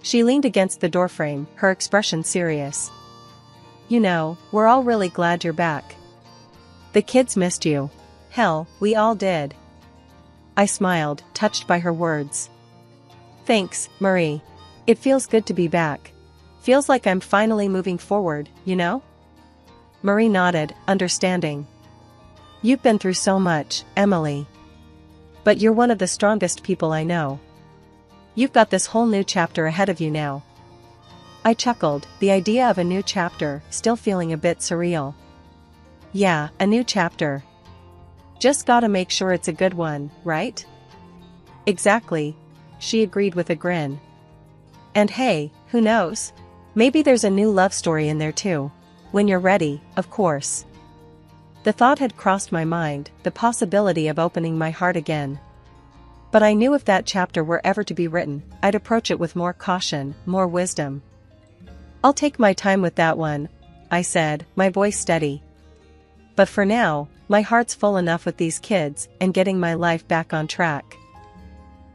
She leaned against the doorframe, her expression serious. You know, we're all really glad you're back. The kids missed you. Hell, we all did. I smiled, touched by her words. Thanks, Marie. It feels good to be back. Feels like I'm finally moving forward, you know? Marie nodded, understanding. You've been through so much, Emily. But you're one of the strongest people I know. You've got this whole new chapter ahead of you now. I chuckled, the idea of a new chapter still feeling a bit surreal. Yeah, a new chapter. Just gotta make sure it's a good one, right? Exactly, she agreed with a grin. And hey, who knows? Maybe there's a new love story in there too. When you're ready, of course. The thought had crossed my mind, the possibility of opening my heart again. But I knew if that chapter were ever to be written, I'd approach it with more caution, more wisdom. I'll take my time with that one, I said, my voice steady. But for now, my heart's full enough with these kids and getting my life back on track.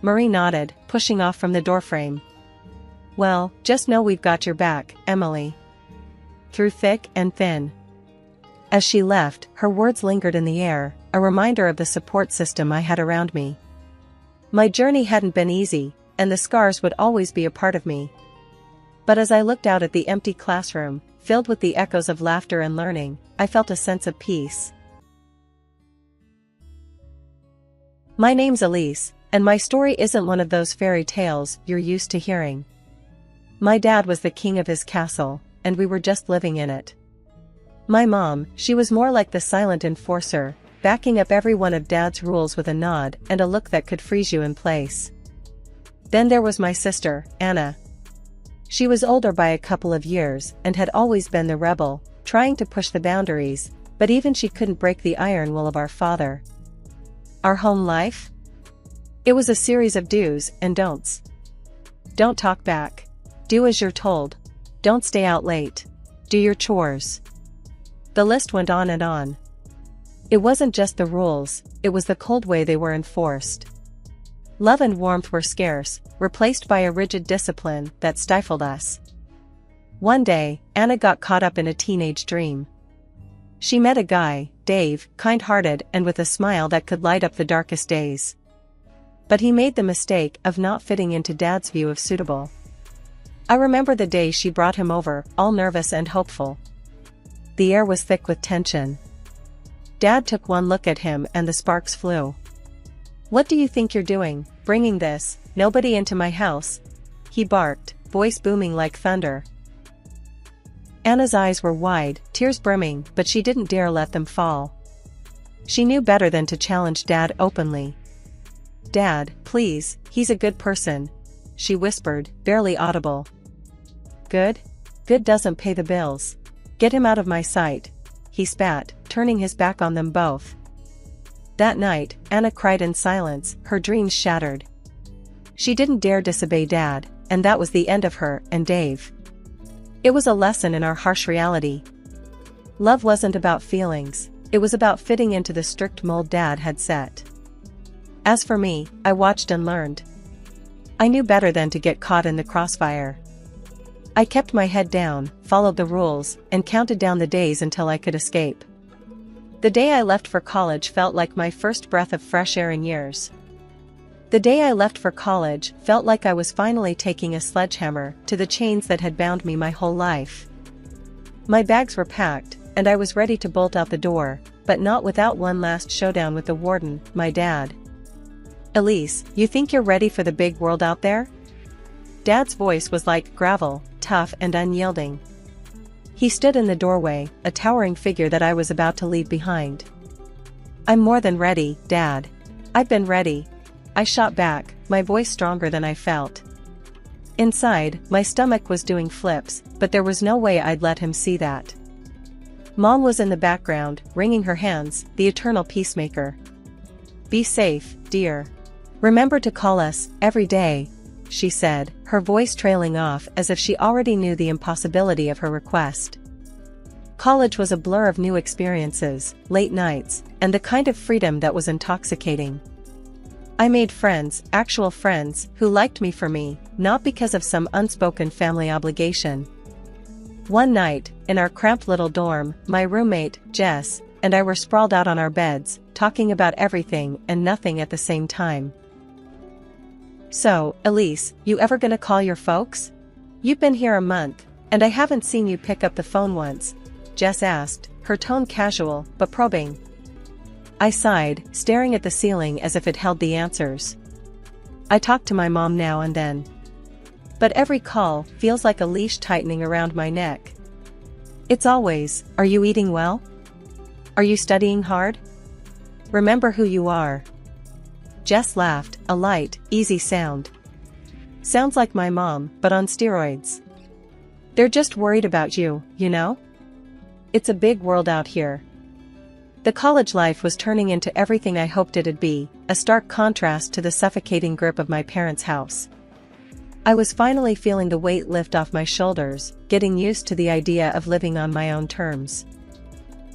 Marie nodded, pushing off from the doorframe. Well, just know we've got your back, Emily. Through thick and thin. As she left, her words lingered in the air, a reminder of the support system I had around me. My journey hadn't been easy, and the scars would always be a part of me. But as I looked out at the empty classroom, filled with the echoes of laughter and learning, I felt a sense of peace. My name's Elise, and my story isn't one of those fairy tales you're used to hearing. My dad was the king of his castle, and we were just living in it. My mom, she was more like the silent enforcer, backing up every one of Dad's rules with a nod and a look that could freeze you in place. Then there was my sister, Anna. She was older by a couple of years and had always been the rebel, trying to push the boundaries, but even she couldn't break the iron will of our father. Our home life? It was a series of do's and don'ts. Don't talk back. Do as you're told. Don't stay out late. Do your chores. The list went on and on. It wasn't just the rules, it was the cold way they were enforced. Love and warmth were scarce, replaced by a rigid discipline that stifled us. One day, Anna got caught up in a teenage dream. She met a guy, Dave, kind-hearted and with a smile that could light up the darkest days. But he made the mistake of not fitting into Dad's view of suitable. I remember the day she brought him over, all nervous and hopeful. The air was thick with tension. Dad took one look at him and the sparks flew. "What do you think you're doing, bringing nobody into my house?" he barked, voice booming like thunder. Anna's eyes were wide, tears brimming, but she didn't dare let them fall. She knew better than to challenge Dad openly. "Dad, please, he's a good person," she whispered, barely audible. "Good? Good doesn't pay the bills. Get him out of my sight," he spat, turning his back on them both. That night, Anna cried in silence, her dreams shattered. She didn't dare disobey Dad, and that was the end of her and Dave. It was a lesson in our harsh reality. Love wasn't about feelings, it was about fitting into the strict mold Dad had set. As for me, I watched and learned. I knew better than to get caught in the crossfire. I kept my head down, followed the rules, and counted down the days until I could escape. The day I left for college felt like my first breath of fresh air in years. The day I left for college felt like I was finally taking a sledgehammer to the chains that had bound me my whole life. My bags were packed, and I was ready to bolt out the door, but not without one last showdown with the warden, my dad. "Elise, you think you're ready for the big world out there?" Dad's voice was like gravel, tough and unyielding. He stood in the doorway, a towering figure that I was about to leave behind. "I'm more than ready, Dad. I've been ready," I shot back, my voice stronger than I felt. Inside, my stomach was doing flips, but there was no way I'd let him see that. Mom was in the background, wringing her hands, the eternal peacemaker. "Be safe, dear. Remember to call us, every day," she said, her voice trailing off as if she already knew the impossibility of her request. College was a blur of new experiences, late nights, and the kind of freedom that was intoxicating. I made friends, actual friends, who liked me for me, not because of some unspoken family obligation. One night, in our cramped little dorm, my roommate, Jess, and I were sprawled out on our beds, talking about everything and nothing at the same time. "So, Elise, you ever gonna call your folks? You've been here a month, and I haven't seen you pick up the phone once," Jess asked, her tone casual, but probing. I sighed, staring at the ceiling as if it held the answers. "I talk to my mom now and then. But every call feels like a leash tightening around my neck. It's always, 'Are you eating well? Are you studying hard? Remember who you are.'" Jess laughed, a light, easy sound. "Sounds like my mom, but on steroids. They're just worried about you, you know? It's a big world out here." The college life was turning into everything I hoped it'd be, a stark contrast to the suffocating grip of my parents' house. I was finally feeling the weight lift off my shoulders, getting used to the idea of living on my own terms.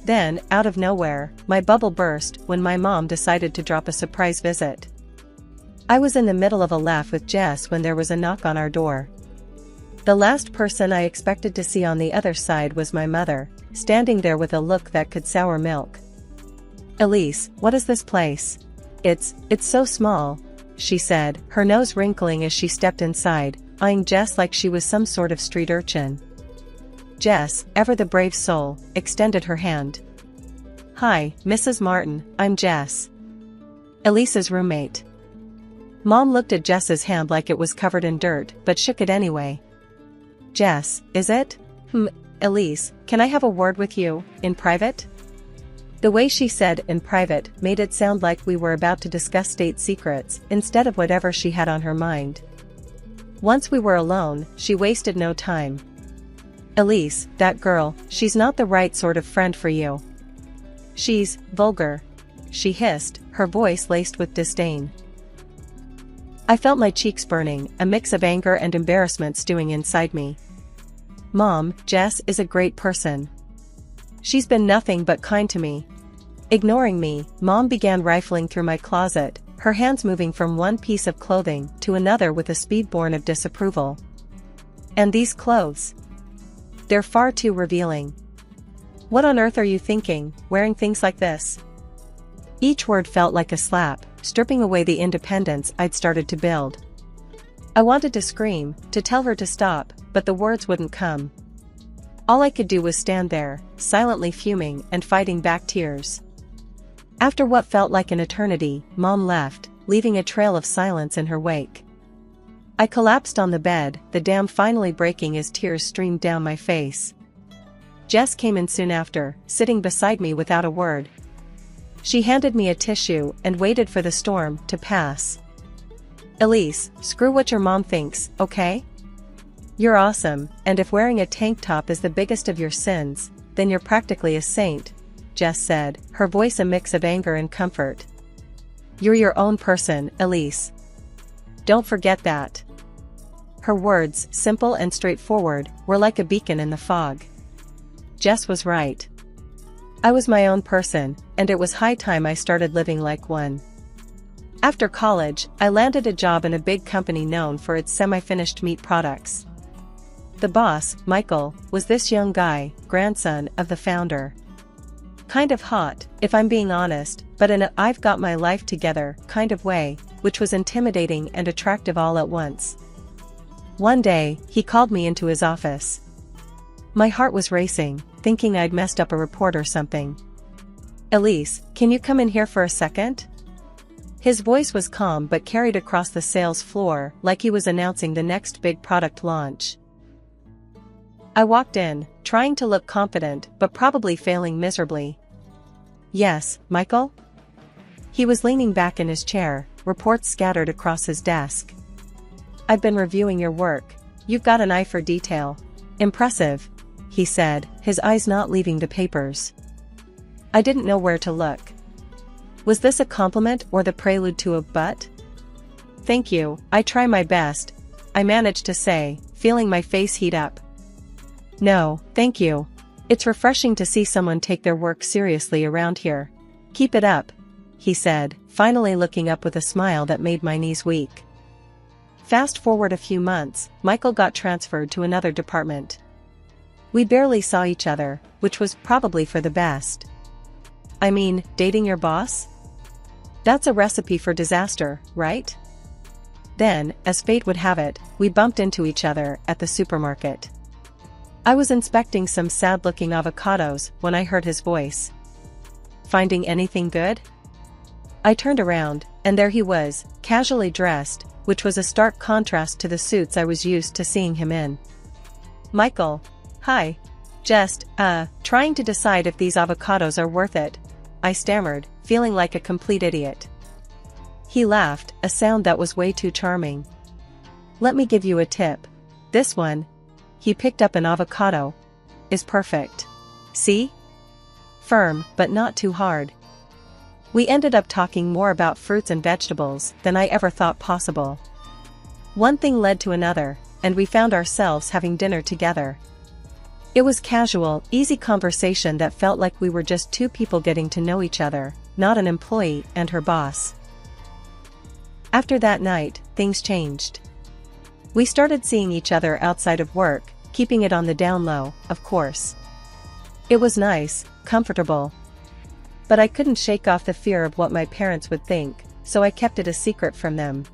Then, out of nowhere, my bubble burst when my mom decided to drop a surprise visit. I was in the middle of a laugh with Jess when there was a knock on our door. The last person I expected to see on the other side was my mother, standing there with a look that could sour milk. "Elise, what is this place? It's so small," she said, her nose wrinkling as she stepped inside, eyeing Jess like she was some sort of street urchin. Jess, ever the brave soul, extended her hand. "Hi, Mrs. Martin, I'm Jess. Elise's roommate." Mom looked at Jess's hand like it was covered in dirt, but shook it anyway. "Jess, is it? Elise, can I have a word with you, in private?" The way she said "in private" made it sound like we were about to discuss state secrets, instead of whatever she had on her mind. Once we were alone, she wasted no time. "Elise, that girl, she's not the right sort of friend for you. She's vulgar," she hissed, her voice laced with disdain. I felt my cheeks burning, a mix of anger and embarrassment stewing inside me. "Mom, Jess is a great person. She's been nothing but kind to me." Ignoring me, Mom began rifling through my closet, her hands moving from one piece of clothing to another with a speed born of disapproval. "And these clothes? They're far too revealing. What on earth are you thinking, wearing things like this?" Each word felt like a slap, stripping away the independence I'd started to build. I wanted to scream, to tell her to stop, but the words wouldn't come. All I could do was stand there, silently fuming and fighting back tears. After what felt like an eternity, Mom left, leaving a trail of silence in her wake. I collapsed on the bed, the dam finally breaking as tears streamed down my face. Jess came in soon after, sitting beside me without a word. She handed me a tissue and waited for the storm to pass. "Elise, screw what your mom thinks, okay? You're awesome, and if wearing a tank top is the biggest of your sins, then you're practically a saint," Jess said, her voice a mix of anger and comfort. "You're your own person, Elise. Don't forget that." Her words, simple and straightforward, were like a beacon in the fog. Jess was right. I was my own person, and it was high time I started living like one. After college, I landed a job in a big company known for its semi-finished meat products. The boss, Michael, was this young guy, grandson of the founder. Kind of hot, if I'm being honest, but in a "I've got my life together" kind of way, which was intimidating and attractive all at once. One day, he called me into his office. My heart was racing, thinking I'd messed up a report or something. "Elise, can you come in here for a second?" His voice was calm but carried across the sales floor like he was announcing the next big product launch. I walked in, trying to look confident but probably failing miserably. "Yes, Michael?" He was leaning back in his chair, reports scattered across his desk. "I've been reviewing your work. You've got an eye for detail. Impressive," he said, his eyes not leaving the papers. I didn't know where to look. Was this a compliment or the prelude to a "but"? "Thank you, I try my best," I managed to say, feeling my face heat up. "No, thank you. It's refreshing to see someone take their work seriously around here. Keep it up," he said, finally looking up with a smile that made my knees weak. Fast forward a few months, Michael got transferred to another department. We barely saw each other, which was probably for the best. I mean, dating your boss? That's a recipe for disaster, right? Then, as fate would have it, we bumped into each other at the supermarket. I was inspecting some sad-looking avocados when I heard his voice. "Finding anything good?" I turned around, and there he was, casually dressed, which was a stark contrast to the suits I was used to seeing him in. "Michael. Hi. Just, trying to decide if these avocados are worth it," I stammered, feeling like a complete idiot. He laughed, a sound that was way too charming. "Let me give you a tip. This one," he picked up an avocado, "is perfect. See? Firm, but not too hard." We ended up talking more about fruits and vegetables than I ever thought possible. One thing led to another, and we found ourselves having dinner together. It was casual, easy conversation that felt like we were just two people getting to know each other, not an employee and her boss. After that night, things changed. We started seeing each other outside of work, keeping it on the down low, of course. It was nice, comfortable. But I couldn't shake off the fear of what my parents would think, so I kept it a secret from them.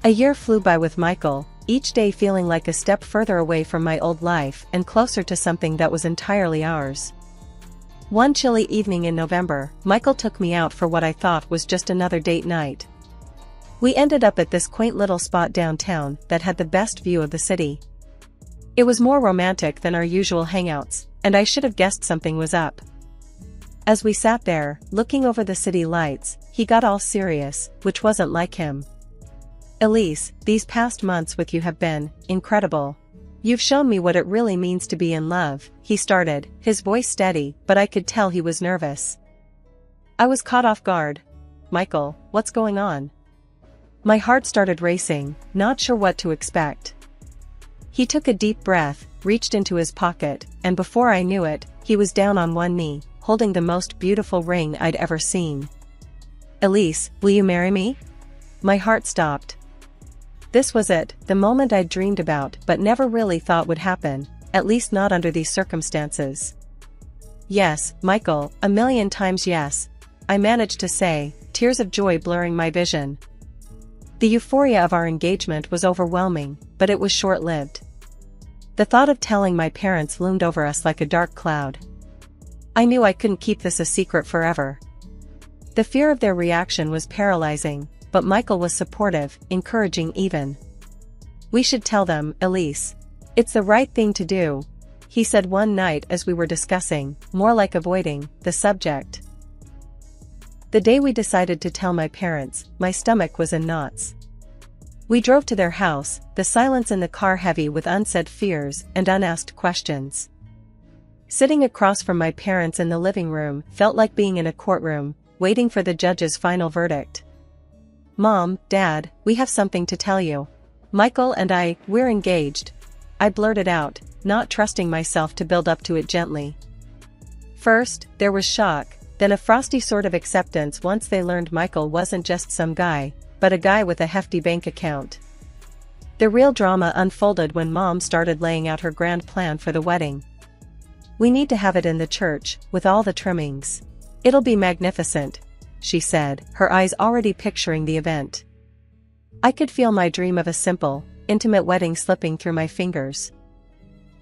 A year flew by with Michael, each day feeling like a step further away from my old life and closer to something that was entirely ours. One chilly evening in November, Michael took me out for what I thought was just another date night. We ended up at this quaint little spot downtown that had the best view of the city. It was more romantic than our usual hangouts, and I should have guessed something was up. As we sat there, looking over the city lights, he got all serious, which wasn't like him. "Elise, these past months with you have been incredible. You've shown me what it really means to be in love," he started, his voice steady, but I could tell he was nervous. I was caught off guard. "Michael, what's going on?" My heart started racing, not sure what to expect. He took a deep breath, reached into his pocket, and before I knew it, he was down on one knee, holding the most beautiful ring I'd ever seen. "Elise, will you marry me?" My heart stopped. This was it, the moment I'd dreamed about but never really thought would happen, at least not under these circumstances. "Yes, Michael, a million times yes," I managed to say, tears of joy blurring my vision. The euphoria of our engagement was overwhelming, but it was short-lived. The thought of telling my parents loomed over us like a dark cloud. I knew I couldn't keep this a secret forever. The fear of their reaction was paralyzing, but Michael was supportive, encouraging even. "We should tell them, Elise. It's the right thing to do," he said one night as we were discussing, more like avoiding, the subject. The day we decided to tell my parents, my stomach was in knots. We drove to their house, the silence in the car heavy with unsaid fears and unasked questions. Sitting across from my parents in the living room felt like being in a courtroom, waiting for the judge's final verdict. "Mom, Dad, we have something to tell you. Michael and we're engaged," I blurted out, not trusting myself to build up to it gently. First, there was shock, then a frosty sort of acceptance once they learned Michael wasn't just some guy, but a guy with a hefty bank account. The real drama unfolded when Mom started laying out her grand plan for the wedding. "We need to have it in the church, with all the trimmings. It'll be magnificent," she said, her eyes already picturing the event. I could feel my dream of a simple, intimate wedding slipping through my fingers.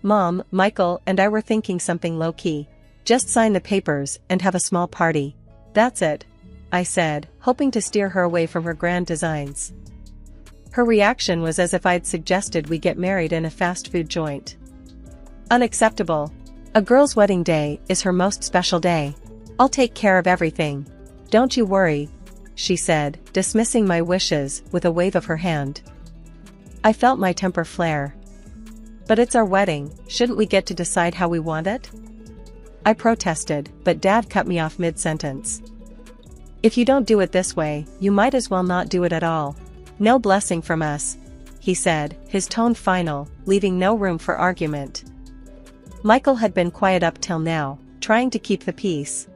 Mom, Michael and I were thinking something low-key. Just sign the papers and have a small party. That's it, I said, hoping to steer her away from her grand designs. Her reaction was as if I'd suggested we get married in a fast food joint. Unacceptable. A girl's wedding day is her most special day. I'll take care of everything. Don't you worry, she said, dismissing my wishes with a wave of her hand. I felt my temper flare. But it's our wedding, shouldn't we get to decide how we want it? I protested, but Dad cut me off mid-sentence. If you don't do it this way, you might as well not do it at all. No blessing from us, he said, his tone final, leaving no room for argument. Michael had been quiet up till now, trying to keep the peace.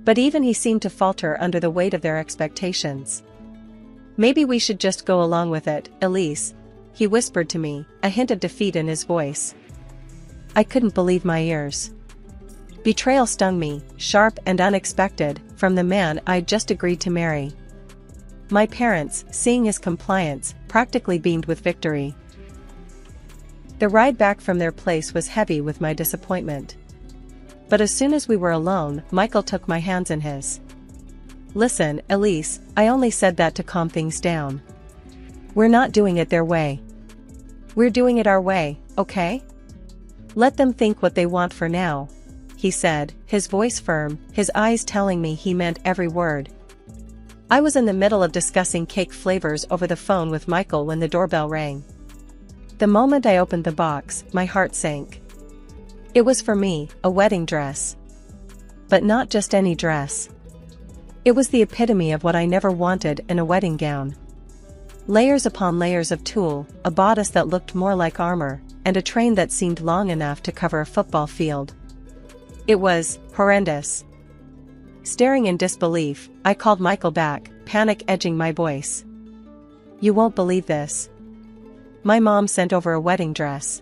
But even he seemed to falter under the weight of their expectations. Maybe we should just go along with it, Elise, he whispered to me, a hint of defeat in his voice. I couldn't believe my ears. Betrayal stung me, sharp and unexpected, from the man I'd just agreed to marry. My parents, seeing his compliance, practically beamed with victory. The ride back from their place was heavy with my disappointment. But as soon as we were alone, Michael took my hands in his. Listen, Elise, I only said that to calm things down. We're not doing it their way. We're doing it our way, okay? Let them think what they want for now, he said, his voice firm, his eyes telling me he meant every word. I was in the middle of discussing cake flavors over the phone with Michael when the doorbell rang. The moment I opened the box, my heart sank. It was for me, a wedding dress. But not just any dress. It was the epitome of what I never wanted in a wedding gown. Layers upon layers of tulle, a bodice that looked more like armor, and a train that seemed long enough to cover a football field. It was horrendous. Staring in disbelief, I called Michael back, panic edging my voice. You won't believe this. My mom sent over a wedding dress.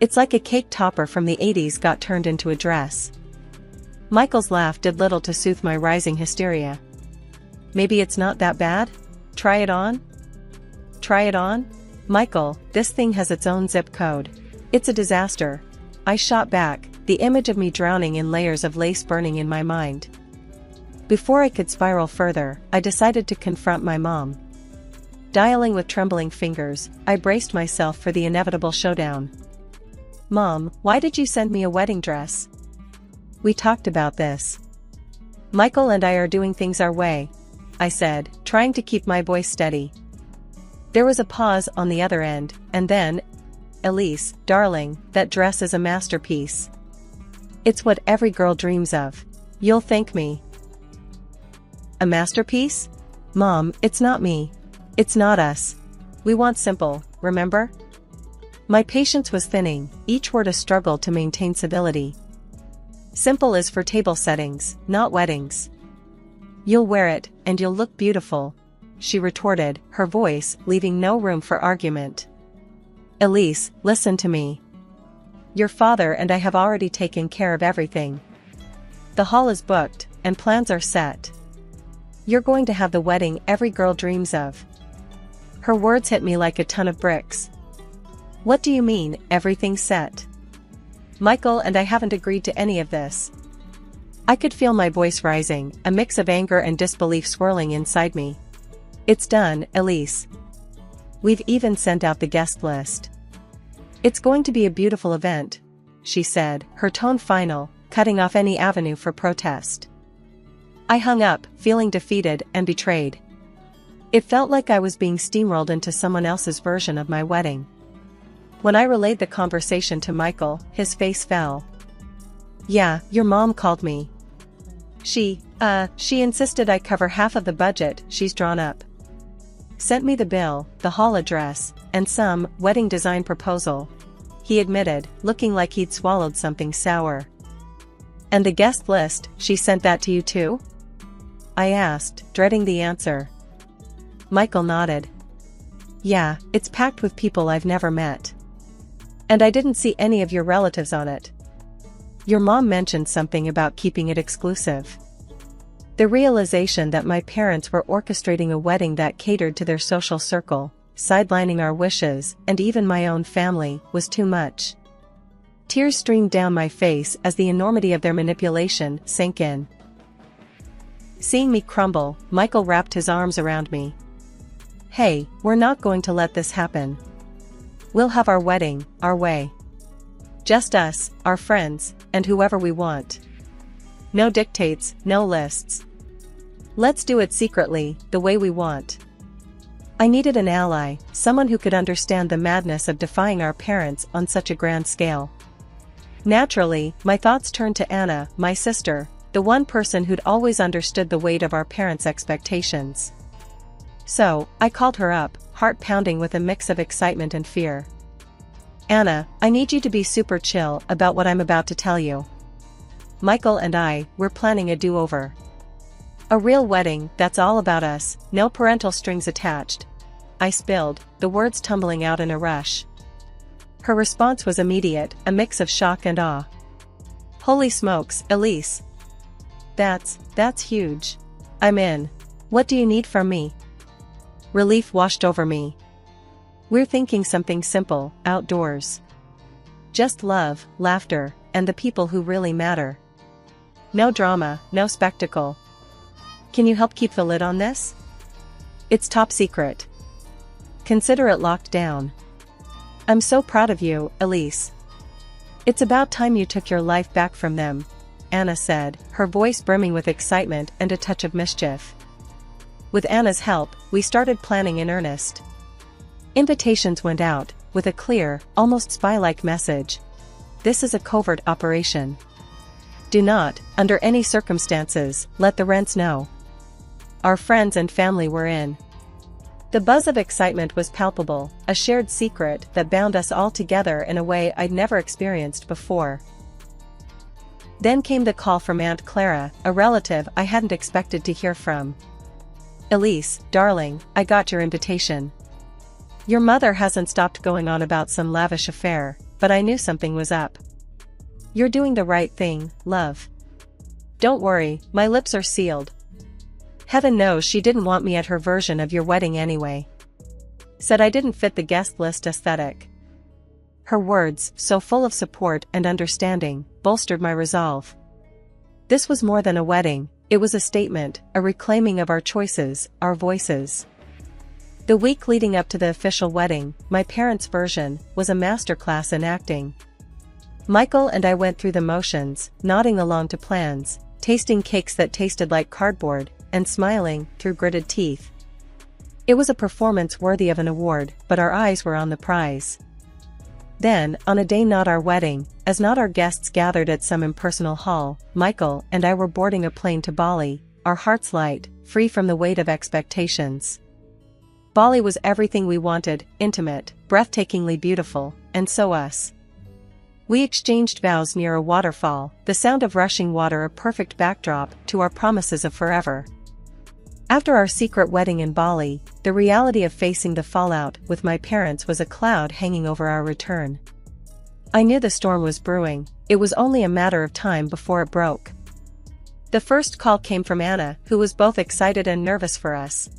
It's like a cake topper from the 80s got turned into a dress. Michael's laugh did little to soothe my rising hysteria. Maybe it's not that bad? Try it on? Try it on? Michael, this thing has its own zip code. It's a disaster. I shot back, the image of me drowning in layers of lace burning in my mind. Before I could spiral further, I decided to confront my mom. Dialing with trembling fingers, I braced myself for the inevitable showdown. Mom, why did you send me a wedding dress? We talked about this. Michael and I are doing things our way, I said, trying to keep my voice steady. There was a pause on the other end, and then, Elise, darling, that dress is a masterpiece. It's what every girl dreams of. You'll thank me. A masterpiece? Mom, it's not me. It's not us. We want simple, remember? My patience was thinning, each word a struggle to maintain civility. Simple is for table settings, not weddings. You'll wear it, and you'll look beautiful, she retorted, her voice leaving no room for argument. Elise, listen to me. Your father and I have already taken care of everything. The hall is booked, and plans are set. You're going to have the wedding every girl dreams of. Her words hit me like a ton of bricks. What do you mean, everything's set? Michael and I haven't agreed to any of this. I could feel my voice rising, a mix of anger and disbelief swirling inside me. It's done, Elise. We've even sent out the guest list. It's going to be a beautiful event, she said, her tone final, cutting off any avenue for protest. I hung up, feeling defeated and betrayed. It felt like I was being steamrolled into someone else's version of my wedding. When I relayed the conversation to Michael, his face fell. Yeah, your mom called me. She insisted I cover half of the budget she's drawn up. Sent me the bill, the hall address, and some wedding design proposal, he admitted, looking like he'd swallowed something sour. And the guest list, she sent that to you too? I asked, dreading the answer. Michael nodded. Yeah, it's packed with people I've never met. And I didn't see any of your relatives on it. Your mom mentioned something about keeping it exclusive. The realization that my parents were orchestrating a wedding that catered to their social circle, sidelining our wishes, and even my own family, was too much. Tears streamed down my face as the enormity of their manipulation sank in. Seeing me crumble, Michael wrapped his arms around me. Hey, we're not going to let this happen. We'll have our wedding, our way. Just us, our friends, and whoever we want. No dictates, no lists. Let's do it secretly, the way we want. I needed an ally, someone who could understand the madness of defying our parents on such a grand scale. Naturally, my thoughts turned to Anna, my sister, the one person who'd always understood the weight of our parents' expectations. So, I called her up, heart pounding with a mix of excitement and fear. Anna, I need you to be super chill about what I'm about to tell you. Michael and we're planning a do-over. A real wedding that's all about us, no parental strings attached. I spilled, the words tumbling out in a rush. Her response was immediate, a mix of shock and awe. Holy smokes, Elise. That's huge. I'm in. What do you need from me? Relief washed over me. We're thinking something simple, outdoors. Just love, laughter, and the people who really matter. No drama, no spectacle. Can you help keep the lid on this? It's top secret. Consider it locked down. I'm so proud of you, Elise. It's about time you took your life back from them, Anna said, her voice brimming with excitement and a touch of mischief. With Anna's help, we started planning in earnest. Invitations went out, with a clear, almost spy-like message. This is a covert operation. Do not, under any circumstances, let the rents know. Our friends and family were in. The buzz of excitement was palpable, a shared secret that bound us all together in a way I'd never experienced before. Then came the call from Aunt Clara, a relative I hadn't expected to hear from. Elise, darling, I got your invitation. Your mother hasn't stopped going on about some lavish affair, but I knew something was up. You're doing the right thing, love. Don't worry, my lips are sealed. Heaven knows she didn't want me at her version of your wedding anyway. Said I didn't fit the guest list aesthetic. Her words, so full of support and understanding, bolstered my resolve. This was more than a wedding, it was a statement, a reclaiming of our choices, our voices. The week leading up to the official wedding, my parents' version, was a masterclass in acting. Michael and I went through the motions, nodding along to plans, tasting cakes that tasted like cardboard, and smiling through gritted teeth. It was a performance worthy of an award, but our eyes were on the prize. Then, on a day not our wedding, as not our guests gathered at some impersonal hall, Michael and I were boarding a plane to Bali, our hearts light, free from the weight of expectations. Bali was everything we wanted, intimate, breathtakingly beautiful, and so us. We exchanged vows near a waterfall, the sound of rushing water a perfect backdrop to our promises of forever. After our secret wedding in Bali, the reality of facing the fallout with my parents was a cloud hanging over our return. I knew the storm was brewing, it was only a matter of time before it broke. The first call came from Anna, who was both excited and nervous for us.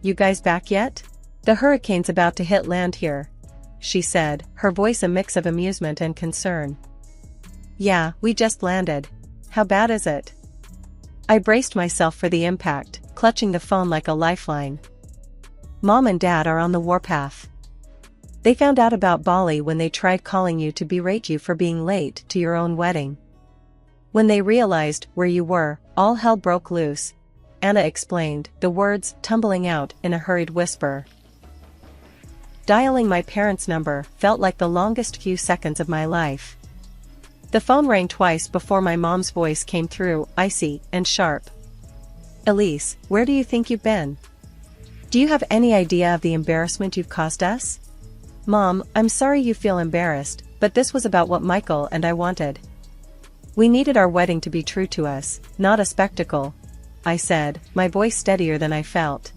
You guys back yet? The hurricane's about to hit land here, she said, her voice a mix of amusement and concern. Yeah, we just landed. How bad is it? I braced myself for the impact, clutching the phone like a lifeline. Mom and Dad are on the warpath. They found out about Bali when they tried calling you to berate you for being late to your own wedding. When they realized where you were, all hell broke loose, Anna explained, the words tumbling out in a hurried whisper. Dialing my parents' number felt like the longest few seconds of my life. The phone rang twice before my mom's voice came through, icy and sharp. Elise, where do you think you've been? Do you have any idea of the embarrassment you've caused us? Mom, I'm sorry you feel embarrassed, but this was about what Michael and I wanted. We needed our wedding to be true to us, not a spectacle, I said, my voice steadier than I felt.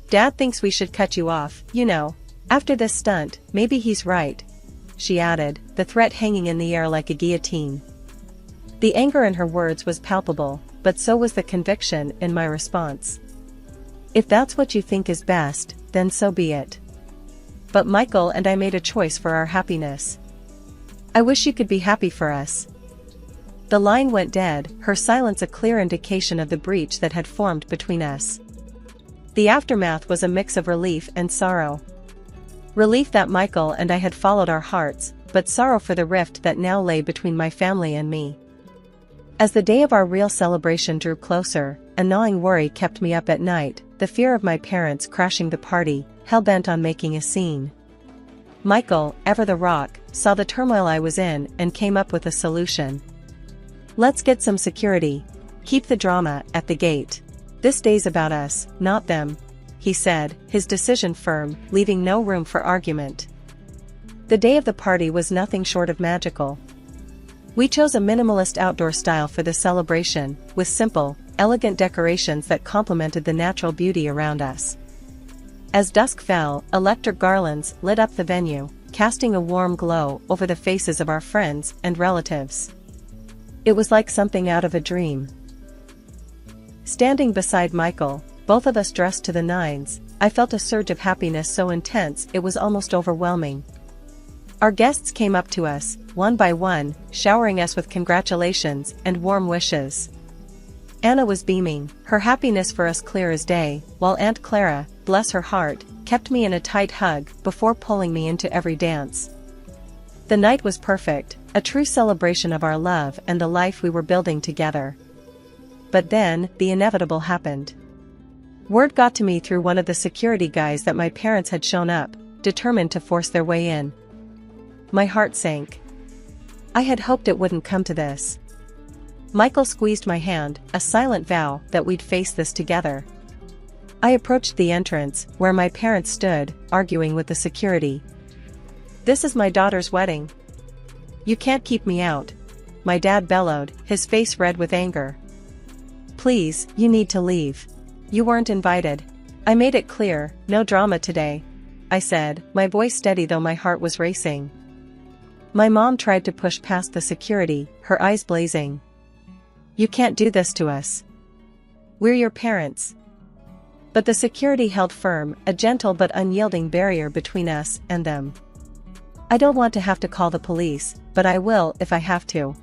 Dad thinks we should cut you off, you know. After this stunt, maybe he's right, she added, the threat hanging in the air like a guillotine. The anger in her words was palpable, but so was the conviction in my response. If that's what you think is best, then so be it. But Michael and I made a choice for our happiness. I wish you could be happy for us. The line went dead, her silence a clear indication of the breach that had formed between us. The aftermath was a mix of relief and sorrow. Relief that Michael and I had followed our hearts, but sorrow for the rift that now lay between my family and me. As the day of our real celebration drew closer, a gnawing worry kept me up at night, the fear of my parents crashing the party, hell-bent on making a scene. Michael, ever the rock, saw the turmoil I was in and came up with a solution. Let's get some security. Keep the drama at the gate. This day's about us, not them, he said, his decision firm, leaving no room for argument. The day of the party was nothing short of magical. We chose a minimalist outdoor style for the celebration, with simple, elegant decorations that complemented the natural beauty around us. As dusk fell, electric garlands lit up the venue, casting a warm glow over the faces of our friends and relatives. It was like something out of a dream. Standing beside Michael, both of us dressed to the nines, I felt a surge of happiness so intense it was almost overwhelming. Our guests came up to us, one by one, showering us with congratulations and warm wishes. Anna was beaming, her happiness for us clear as day, while Aunt Clara, bless her heart, kept me in a tight hug before pulling me into every dance. The night was perfect, a true celebration of our love and the life we were building together. But then, the inevitable happened. Word got to me through one of the security guys that my parents had shown up, determined to force their way in. My heart sank. I had hoped it wouldn't come to this. Michael squeezed my hand, a silent vow that we'd face this together. I approached the entrance, where my parents stood, arguing with the security. This is my daughter's wedding. You can't keep me out, my dad bellowed, his face red with anger. Please, you need to leave. You weren't invited. I made it clear, no drama today, I said, my voice steady though my heart was racing. My mom tried to push past the security, her eyes blazing. You can't do this to us. We're your parents. But the security held firm, a gentle but unyielding barrier between us and them. I don't want to have to call the police, but I will if I have to.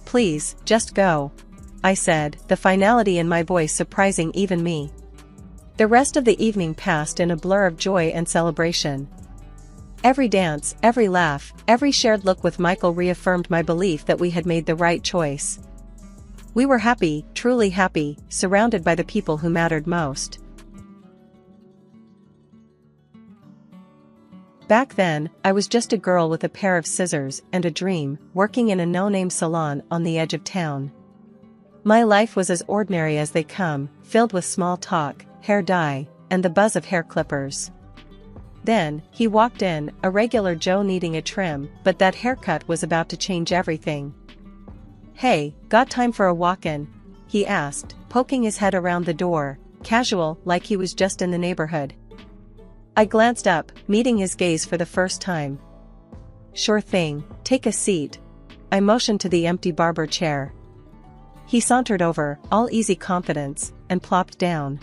Please, just go, I said, the finality in my voice surprising even me. The rest of the evening passed in a blur of joy and celebration. Every dance, every laugh, every shared look with Michael reaffirmed my belief that we had made the right choice. We were happy, truly happy, surrounded by the people who mattered most. Back then, I was just a girl with a pair of scissors and a dream, working in a no-name salon on the edge of town. My life was as ordinary as they come, filled with small talk, hair dye, and the buzz of hair clippers. Then, he walked in, a regular Joe needing a trim, but that haircut was about to change everything. Hey, got time for a walk-in? He asked, poking his head around the door, casual, like he was just in the neighborhood. I glanced up, meeting his gaze for the first time. Sure thing, take a seat. I motioned to the empty barber chair. He sauntered over, all easy confidence, and plopped down.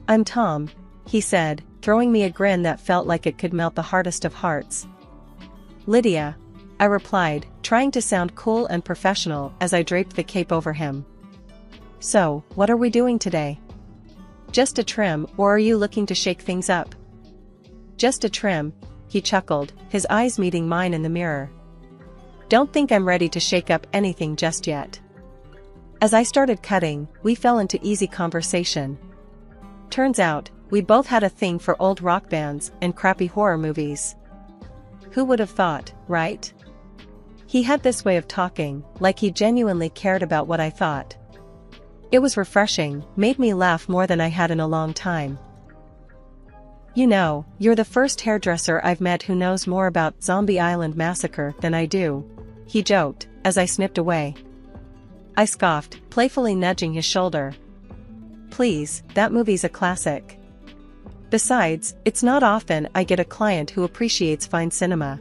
I'm Tom. he said, throwing me a grin that felt like it could melt the hardest of hearts. Lydia, I replied, trying to sound cool and professional as I draped the cape over him. So, what are we doing today? Just a trim, or are you looking to shake things up? Just a trim, he chuckled, his eyes meeting mine in the mirror. Don't think I'm ready to shake up anything just yet. As I started cutting, we fell into easy conversation. Turns out, we both had a thing for old rock bands and crappy horror movies. Who would have thought, right? He had this way of talking, like he genuinely cared about what I thought. It was refreshing, made me laugh more than I had in a long time. You know, you're the first hairdresser I've met who knows more about Zombie Island Massacre than I do, he joked, as I snipped away. I scoffed, playfully nudging his shoulder. Please, that movie's a classic. Besides, it's not often I get a client who appreciates fine cinema.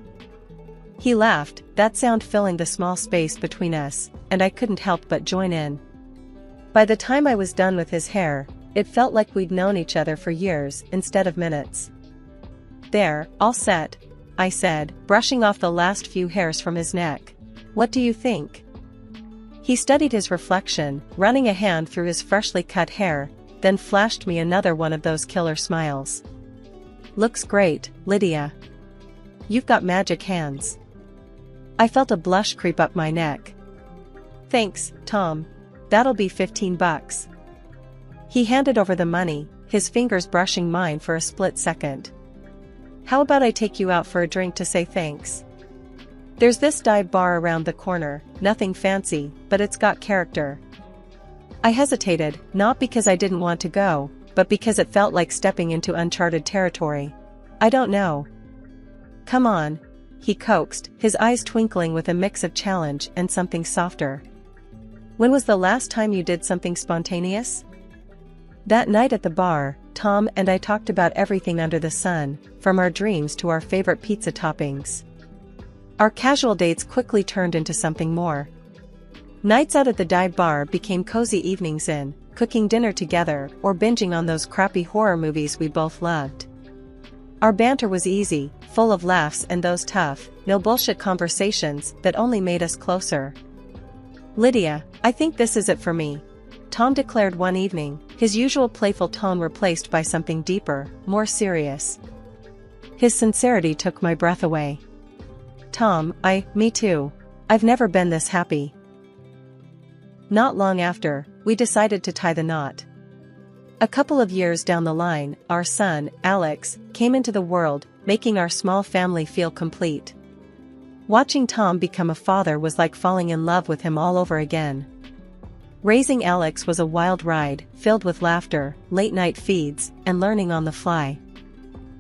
He laughed, that sound filling the small space between us, and I couldn't help but join in. By the time I was done with his hair, it felt like we'd known each other for years instead of minutes. There, all set, I said, brushing off the last few hairs from his neck. What do you think? He studied his reflection, running a hand through his freshly cut hair, then flashed me another one of those killer smiles. Looks great, Lydia. You've got magic hands. I felt a blush creep up my neck. Thanks, Tom. That'll be $15. He handed over the money, his fingers brushing mine for a split second. How about I take you out for a drink to say thanks? There's this dive bar around the corner, nothing fancy, but it's got character. I hesitated, not because I didn't want to go, but because it felt like stepping into uncharted territory. I don't know. Come on, he coaxed, his eyes twinkling with a mix of challenge and something softer. When was the last time you did something spontaneous? That night at the bar, Tom and I talked about everything under the sun, from our dreams to our favorite pizza toppings. Our casual dates quickly turned into something more. Nights out at the dive bar became cozy evenings in, cooking dinner together or binging on those crappy horror movies we both loved. Our banter was easy, full of laughs and those tough, no bullshit conversations that only made us closer. Lydia, I think this is it for me, Tom declared one evening, his usual playful tone replaced by something deeper, more serious. His sincerity took my breath away. Tom, me too. I've never been this happy. Not long after, we decided to tie the knot. A couple of years down the line, our son, Alex, came into the world, making our small family feel complete. Watching Tom become a father was like falling in love with him all over again. Raising Alex was a wild ride, filled with laughter, late-night feeds, and learning on the fly.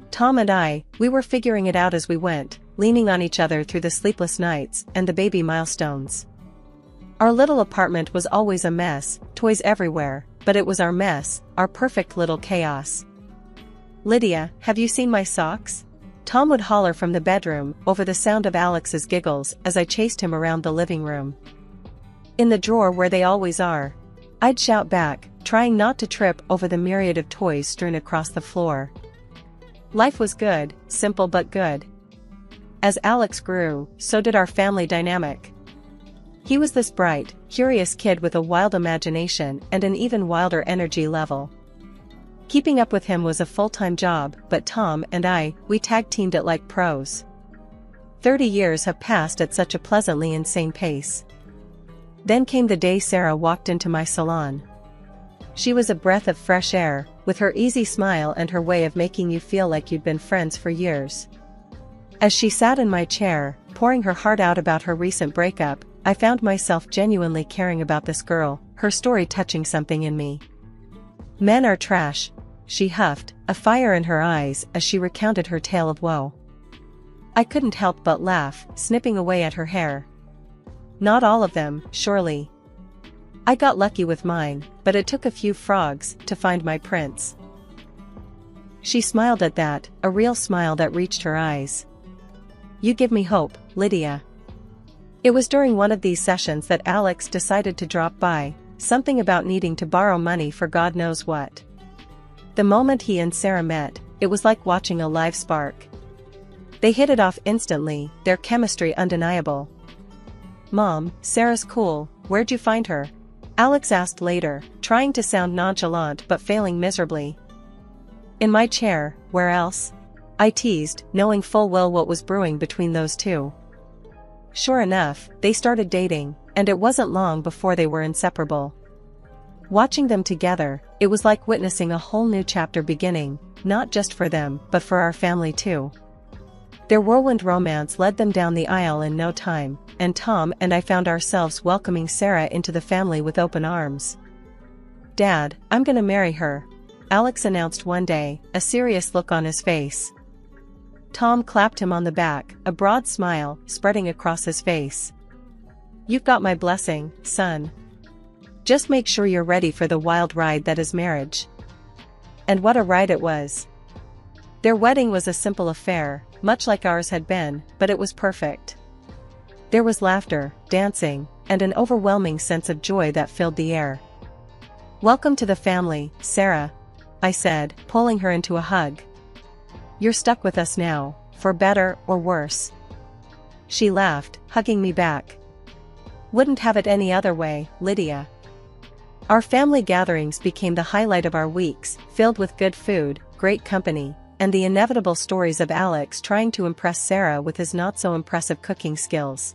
Tom and we were figuring it out as we went, leaning on each other through the sleepless nights and the baby milestones. Our little apartment was always a mess, toys everywhere, but it was our mess, our perfect little chaos. Lydia, have you seen my socks? Tom would holler from the bedroom over the sound of Alex's giggles as I chased him around the living room. In the drawer where they always are, I'd shout back, trying not to trip over the myriad of toys strewn across the floor. Life was good, simple but good. As Alex grew, so did our family dynamic. He was this bright, curious kid with a wild imagination and an even wilder energy level. Keeping up with him was a full-time job, but Tom and we tag-teamed it like pros. 30 years have passed at such a pleasantly insane pace. Then came the day Sarah walked into my salon. She was a breath of fresh air, with her easy smile and her way of making you feel like you'd been friends for years. As she sat in my chair, pouring her heart out about her recent breakup, I found myself genuinely caring about this girl, her story touching something in me. Men are trash, she huffed, a fire in her eyes as she recounted her tale of woe. I couldn't help but laugh, snipping away at her hair. Not all of them, surely. I got lucky with mine, but it took a few frogs to find my prince. She smiled at that, a real smile that reached her eyes. You give me hope, Lydia. It was during one of these sessions that Alex decided to drop by, something about needing to borrow money for God knows what. The moment he and Sarah met, it was like watching a live spark. They hit it off instantly, their chemistry undeniable. "Mom, Sarah's cool, where'd you find her?" Alex asked later, trying to sound nonchalant but failing miserably. "In my chair, where else?" I teased, knowing full well what was brewing between those two. Sure enough, they started dating, and it wasn't long before they were inseparable. Watching them together, it was like witnessing a whole new chapter beginning, not just for them, but for our family too. Their whirlwind romance led them down the aisle in no time, and Tom and I found ourselves welcoming Sarah into the family with open arms. "Dad, I'm gonna marry her," Alex announced one day, a serious look on his face. Tom clapped him on the back, a broad smile spreading across his face. "You've got my blessing, son. Just make sure you're ready for the wild ride that is marriage." And what a ride it was. Their wedding was a simple affair, much like ours had been, but it was perfect. There was laughter, dancing, and an overwhelming sense of joy that filled the air. "Welcome to the family, Sarah," I said, pulling her into a hug. "You're stuck with us now, for better or worse." She laughed, hugging me back. "Wouldn't have it any other way, Lydia." Our family gatherings became the highlight of our weeks, filled with good food, great company, and the inevitable stories of Alex trying to impress Sarah with his not-so-impressive cooking skills.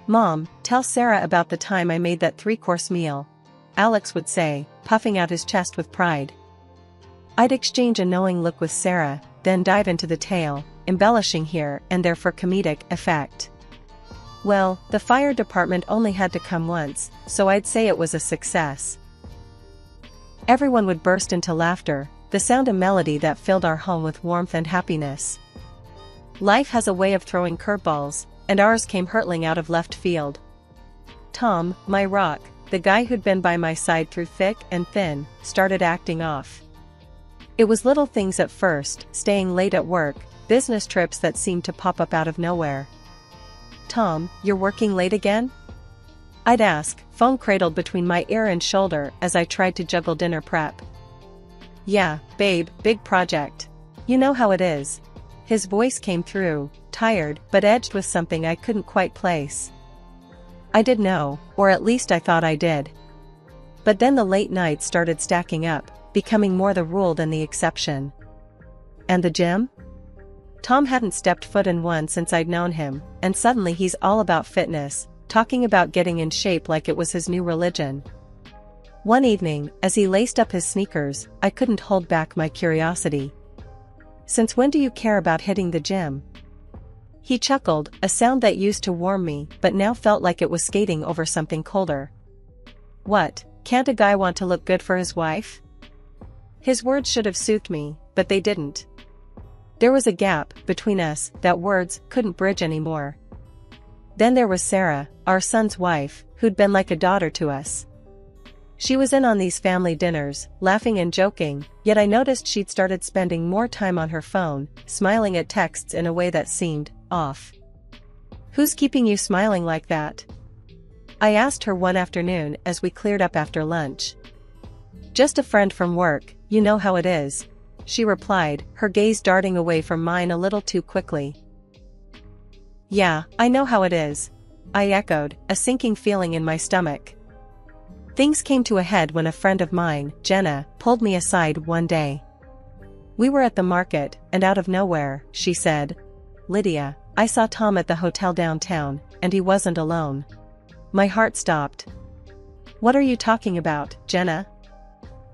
"Mom, tell Sarah about the time I made that 3-course meal," Alex would say, puffing out his chest with pride. I'd exchange a knowing look with Sarah, then dive into the tale, embellishing here and there for comedic effect. Well, the fire department only had to come once, so I'd say it was a success. Everyone would burst into laughter, the sound and melody that filled our home with warmth and happiness. Life has a way of throwing curveballs, and ours came hurtling out of left field. Tom, my rock, the guy who'd been by my side through thick and thin, started acting off. It was little things at first, staying late at work, business trips that seemed to pop up out of nowhere. "Tom, you're working late again?" I'd ask, phone cradled between my ear and shoulder as I tried to juggle dinner prep. "Yeah, babe, big project. You know how it is." His voice came through, tired but edged with something I couldn't quite place. I did know, or at least I thought I did. But then the late nights started stacking up, becoming more the rule than the exception. And the gym? Tom hadn't stepped foot in one since I'd known him, and suddenly he's all about fitness, talking about getting in shape like it was his new religion. One evening, as he laced up his sneakers, I couldn't hold back my curiosity. "Since when do you care about hitting the gym?" He chuckled, a sound that used to warm me but now felt like it was skating over something colder. "What, can't a guy want to look good for his wife?" His words should have soothed me, but they didn't. There was a gap between us that words couldn't bridge anymore. Then there was Sarah, our son's wife, who'd been like a daughter to us. She was in on these family dinners, laughing and joking, yet I noticed she'd started spending more time on her phone, smiling at texts in a way that seemed off. "Who's keeping you smiling like that?" I asked her one afternoon as we cleared up after lunch. "Just a friend from work, you know how it is," she replied, her gaze darting away from mine a little too quickly. "Yeah, I know how it is," I echoed, a sinking feeling in my stomach. Things came to a head when a friend of mine, Jenna, pulled me aside one day. We were at the market, and out of nowhere, she said, "Lydia, I saw Tom at the hotel downtown, and he wasn't alone." My heart stopped. "What are you talking about, Jenna?"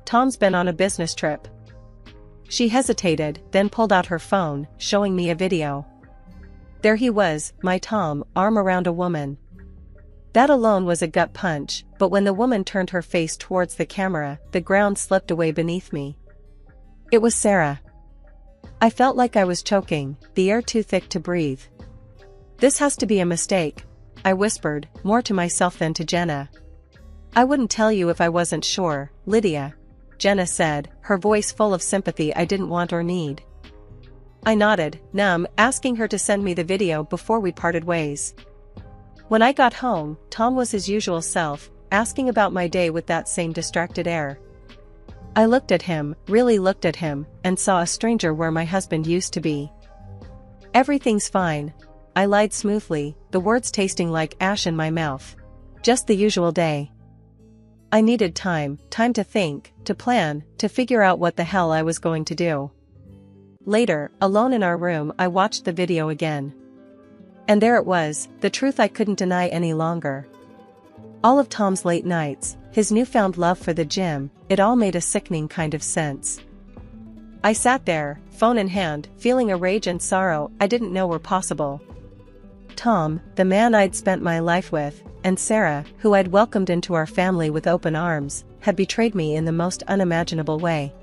"Tom's been on a business trip." She hesitated, then pulled out her phone, showing me a video. There he was, my Tom, arm around a woman. That alone was a gut punch, but when the woman turned her face towards the camera, the ground slipped away beneath me. It was Sarah. I felt like I was choking, the air too thick to breathe. "This has to be a mistake," I whispered, more to myself than to Jenna. "I wouldn't tell you if I wasn't sure, Lydia," Jenna said, her voice full of sympathy I didn't want or need. I nodded, numb, asking her to send me the video before we parted ways. When I got home, Tom was his usual self, asking about my day with that same distracted air. I looked at him, really looked at him, and saw a stranger where my husband used to be. Everything's fine. I lied smoothly, the words tasting like ash in my mouth. Just the usual day. I needed time to think, to plan, to figure out what the hell I was going to do. Later, alone in our room, I watched the video again. And there it was, the truth I couldn't deny any longer. All of Tom's late nights, his newfound love for the gym, it all made a sickening kind of sense. I sat there, phone in hand, feeling a rage and sorrow I didn't know were possible. Tom, the man I'd spent my life with, and Sarah, who I'd welcomed into our family with open arms, had betrayed me in the most unimaginable way.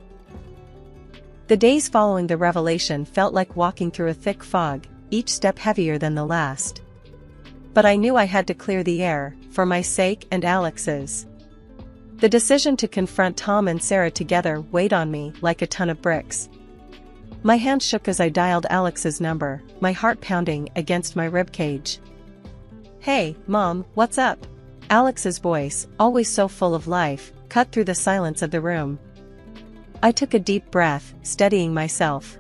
The days following the revelation felt like walking through a thick fog, each step heavier than the last. But I knew I had to clear the air, for my sake and Alex's. The decision to confront Tom and Sarah together weighed on me like a ton of bricks. My hand shook as I dialed Alex's number, my heart pounding against my ribcage. "Hey, Mom, what's up?" Alex's voice, always so full of life, cut through the silence of the room. I took a deep breath, steadying myself.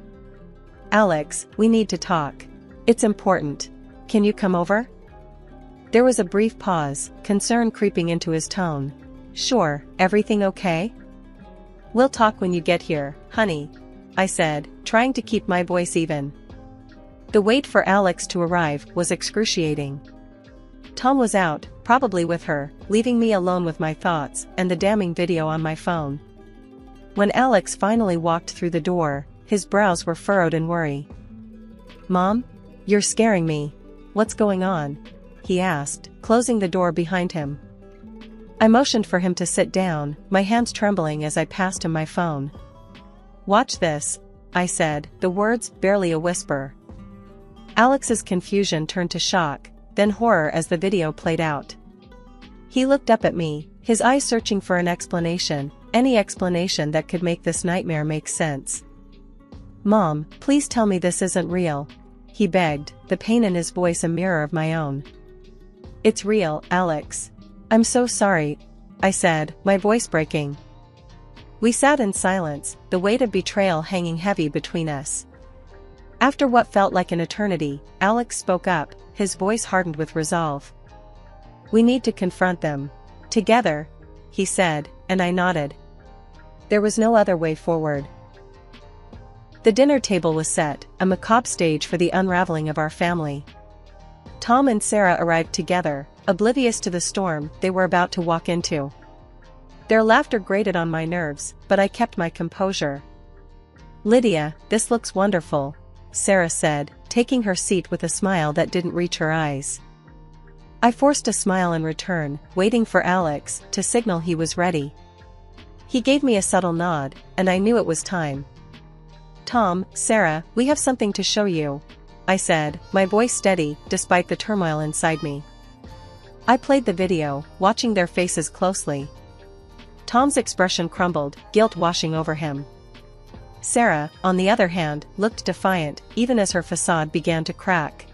"Alex, we need to talk. It's important. Can you come over?" There was a brief pause, concern creeping into his tone. "Sure, everything okay?" "We'll talk when you get here, honey," I said, trying to keep my voice even. The wait for Alex to arrive was excruciating. Tom was out, probably with her, leaving me alone with my thoughts and the damning video on my phone. When Alex finally walked through the door, his brows were furrowed in worry. "Mom? You're scaring me. What's going on?" he asked, closing the door behind him. I motioned for him to sit down, my hands trembling as I passed him my phone. "Watch this," I said, the words barely a whisper. Alex's confusion turned to shock, then horror as the video played out. He looked up at me, his eyes searching for an explanation, any explanation that could make this nightmare make sense. "Mom, please tell me this isn't real," he begged, the pain in his voice a mirror of my own. "It's real, Alex. I'm so sorry," I said, my voice breaking. We sat in silence, the weight of betrayal hanging heavy between us. After what felt like an eternity, Alex spoke up, his voice hardened with resolve. "We need to confront them. Together," he said, and I nodded. There was no other way forward. The dinner table was set, a macabre stage for the unraveling of our family. Tom and Sarah arrived together, oblivious to the storm they were about to walk into. Their laughter grated on my nerves, but I kept my composure. "Lydia, this looks wonderful," Sarah said, taking her seat with a smile that didn't reach her eyes. I forced a smile in return, waiting for Alex to signal he was ready. He gave me a subtle nod, and I knew it was time. "Tom, Sarah, we have something to show you," I said, my voice steady despite the turmoil inside me. I played the video, watching their faces closely. Tom's expression crumbled, guilt washing over him. Sarah, on the other hand, looked defiant, even as her facade began to crack.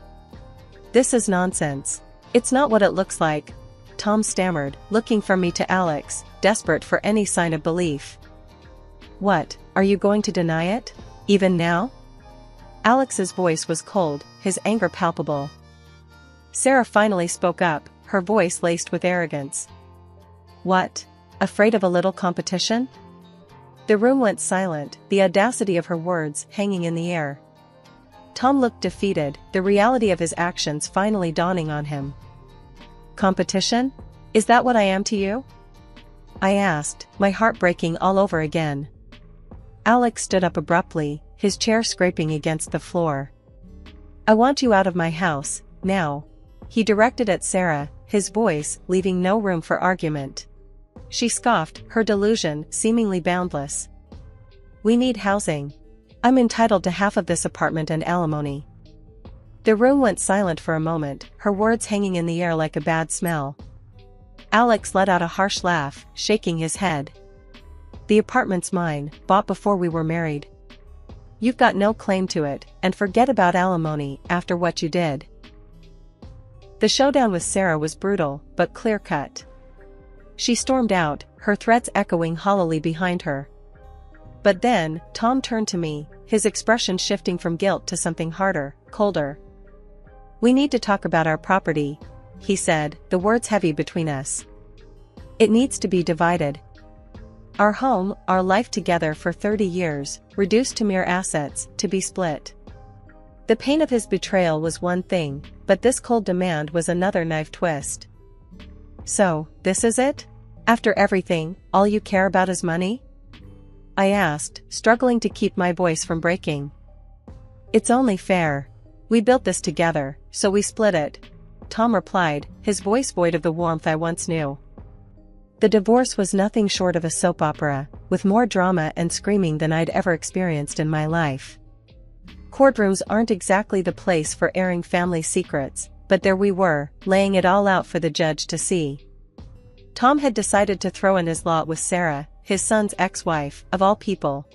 "This is nonsense. It's not what it looks like," Tom stammered, looking from me to Alex, desperate for any sign of belief. "What, are you going to deny it? Even now?" Alex's voice was cold, his anger palpable. Sarah finally spoke up, her voice laced with arrogance. "What? Afraid of a little competition?" The room went silent, the audacity of her words hanging in the air. Tom looked defeated, the reality of his actions finally dawning on him. "Competition? Is that what I am to you?" I asked, my heart breaking all over again. Alex stood up abruptly, his chair scraping against the floor. "I want you out of my house, now," he directed at Sarah, his voice leaving no room for argument. She scoffed, her delusion seemingly boundless. "We need housing. I'm entitled to half of this apartment and alimony." The room went silent for a moment, her words hanging in the air like a bad smell. Alex let out a harsh laugh, shaking his head. "The apartment's mine, bought before we were married. You've got no claim to it, and forget about alimony after what you did." The showdown with Sarah was brutal, but clear-cut. She stormed out, her threats echoing hollowly behind her. But then, Tom turned to me, his expression shifting from guilt to something harder, colder. "We need to talk about our property," he said, the words heavy between us. "It needs to be divided. Our home, our life together for 30 years, reduced to mere assets, to be split." The pain of his betrayal was one thing, but this cold demand was another knife twist. "So, this is it? After everything, all you care about is money?" I asked, struggling to keep my voice from breaking. "It's only fair. We built this together, so we split it," Tom replied, his voice void of the warmth I once knew. The divorce was nothing short of a soap opera, with more drama and screaming than I'd ever experienced in my life. Courtrooms aren't exactly the place for airing family secrets, but there we were, laying it all out for the judge to see. Tom had decided to throw in his lot with Sarah, his son's ex-wife, of all people.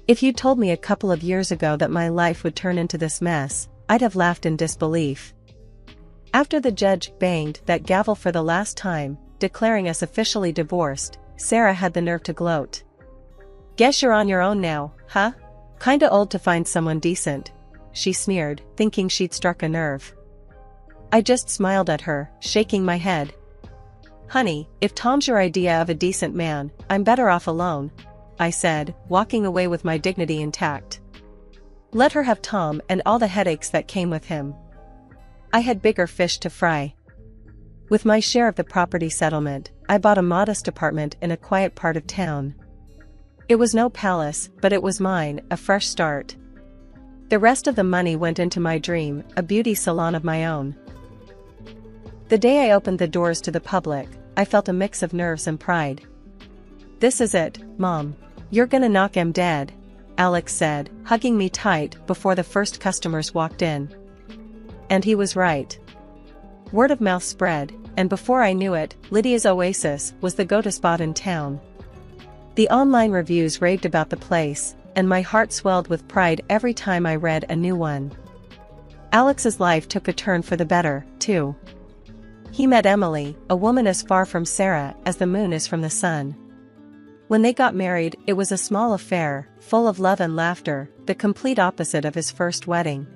If you'd told me a couple of years ago that my life would turn into this mess, I'd have laughed in disbelief. After the judge banged that gavel for the last time, declaring us officially divorced, Sarah had the nerve to gloat. "Guess you're on your own now, huh? Kinda old to find someone decent," she sneered, thinking she'd struck a nerve. I just smiled at her, shaking my head. "Honey, if Tom's your idea of a decent man, I'm better off alone," I said, walking away with my dignity intact. Let her have Tom and all the headaches that came with him. I had bigger fish to fry. With my share of the property settlement, I bought a modest apartment in a quiet part of town. It was no palace, but it was mine, a fresh start. The rest of the money went into my dream, a beauty salon of my own. The day I opened the doors to the public, I felt a mix of nerves and pride. "This is it, Mom. You're gonna knock 'em dead," Alex said, hugging me tight before the first customers walked in. And he was right. Word of mouth spread, and before I knew it, Lydia's Oasis was the go-to spot in town. The online reviews raved about the place, and my heart swelled with pride every time I read a new one. Alex's life took a turn for the better, too. He met Emily, a woman as far from Sarah as the moon is from the sun. When they got married, it was a small affair, full of love and laughter, the complete opposite of his first wedding.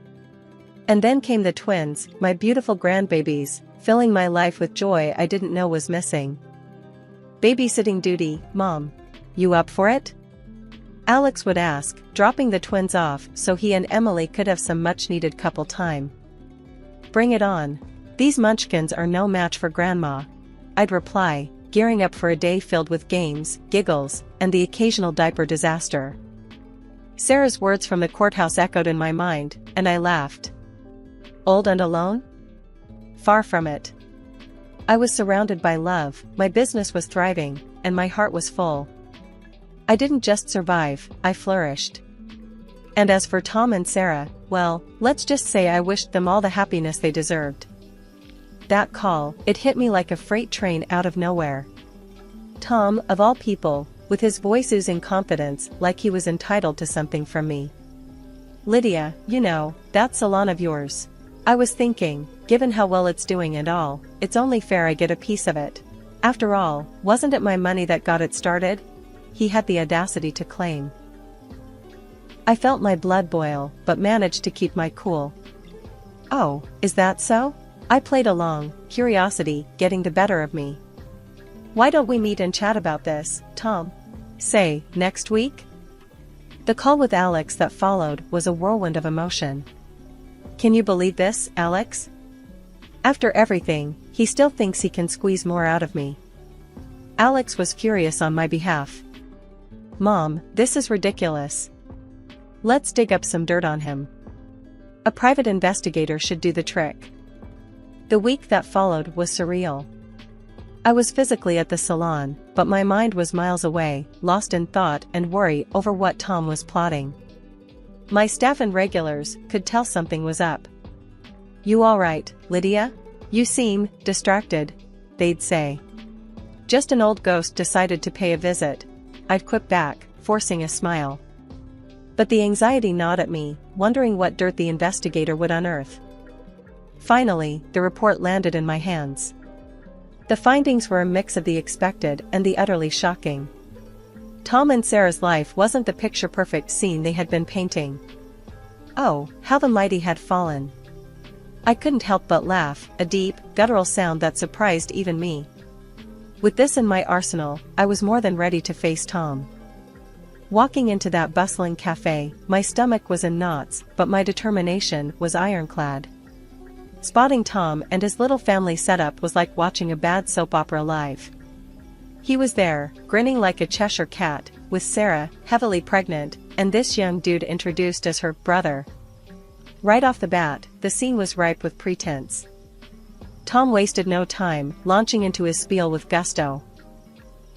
And then came the twins, my beautiful grandbabies, filling my life with joy I didn't know was missing. "Babysitting duty, Mom. You up for it?" Alex would ask, dropping the twins off so he and Emily could have some much-needed couple time. "Bring it on. These munchkins are no match for Grandma," I'd reply, gearing up for a day filled with games, giggles, and the occasional diaper disaster. Sarah's words from the courthouse echoed in my mind, and I laughed. Old and alone? Far from it. I was surrounded by love, my business was thriving, and my heart was full. I didn't just survive, I flourished. And as for Tom and Sarah, well, let's just say I wished them all the happiness they deserved. That call, it hit me like a freight train out of nowhere. Tom, of all people, with his voice oozing confidence like he was entitled to something from me. "Lydia, you know, that salon of yours. I was thinking, given how well it's doing and all, it's only fair I get a piece of it. After all, wasn't it my money that got it started?" he had the audacity to claim. I felt my blood boil, but managed to keep my cool. "Oh, is that so?" I played along, curiosity getting the better of me. "Why don't we meet and chat about this, Tom? Say, next week?" The call with Alex that followed was a whirlwind of emotion. Can you believe this, Alex? After everything, he still thinks he can squeeze more out of me. Alex was furious on my behalf. "Mom, this is ridiculous. Let's dig up some dirt on him. A private investigator should do the trick." The week that followed was surreal. I was physically at the salon, but my mind was miles away, lost in thought and worry over what Tom was plotting. My staff and regulars could tell something was up. "You all right, Lydia? You seem distracted," they'd say. "Just an old ghost decided to pay a visit," I'd quip back, forcing a smile. But the anxiety gnawed at me, wondering what dirt the investigator would unearth. Finally, the report landed in my hands. The findings were a mix of the expected and the utterly shocking. Tom and Sarah's life wasn't the picture-perfect scene they had been painting. Oh, how the mighty had fallen. I couldn't help but laugh, a deep, guttural sound that surprised even me. With this in my arsenal, I was more than ready to face Tom. Walking into that bustling cafe, my stomach was in knots, but my determination was ironclad. Spotting Tom and his little family setup was like watching a bad soap opera live. He was there, grinning like a Cheshire cat, with Sarah, heavily pregnant, and this young dude introduced as her brother. Right off the bat, the scene was ripe with pretense. Tom wasted no time, launching into his spiel with gusto.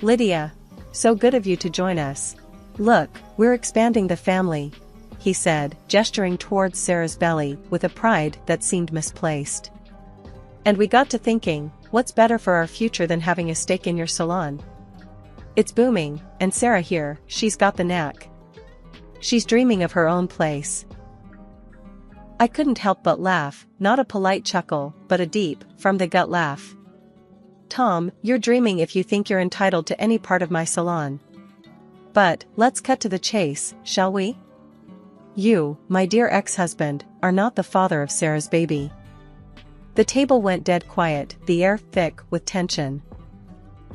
"Lydia, so good of you to join us. Look, we're expanding the family," he said, gesturing towards Sarah's belly with a pride that seemed misplaced. "And we got to thinking, what's better for our future than having a stake in your salon? It's booming, and Sarah here, she's got the knack. She's dreaming of her own place." I couldn't help but laugh, not a polite chuckle, but a deep, from-the-gut laugh. "Tom, you're dreaming if you think you're entitled to any part of my salon. But, let's cut to the chase, shall we? You, my dear ex-husband, are not the father of Sarah's baby." The table went dead quiet, the air thick with tension.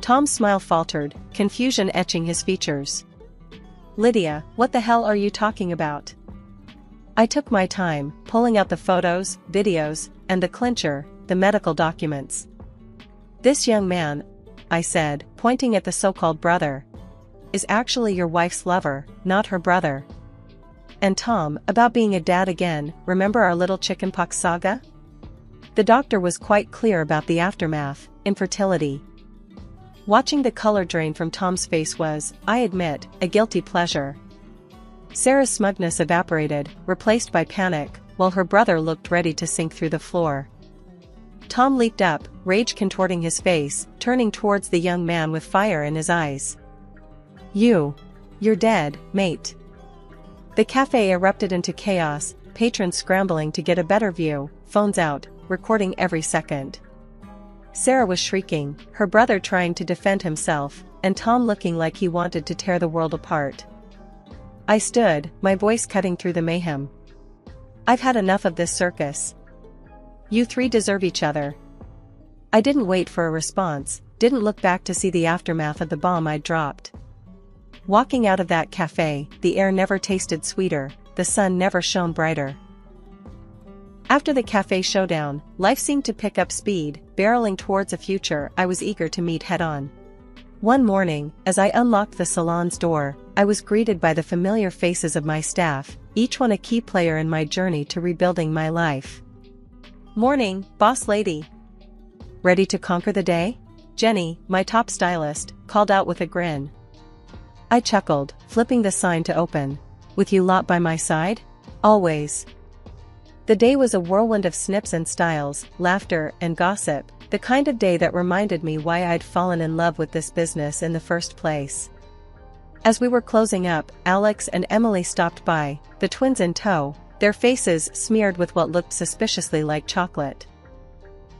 Tom's smile faltered, confusion etching his features. "Lydia, what the hell are you talking about?" I took my time, pulling out the photos, videos, and the clincher, the medical documents. "This young man," I said, pointing at the so-called brother, "is actually your wife's lover, not her brother. And Tom, about being a dad again, remember our little chickenpox saga?" The doctor was quite clear about the aftermath, infertility. Watching the color drain from Tom's face was, I admit, a guilty pleasure. Sarah's smugness evaporated, replaced by panic, while her brother looked ready to sink through the floor. Tom leaped up, rage contorting his face, turning towards the young man with fire in his eyes. You're dead, mate." The cafe erupted into chaos, patrons scrambling to get a better view, phones out, recording every second. Sarah was shrieking, her brother trying to defend himself, and Tom looking like he wanted to tear the world apart. I stood, my voice cutting through the mayhem. "I've had enough of this circus. You three deserve each other." I didn't wait for a response, didn't look back to see the aftermath of the bomb I'd dropped. Walking out of that cafe, the air never tasted sweeter, the sun never shone brighter. After the cafe showdown, life seemed to pick up speed, barreling towards a future I was eager to meet head-on. One morning, as I unlocked the salon's door, I was greeted by the familiar faces of my staff, each one a key player in my journey to rebuilding my life. "Morning, boss lady. Ready to conquer the day?" Jenny, my top stylist, called out with a grin. I chuckled, flipping the sign to open. "With you lot by my side? Always." The day was a whirlwind of snips and styles, laughter, and gossip, the kind of day that reminded me why I'd fallen in love with this business in the first place. As we were closing up, Alex and Emily stopped by, the twins in tow, their faces smeared with what looked suspiciously like chocolate.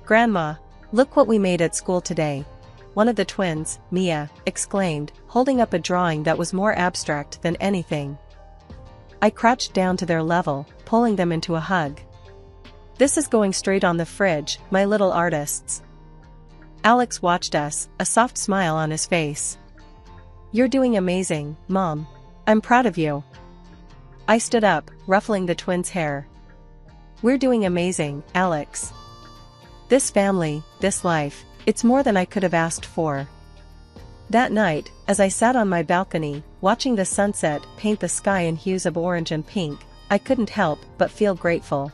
"Grandma, look what we made at school today," one of the twins, Mia, exclaimed, holding up a drawing that was more abstract than anything. I crouched down to their level, pulling them into a hug. "This is going straight on the fridge, my little artists." Alex watched us, a soft smile on his face. "You're doing amazing, Mom. I'm proud of you." I stood up, ruffling the twins' hair. "We're doing amazing, Alex. This family, this life, it's more than I could have asked for." That night, as I sat on my balcony, watching the sunset paint the sky in hues of orange and pink, I couldn't help but feel grateful.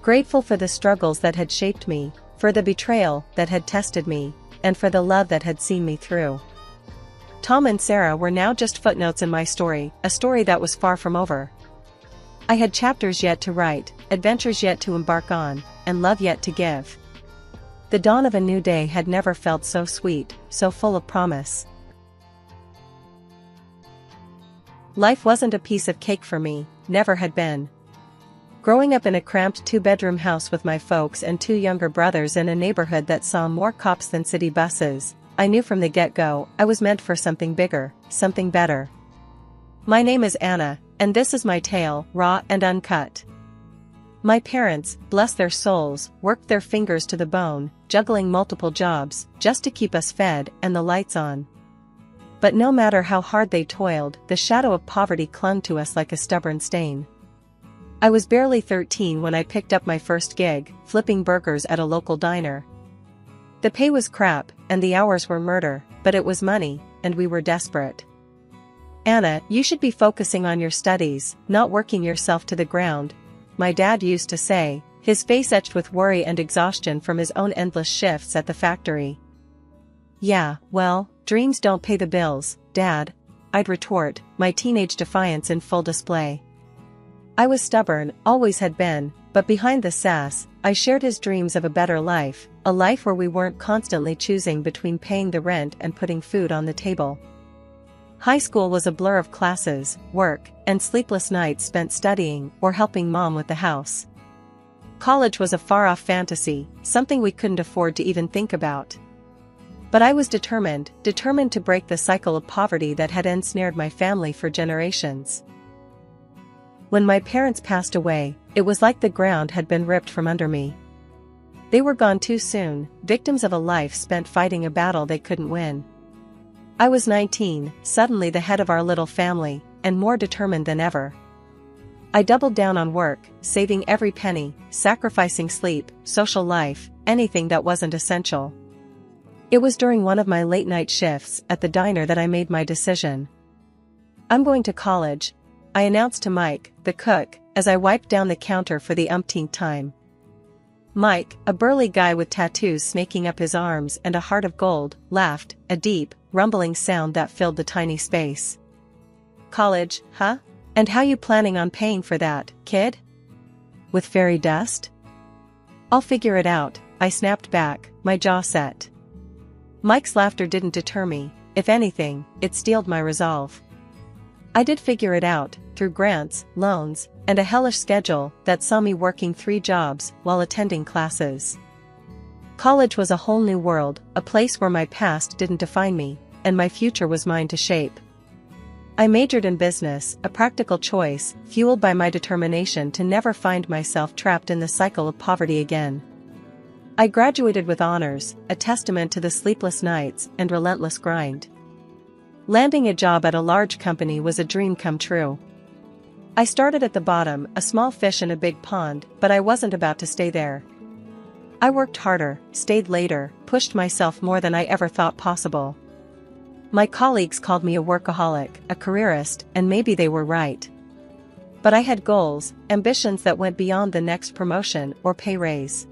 Grateful for the struggles that had shaped me, for the betrayal that had tested me, and for the love that had seen me through. Tom and Sarah were now just footnotes in my story, a story that was far from over. I had chapters yet to write, adventures yet to embark on, and love yet to give. The dawn of a new day had never felt so sweet, so full of promise. Life wasn't a piece of cake for me, never had been. Growing up in a cramped two-bedroom house with my folks and two younger brothers in a neighborhood that saw more cops than city buses, I knew from the get-go I was meant for something bigger, something better. My name is Anna, and this is my tale, raw and uncut. My parents, bless their souls, worked their fingers to the bone, juggling multiple jobs, just to keep us fed and the lights on. But no matter how hard they toiled, the shadow of poverty clung to us like a stubborn stain. I was barely 13 when I picked up my first gig, flipping burgers at a local diner. The pay was crap, and the hours were murder, but it was money, and we were desperate. "Anna, you should be focusing on your studies, not working yourself to the ground," my dad used to say, his face etched with worry and exhaustion from his own endless shifts at the factory. "Yeah, well, dreams don't pay the bills, Dad," I'd retort, my teenage defiance in full display. I was stubborn, always had been, but behind the sass, I shared his dreams of a better life, a life where we weren't constantly choosing between paying the rent and putting food on the table. High school was a blur of classes, work, and sleepless nights spent studying or helping mom with the house. College was a far-off fantasy, something we couldn't afford to even think about. But I was determined to break the cycle of poverty that had ensnared my family for generations. When my parents passed away, it was like the ground had been ripped from under me. They were gone too soon, victims of a life spent fighting a battle they couldn't win. I was 19, suddenly the head of our little family, and more determined than ever. I doubled down on work, saving every penny, sacrificing sleep, social life, anything that wasn't essential. It was during one of my late-night shifts at the diner that I made my decision. "I'm going to college," I announced to Mike, the cook, as I wiped down the counter for the umpteenth time. Mike, a burly guy with tattoos snaking up his arms and a heart of gold, laughed, a deep, rumbling sound that filled the tiny space. "College, huh? And how you planning on paying for that, kid? With fairy dust?" "I'll figure it out," I snapped back, my jaw set. Mike's laughter didn't deter me, if anything, it steeled my resolve. I did figure it out, through grants, loans, and a hellish schedule that saw me working 3 jobs while attending classes. College was a whole new world, a place where my past didn't define me, and my future was mine to shape. I majored in business, a practical choice, fueled by my determination to never find myself trapped in the cycle of poverty again. I graduated with honors, a testament to the sleepless nights and relentless grind. Landing a job at a large company was a dream come true. I started at the bottom, a small fish in a big pond, but I wasn't about to stay there. I worked harder, stayed later, pushed myself more than I ever thought possible. My colleagues called me a workaholic, a careerist, and maybe they were right. But I had goals, ambitions that went beyond the next promotion or pay raise.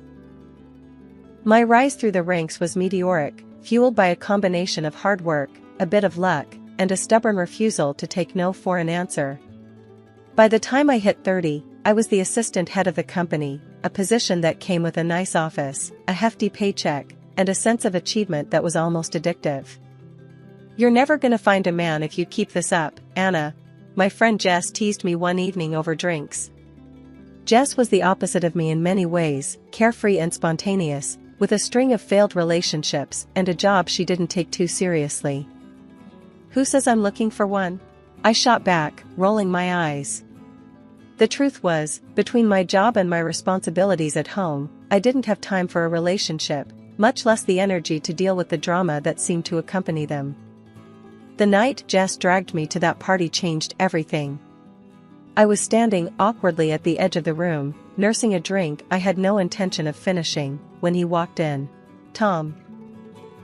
My rise through the ranks was meteoric, fueled by a combination of hard work, a bit of luck, and a stubborn refusal to take no for an answer. By the time I hit 30, I was the assistant head of the company, a position that came with a nice office, a hefty paycheck, and a sense of achievement that was almost addictive. "You're never gonna find a man if you keep this up, Anna," my friend Jess teased me one evening over drinks. Jess was the opposite of me in many ways, carefree and spontaneous, with a string of failed relationships and a job she didn't take too seriously. "Who says I'm looking for one?" I shot back, rolling my eyes. The truth was, between my job and my responsibilities at home, I didn't have time for a relationship, much less the energy to deal with the drama that seemed to accompany them. The night Jess dragged me to that party changed everything. I was standing awkwardly at the edge of the room, nursing a drink I had no intention of finishing, when he walked in. Tom.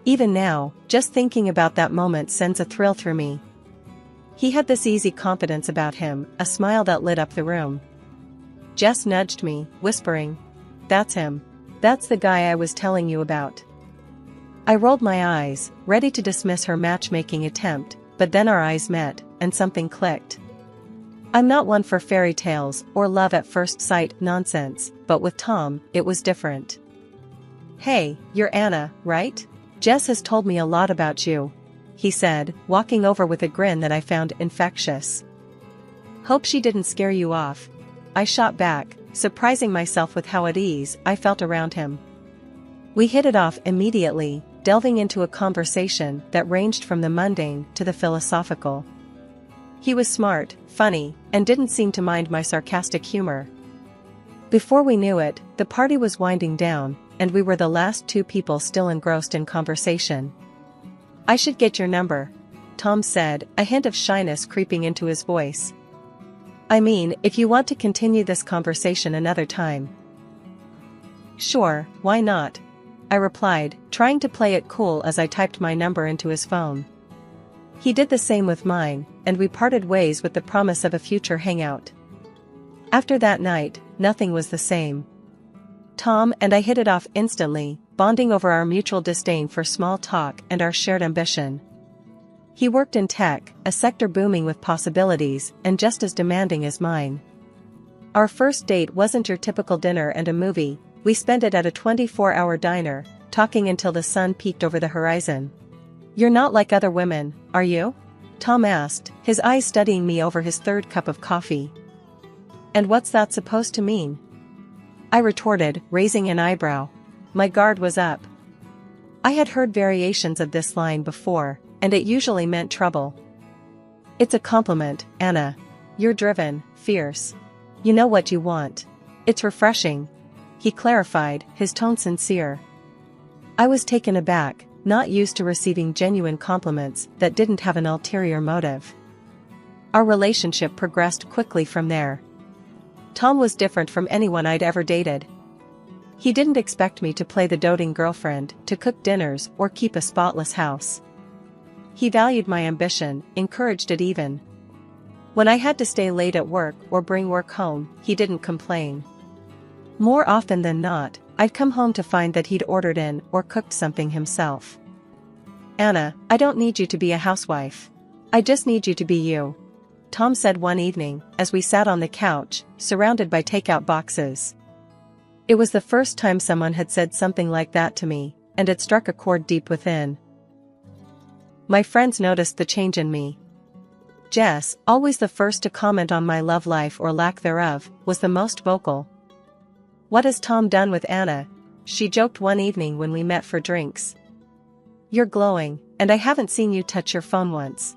Even now, just thinking about that moment sends a thrill through me. He had this easy confidence about him, a smile that lit up the room. Jess nudged me, whispering, "That's him. That's the guy I was telling you about." I rolled my eyes, ready to dismiss her matchmaking attempt, but then our eyes met, and something clicked. I'm not one for fairy tales or love at first sight nonsense, but with Tom, it was different. "Hey, you're Anna, right? Jess has told me a lot about you," he said, walking over with a grin that I found infectious. "Hope she didn't scare you off," I shot back, surprising myself with how at ease I felt around him. We hit it off immediately, delving into a conversation that ranged from the mundane to the philosophical. He was smart, funny, and didn't seem to mind my sarcastic humor. Before we knew it, the party was winding down, and we were the last two people still engrossed in conversation. "I should get your number," Tom said, a hint of shyness creeping into his voice. "I mean, if you want to continue this conversation another time." "Sure, why not?" I replied, trying to play it cool as I typed my number into his phone. He did the same with mine, and we parted ways with the promise of a future hangout. After that night, nothing was the same. Tom and I hit it off instantly, bonding over our mutual disdain for small talk and our shared ambition. He worked in tech, a sector booming with possibilities and just as demanding as mine. Our first date wasn't your typical dinner and a movie. We spent it at a 24-hour diner, talking until the sun peeked over the horizon. "You're not like other women, are you?" Tom asked, his eyes studying me over his third cup of coffee. "And what's that supposed to mean?" I retorted, raising an eyebrow. My guard was up. I had heard variations of this line before, and it usually meant trouble. "It's a compliment, Anna. You're driven, fierce. You know what you want. It's refreshing," he clarified, his tone sincere. I was taken aback, not used to receiving genuine compliments that didn't have an ulterior motive. Our relationship progressed quickly from there. Tom was different from anyone I'd ever dated. He didn't expect me to play the doting girlfriend, to cook dinners, or keep a spotless house. He valued my ambition, encouraged it even. When I had to stay late at work or bring work home, he didn't complain. More often than not, I'd come home to find that he'd ordered in or cooked something himself. "Anna, I don't need you to be a housewife. I just need you to be you," Tom said one evening, as we sat on the couch, surrounded by takeout boxes. It was the first time someone had said something like that to me, and it struck a chord deep within. My friends noticed the change in me. Jess, always the first to comment on my love life or lack thereof, was the most vocal. "What has Tom done with Anna?" she joked one evening when we met for drinks. "You're glowing, and I haven't seen you touch your phone once."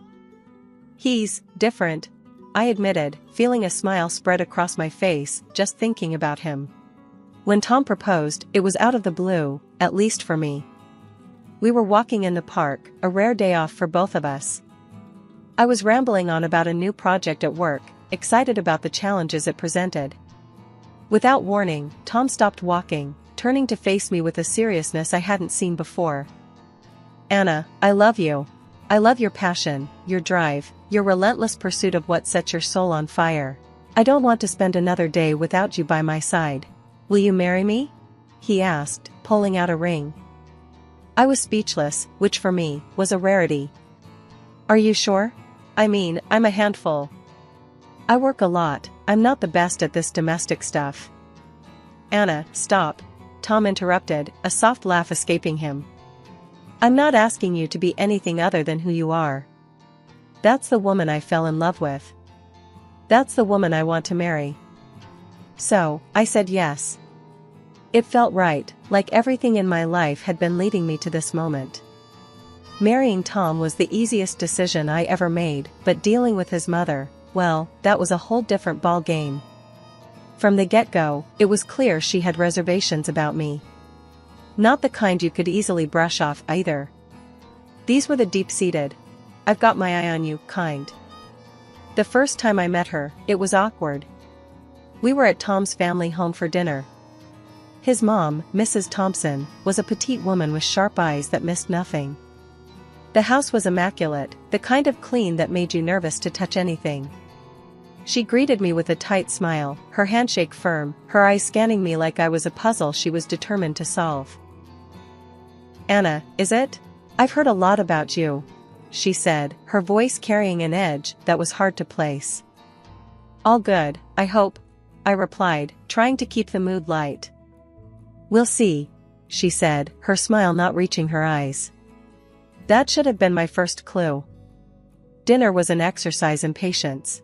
"He's different," I admitted, feeling a smile spread across my face just thinking about him. When Tom proposed, it was out of the blue, at least for me. We were walking in the park, a rare day off for both of us. I was rambling on about a new project at work, excited about the challenges it presented. Without warning, Tom stopped walking, turning to face me with a seriousness I hadn't seen before. "Anna, I love you. I love your passion, your drive, your relentless pursuit of what sets your soul on fire. I don't want to spend another day without you by my side. Will you marry me?" he asked, pulling out a ring. I was speechless, which for me, was a rarity. "Are you sure? I mean, I'm a handful. I work a lot, I'm not the best at this domestic stuff." "Anna, stop," Tom interrupted, a soft laugh escaping him. "I'm not asking you to be anything other than who you are. That's the woman I fell in love with. That's the woman I want to marry." So, I said yes. It felt right, like everything in my life had been leading me to this moment. Marrying Tom was the easiest decision I ever made, but dealing with his mother, well, that was a whole different ball game. From the get-go, it was clear she had reservations about me. Not the kind you could easily brush off either. These were the deep-seated, "I've got my eye on you" kind. The first time I met her, it was awkward. We were at Tom's family home for dinner. His mom, Mrs. Thompson, was a petite woman with sharp eyes that missed nothing. The house was immaculate, the kind of clean that made you nervous to touch anything. She greeted me with a tight smile, her handshake firm, her eyes scanning me like I was a puzzle she was determined to solve. "Anna, is it? I've heard a lot about you," she said, her voice carrying an edge that was hard to place. "All good, I hope," I replied, trying to keep the mood light. "We'll see," she said, her smile not reaching her eyes. That should have been my first clue. Dinner was an exercise in patience.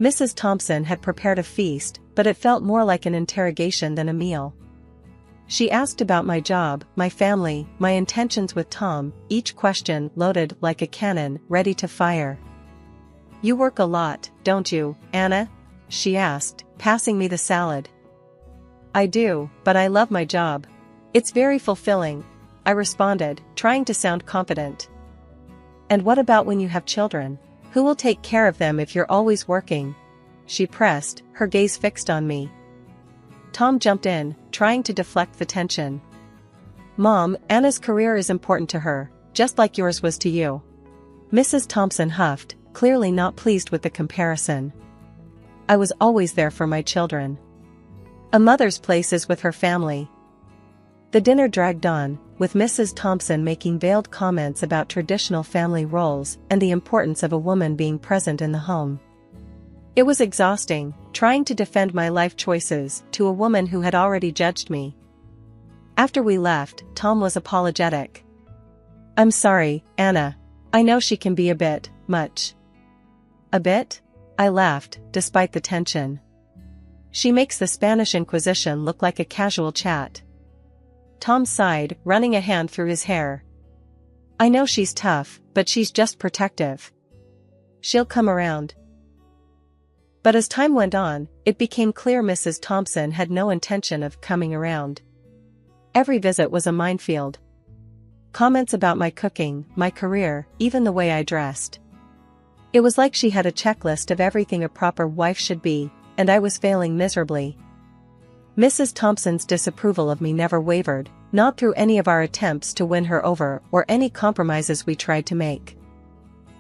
Mrs. Thompson had prepared a feast, but it felt more like an interrogation than a meal. She asked about my job, my family, my intentions with Tom, each question loaded like a cannon, ready to fire. "You work a lot, don't you, Anna?" she asked, passing me the salad. "I do, but I love my job. It's very fulfilling," I responded, trying to sound confident. "And what about when you have children? Who will take care of them if you're always working?" she pressed, her gaze fixed on me. Tom jumped in, trying to deflect the tension. "Mom, Anna's career is important to her, just like yours was to you." Mrs. Thompson huffed, clearly not pleased with the comparison. "I was always there for my children. A mother's place is with her family." The dinner dragged on, with Mrs. Thompson making veiled comments about traditional family roles and the importance of a woman being present in the home. It was exhausting, trying to defend my life choices to a woman who had already judged me. After we left, Tom was apologetic. "I'm sorry, Anna. I know she can be a bit much." "A bit?" I laughed, despite the tension. "She makes the Spanish Inquisition look like a casual chat." Tom sighed, running a hand through his hair. "I know she's tough, but she's just protective. She'll come around." But as time went on, it became clear Mrs. Thompson had no intention of coming around. Every visit was a minefield. Comments about my cooking, my career, even the way I dressed. It was like she had a checklist of everything a proper wife should be, and I was failing miserably. Mrs. Thompson's disapproval of me never wavered, not through any of our attempts to win her over or any compromises we tried to make.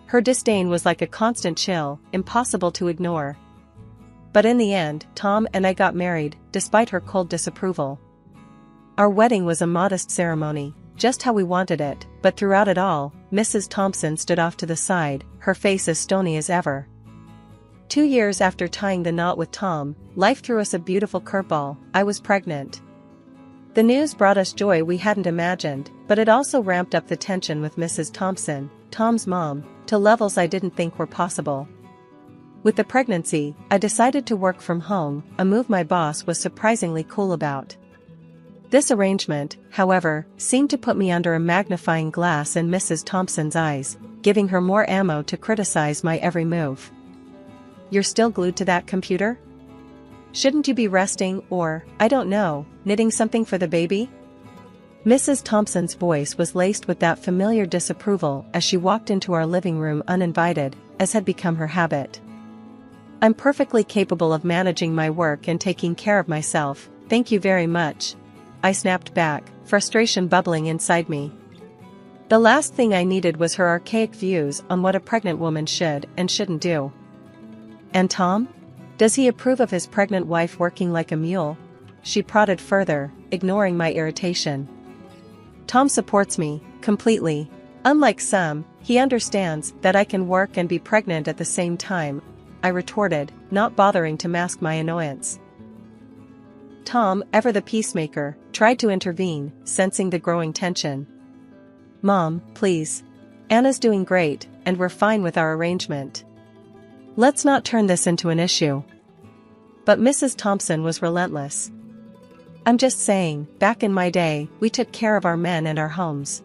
Her disdain was like a constant chill, impossible to ignore. But in the end, Tom and I got married, despite her cold disapproval. Our wedding was a modest ceremony, just how we wanted it, but throughout it all, Mrs. Thompson stood off to the side, her face as stony as ever. 2 years after tying the knot with Tom, life threw us a beautiful curveball. I was pregnant. The news brought us joy we hadn't imagined, but it also ramped up the tension with Mrs. Thompson, Tom's mom, to levels I didn't think were possible. With the pregnancy, I decided to work from home, a move my boss was surprisingly cool about. This arrangement, however, seemed to put me under a magnifying glass in Mrs. Thompson's eyes, giving her more ammo to criticize my every move. "You're still glued to that computer? Shouldn't you be resting or, I don't know, knitting something for the baby?" Mrs. Thompson's voice was laced with that familiar disapproval as she walked into our living room uninvited, as had become her habit. "I'm perfectly capable of managing my work and taking care of myself, thank you very much," I snapped back, frustration bubbling inside me. The last thing I needed was her archaic views on what a pregnant woman should and shouldn't do. "And Tom? Does he approve of his pregnant wife working like a mule?" she prodded further, ignoring my irritation. "Tom supports me, completely. Unlike some, he understands that I can work and be pregnant at the same time," I retorted, not bothering to mask my annoyance. Tom, ever the peacemaker, tried to intervene, sensing the growing tension. "Mom, please. Anna's doing great, and we're fine with our arrangement. Let's not turn this into an issue." But Mrs. Thompson was relentless. "I'm just saying, back in my day, we took care of our men and our homes.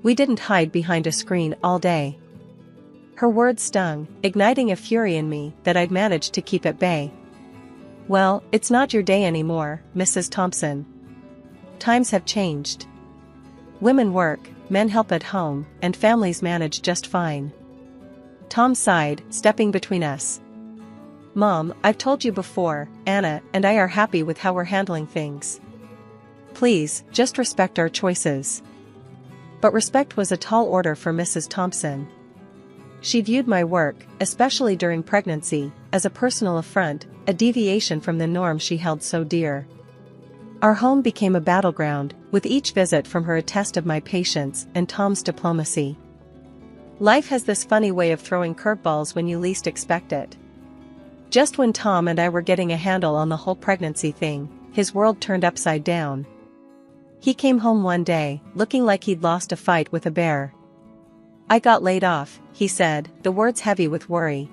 We didn't hide behind a screen all day." Her words stung, igniting a fury in me that I'd managed to keep at bay. "Well, it's not your day anymore, Mrs. Thompson. Times have changed. Women work, men help at home, and families manage just fine." Tom sighed, stepping between us. "Mom, I've told you before, Anna and I are happy with how we're handling things. Please, just respect our choices." But respect was a tall order for Mrs. Thompson. She viewed my work, especially during pregnancy, as a personal affront, a deviation from the norm she held so dear. Our home became a battleground, with each visit from her a test of my patience and Tom's diplomacy. Life has this funny way of throwing curveballs when you least expect it. Just when Tom and I were getting a handle on the whole pregnancy thing, his world turned upside down. He came home one day, looking like he'd lost a fight with a bear. "I got laid off," he said, the words heavy with worry.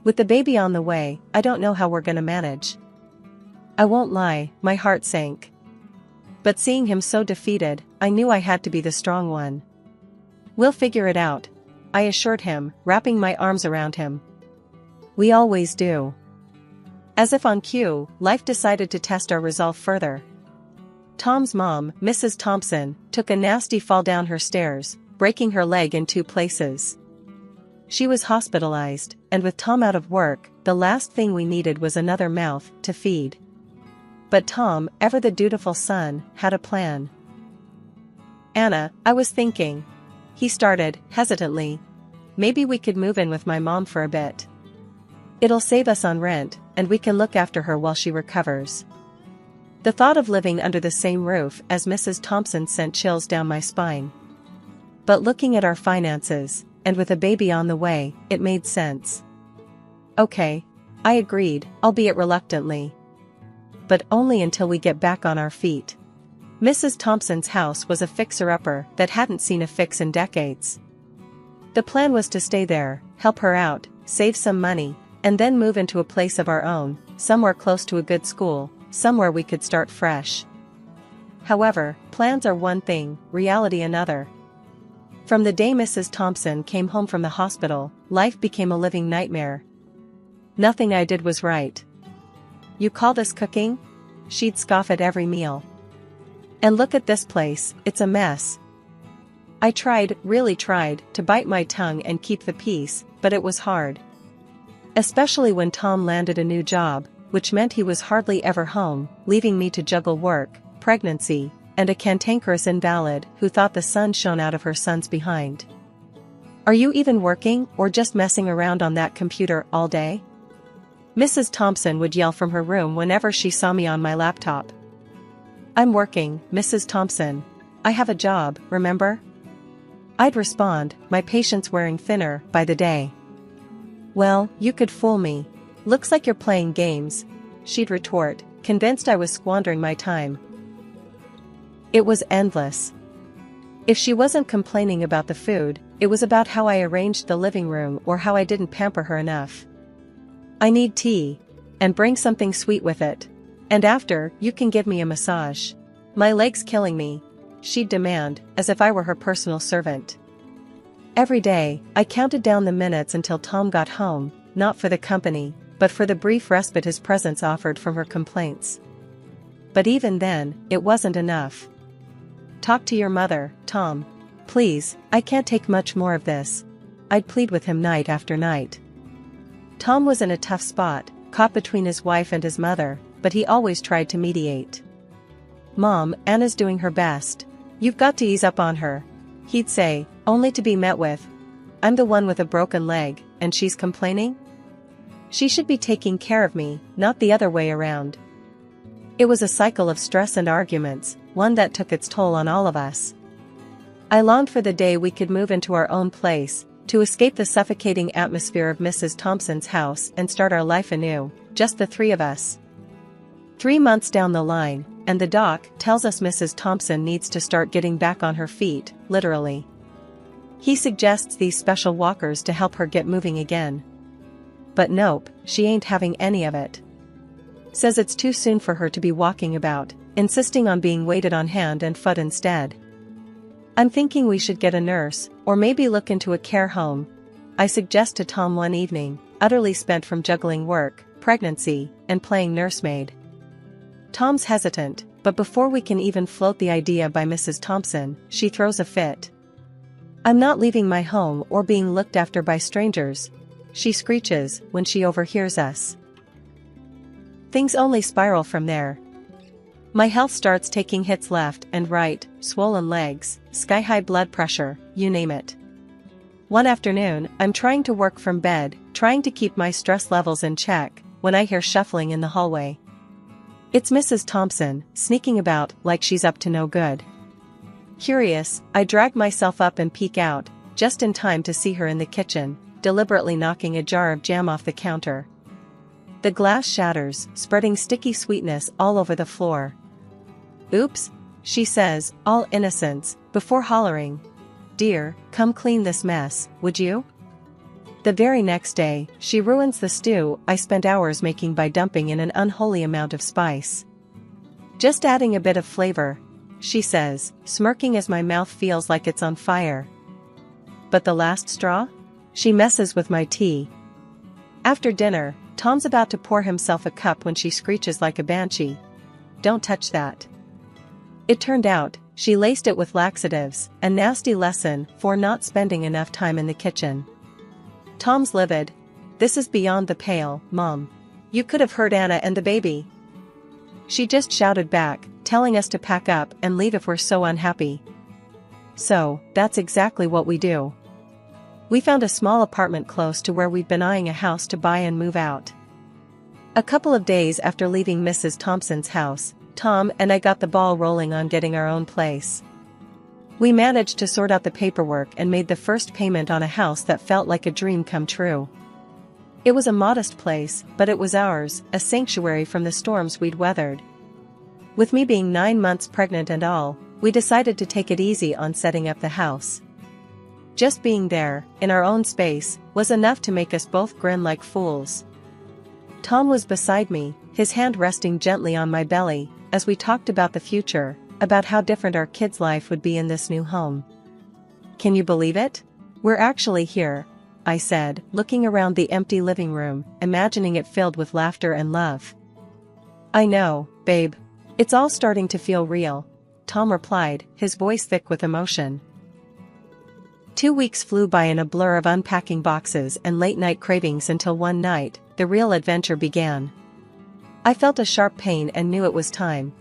"With the baby on the way, I don't know how we're gonna manage." I won't lie, my heart sank. But seeing him so defeated, I knew I had to be the strong one. "We'll figure it out," I assured him, wrapping my arms around him. "We always do." As if on cue, life decided to test our resolve further. Tom's mom, Mrs. Thompson, took a nasty fall down her stairs, breaking her leg in 2 places. She was hospitalized, and with Tom out of work, the last thing we needed was another mouth to feed. But Tom, ever the dutiful son, had a plan. "Anna, I was thinking," he started, hesitantly, "maybe we could move in with my mom for a bit. It'll save us on rent, and we can look after her while she recovers." The thought of living under the same roof as Mrs. Thompson sent chills down my spine. But looking at our finances, and with a baby on the way, it made sense. "Okay," I agreed, albeit reluctantly. "But only until we get back on our feet." Mrs. Thompson's house was a fixer-upper that hadn't seen a fix in decades. The plan was to stay there, help her out, save some money, and then move into a place of our own, somewhere close to a good school, somewhere we could start fresh. However, plans are one thing, reality another. From the day Mrs. Thompson came home from the hospital, life became a living nightmare. Nothing I did was right. "You call this cooking?" She'd scoff at every meal. "And look at this place, it's a mess." I tried, really tried, to bite my tongue and keep the peace, but it was hard. Especially when Tom landed a new job, which meant he was hardly ever home, leaving me to juggle work, pregnancy, and a cantankerous invalid who thought the sun shone out of her son's behind. "Are you even working, or just messing around on that computer all day?" Mrs. Thompson would yell from her room whenever she saw me on my laptop. "I'm working, Mrs. Thompson. I have a job, remember?" I'd respond, my patience wearing thinner by the day. "Well, you could fool me. Looks like you're playing games," she'd retort, convinced I was squandering my time. It was endless. If she wasn't complaining about the food, it was about how I arranged the living room or how I didn't pamper her enough. "I need tea. And bring something sweet with it. And after, you can give me a massage. My leg's killing me," she'd demand, as if I were her personal servant. Every day, I counted down the minutes until Tom got home, not for the company, but for the brief respite his presence offered from her complaints. But even then, it wasn't enough. "Talk to your mother, Tom. Please, I can't take much more of this," I'd plead with him night after night. Tom was in a tough spot, caught between his wife and his mother, but he always tried to mediate. "Mom, Anna's doing her best. You've got to ease up on her," he'd say, only to be met with, "I'm the one with a broken leg, and she's complaining? She should be taking care of me, not the other way around." It was a cycle of stress and arguments, one that took its toll on all of us. I longed for the day we could move into our own place, to escape the suffocating atmosphere of Mrs. Thompson's house and start our life anew, just the 3 of us. 3 months down the line, and the doc tells us Mrs. Thompson needs to start getting back on her feet, literally. He suggests these special walkers to help her get moving again. But nope, she ain't having any of it. Says it's too soon for her to be walking about, insisting on being waited on hand and foot instead. "I'm thinking we should get a nurse, or maybe look into a care home," I suggest to Tom one evening, utterly spent from juggling work, pregnancy, and playing nursemaid. Tom's hesitant, but before we can even float the idea by Mrs. Thompson, she throws a fit. "I'm not leaving my home or being looked after by strangers," she screeches when she overhears us. Things only spiral from there. My health starts taking hits left and right, swollen legs, sky-high blood pressure, you name it. One afternoon, I'm trying to work from bed, trying to keep my stress levels in check, when I hear shuffling in the hallway. It's Mrs. Thompson, sneaking about like she's up to no good. Curious, I drag myself up and peek out, just in time to see her in the kitchen, deliberately knocking a jar of jam off the counter. The glass shatters, spreading sticky sweetness all over the floor. "Oops," she says, all innocence, before hollering, "Dear, come clean this mess, would you?" The very next day, she ruins the stew I spent hours making by dumping in an unholy amount of spice. Just adding a bit of flavor, she says, smirking as my mouth feels like it's on fire. But the last straw? She messes with my tea. After dinner, Tom's about to pour himself a cup when she screeches like a banshee. Don't touch that. It turned out, she laced it with laxatives, a nasty lesson for not spending enough time in the kitchen. Tom's livid. This is beyond the pale, Mom. You could have heard Anna and the baby. She just shouted back, telling us to pack up and leave if we're so unhappy. So, that's exactly what we do. We found a small apartment close to where we'd been eyeing a house to buy and move out. A couple of days after leaving Mrs. Thompson's house, Tom and I got the ball rolling on getting our own place. We managed to sort out the paperwork and made the first payment on a house that felt like a dream come true. It was a modest place, but it was ours, a sanctuary from the storms we'd weathered. With me being 9 months pregnant and all, we decided to take it easy on setting up the house. Just being there, in our own space, was enough to make us both grin like fools. Tom was beside me, his hand resting gently on my belly, as we talked about the future, about how different our kids' life would be in this new home. Can you believe it? We're actually here, I said, looking around the empty living room, imagining it filled with laughter and love. I know, babe. It's all starting to feel real, Tom replied, his voice thick with emotion. 2 weeks flew by in a blur of unpacking boxes and late-night cravings until one night, the real adventure began. I felt a sharp pain and knew it was time.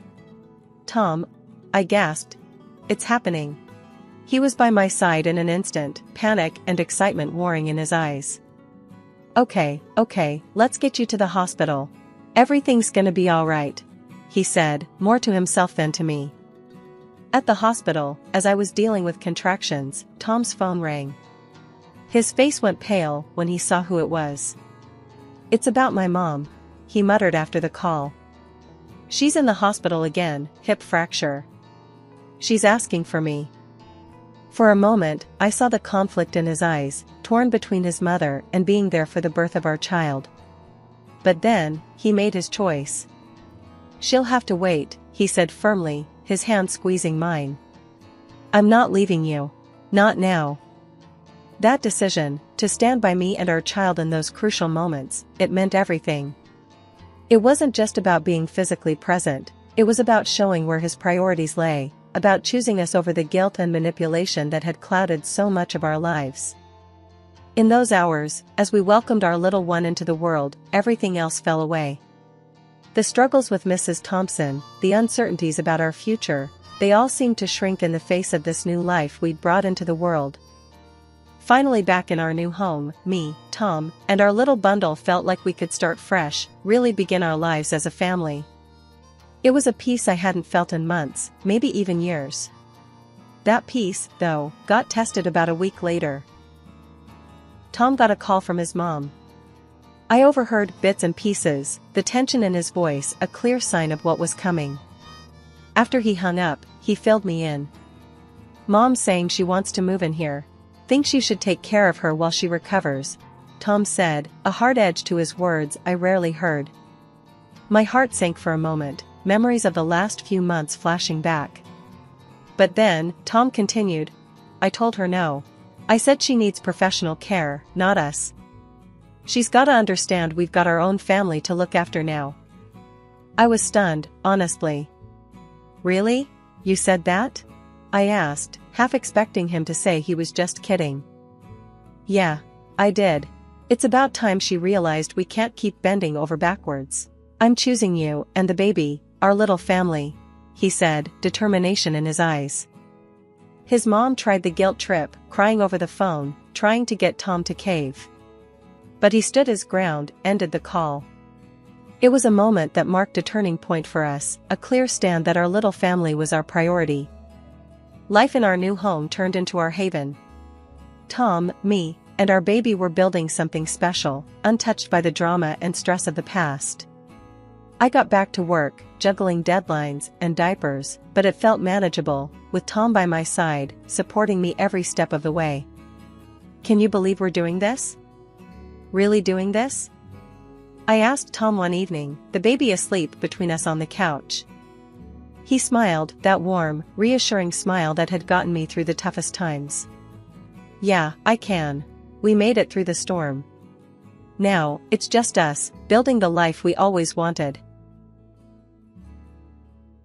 Tom, I gasped. It's happening. He was by my side in an instant, panic and excitement warring in his eyes. Okay, let's get you to the hospital. Everything's gonna be alright, he said, more to himself than to me. At the hospital, as I was dealing with contractions, Tom's phone rang. His face went pale when he saw who it was. It's about my mom, he muttered after the call. She's in the hospital again, hip fracture. She's asking for me. For a moment, I saw the conflict in his eyes, torn between his mother and being there for the birth of our child. But then, he made his choice. She'll have to wait, he said firmly, his hand squeezing mine. I'm not leaving you. Not now. That decision, to stand by me and our child in those crucial moments, it meant everything. It wasn't just about being physically present, it was about showing where his priorities lay, about choosing us over the guilt and manipulation that had clouded so much of our lives. In those hours, as we welcomed our little one into the world, everything else fell away. The struggles with Mrs. Thompson, the uncertainties about our future, they all seemed to shrink in the face of this new life we'd brought into the world. Finally back in our new home, me, Tom, and our little bundle felt like we could start fresh, really begin our lives as a family. It was a peace I hadn't felt in months, maybe even years. That peace, though, got tested about a week later. Tom got a call from his mom. I overheard bits and pieces, the tension in his voice a clear sign of what was coming. After he hung up, he filled me in. Mom's saying she wants to move in here. Thinks you should take care of her while she recovers, Tom said, a hard edge to his words I rarely heard. My heart sank for a moment, memories of the last few months flashing back. But then, Tom continued. I told her no. I said she needs professional care, not us. She's gotta understand we've got our own family to look after now. I was stunned, honestly. Really? You said that? I asked, half expecting him to say he was just kidding. Yeah, I did. It's about time she realized we can't keep bending over backwards. I'm choosing you and the baby, our little family, he said, determination in his eyes. His mom tried the guilt trip, crying over the phone, trying to get Tom to cave. But he stood his ground, ended the call. It was a moment that marked a turning point for us, a clear stand that our little family was our priority. Life in our new home turned into our haven. Tom, me, and our baby were building something special, untouched by the drama and stress of the past. I got back to work, juggling deadlines and diapers, but it felt manageable, with Tom by my side, supporting me every step of the way. Can you believe we're doing this? Really doing this? I asked Tom one evening, the baby asleep between us on the couch. He smiled, that warm, reassuring smile that had gotten me through the toughest times. Yeah, I can. We made it through the storm. Now, it's just us, building the life we always wanted.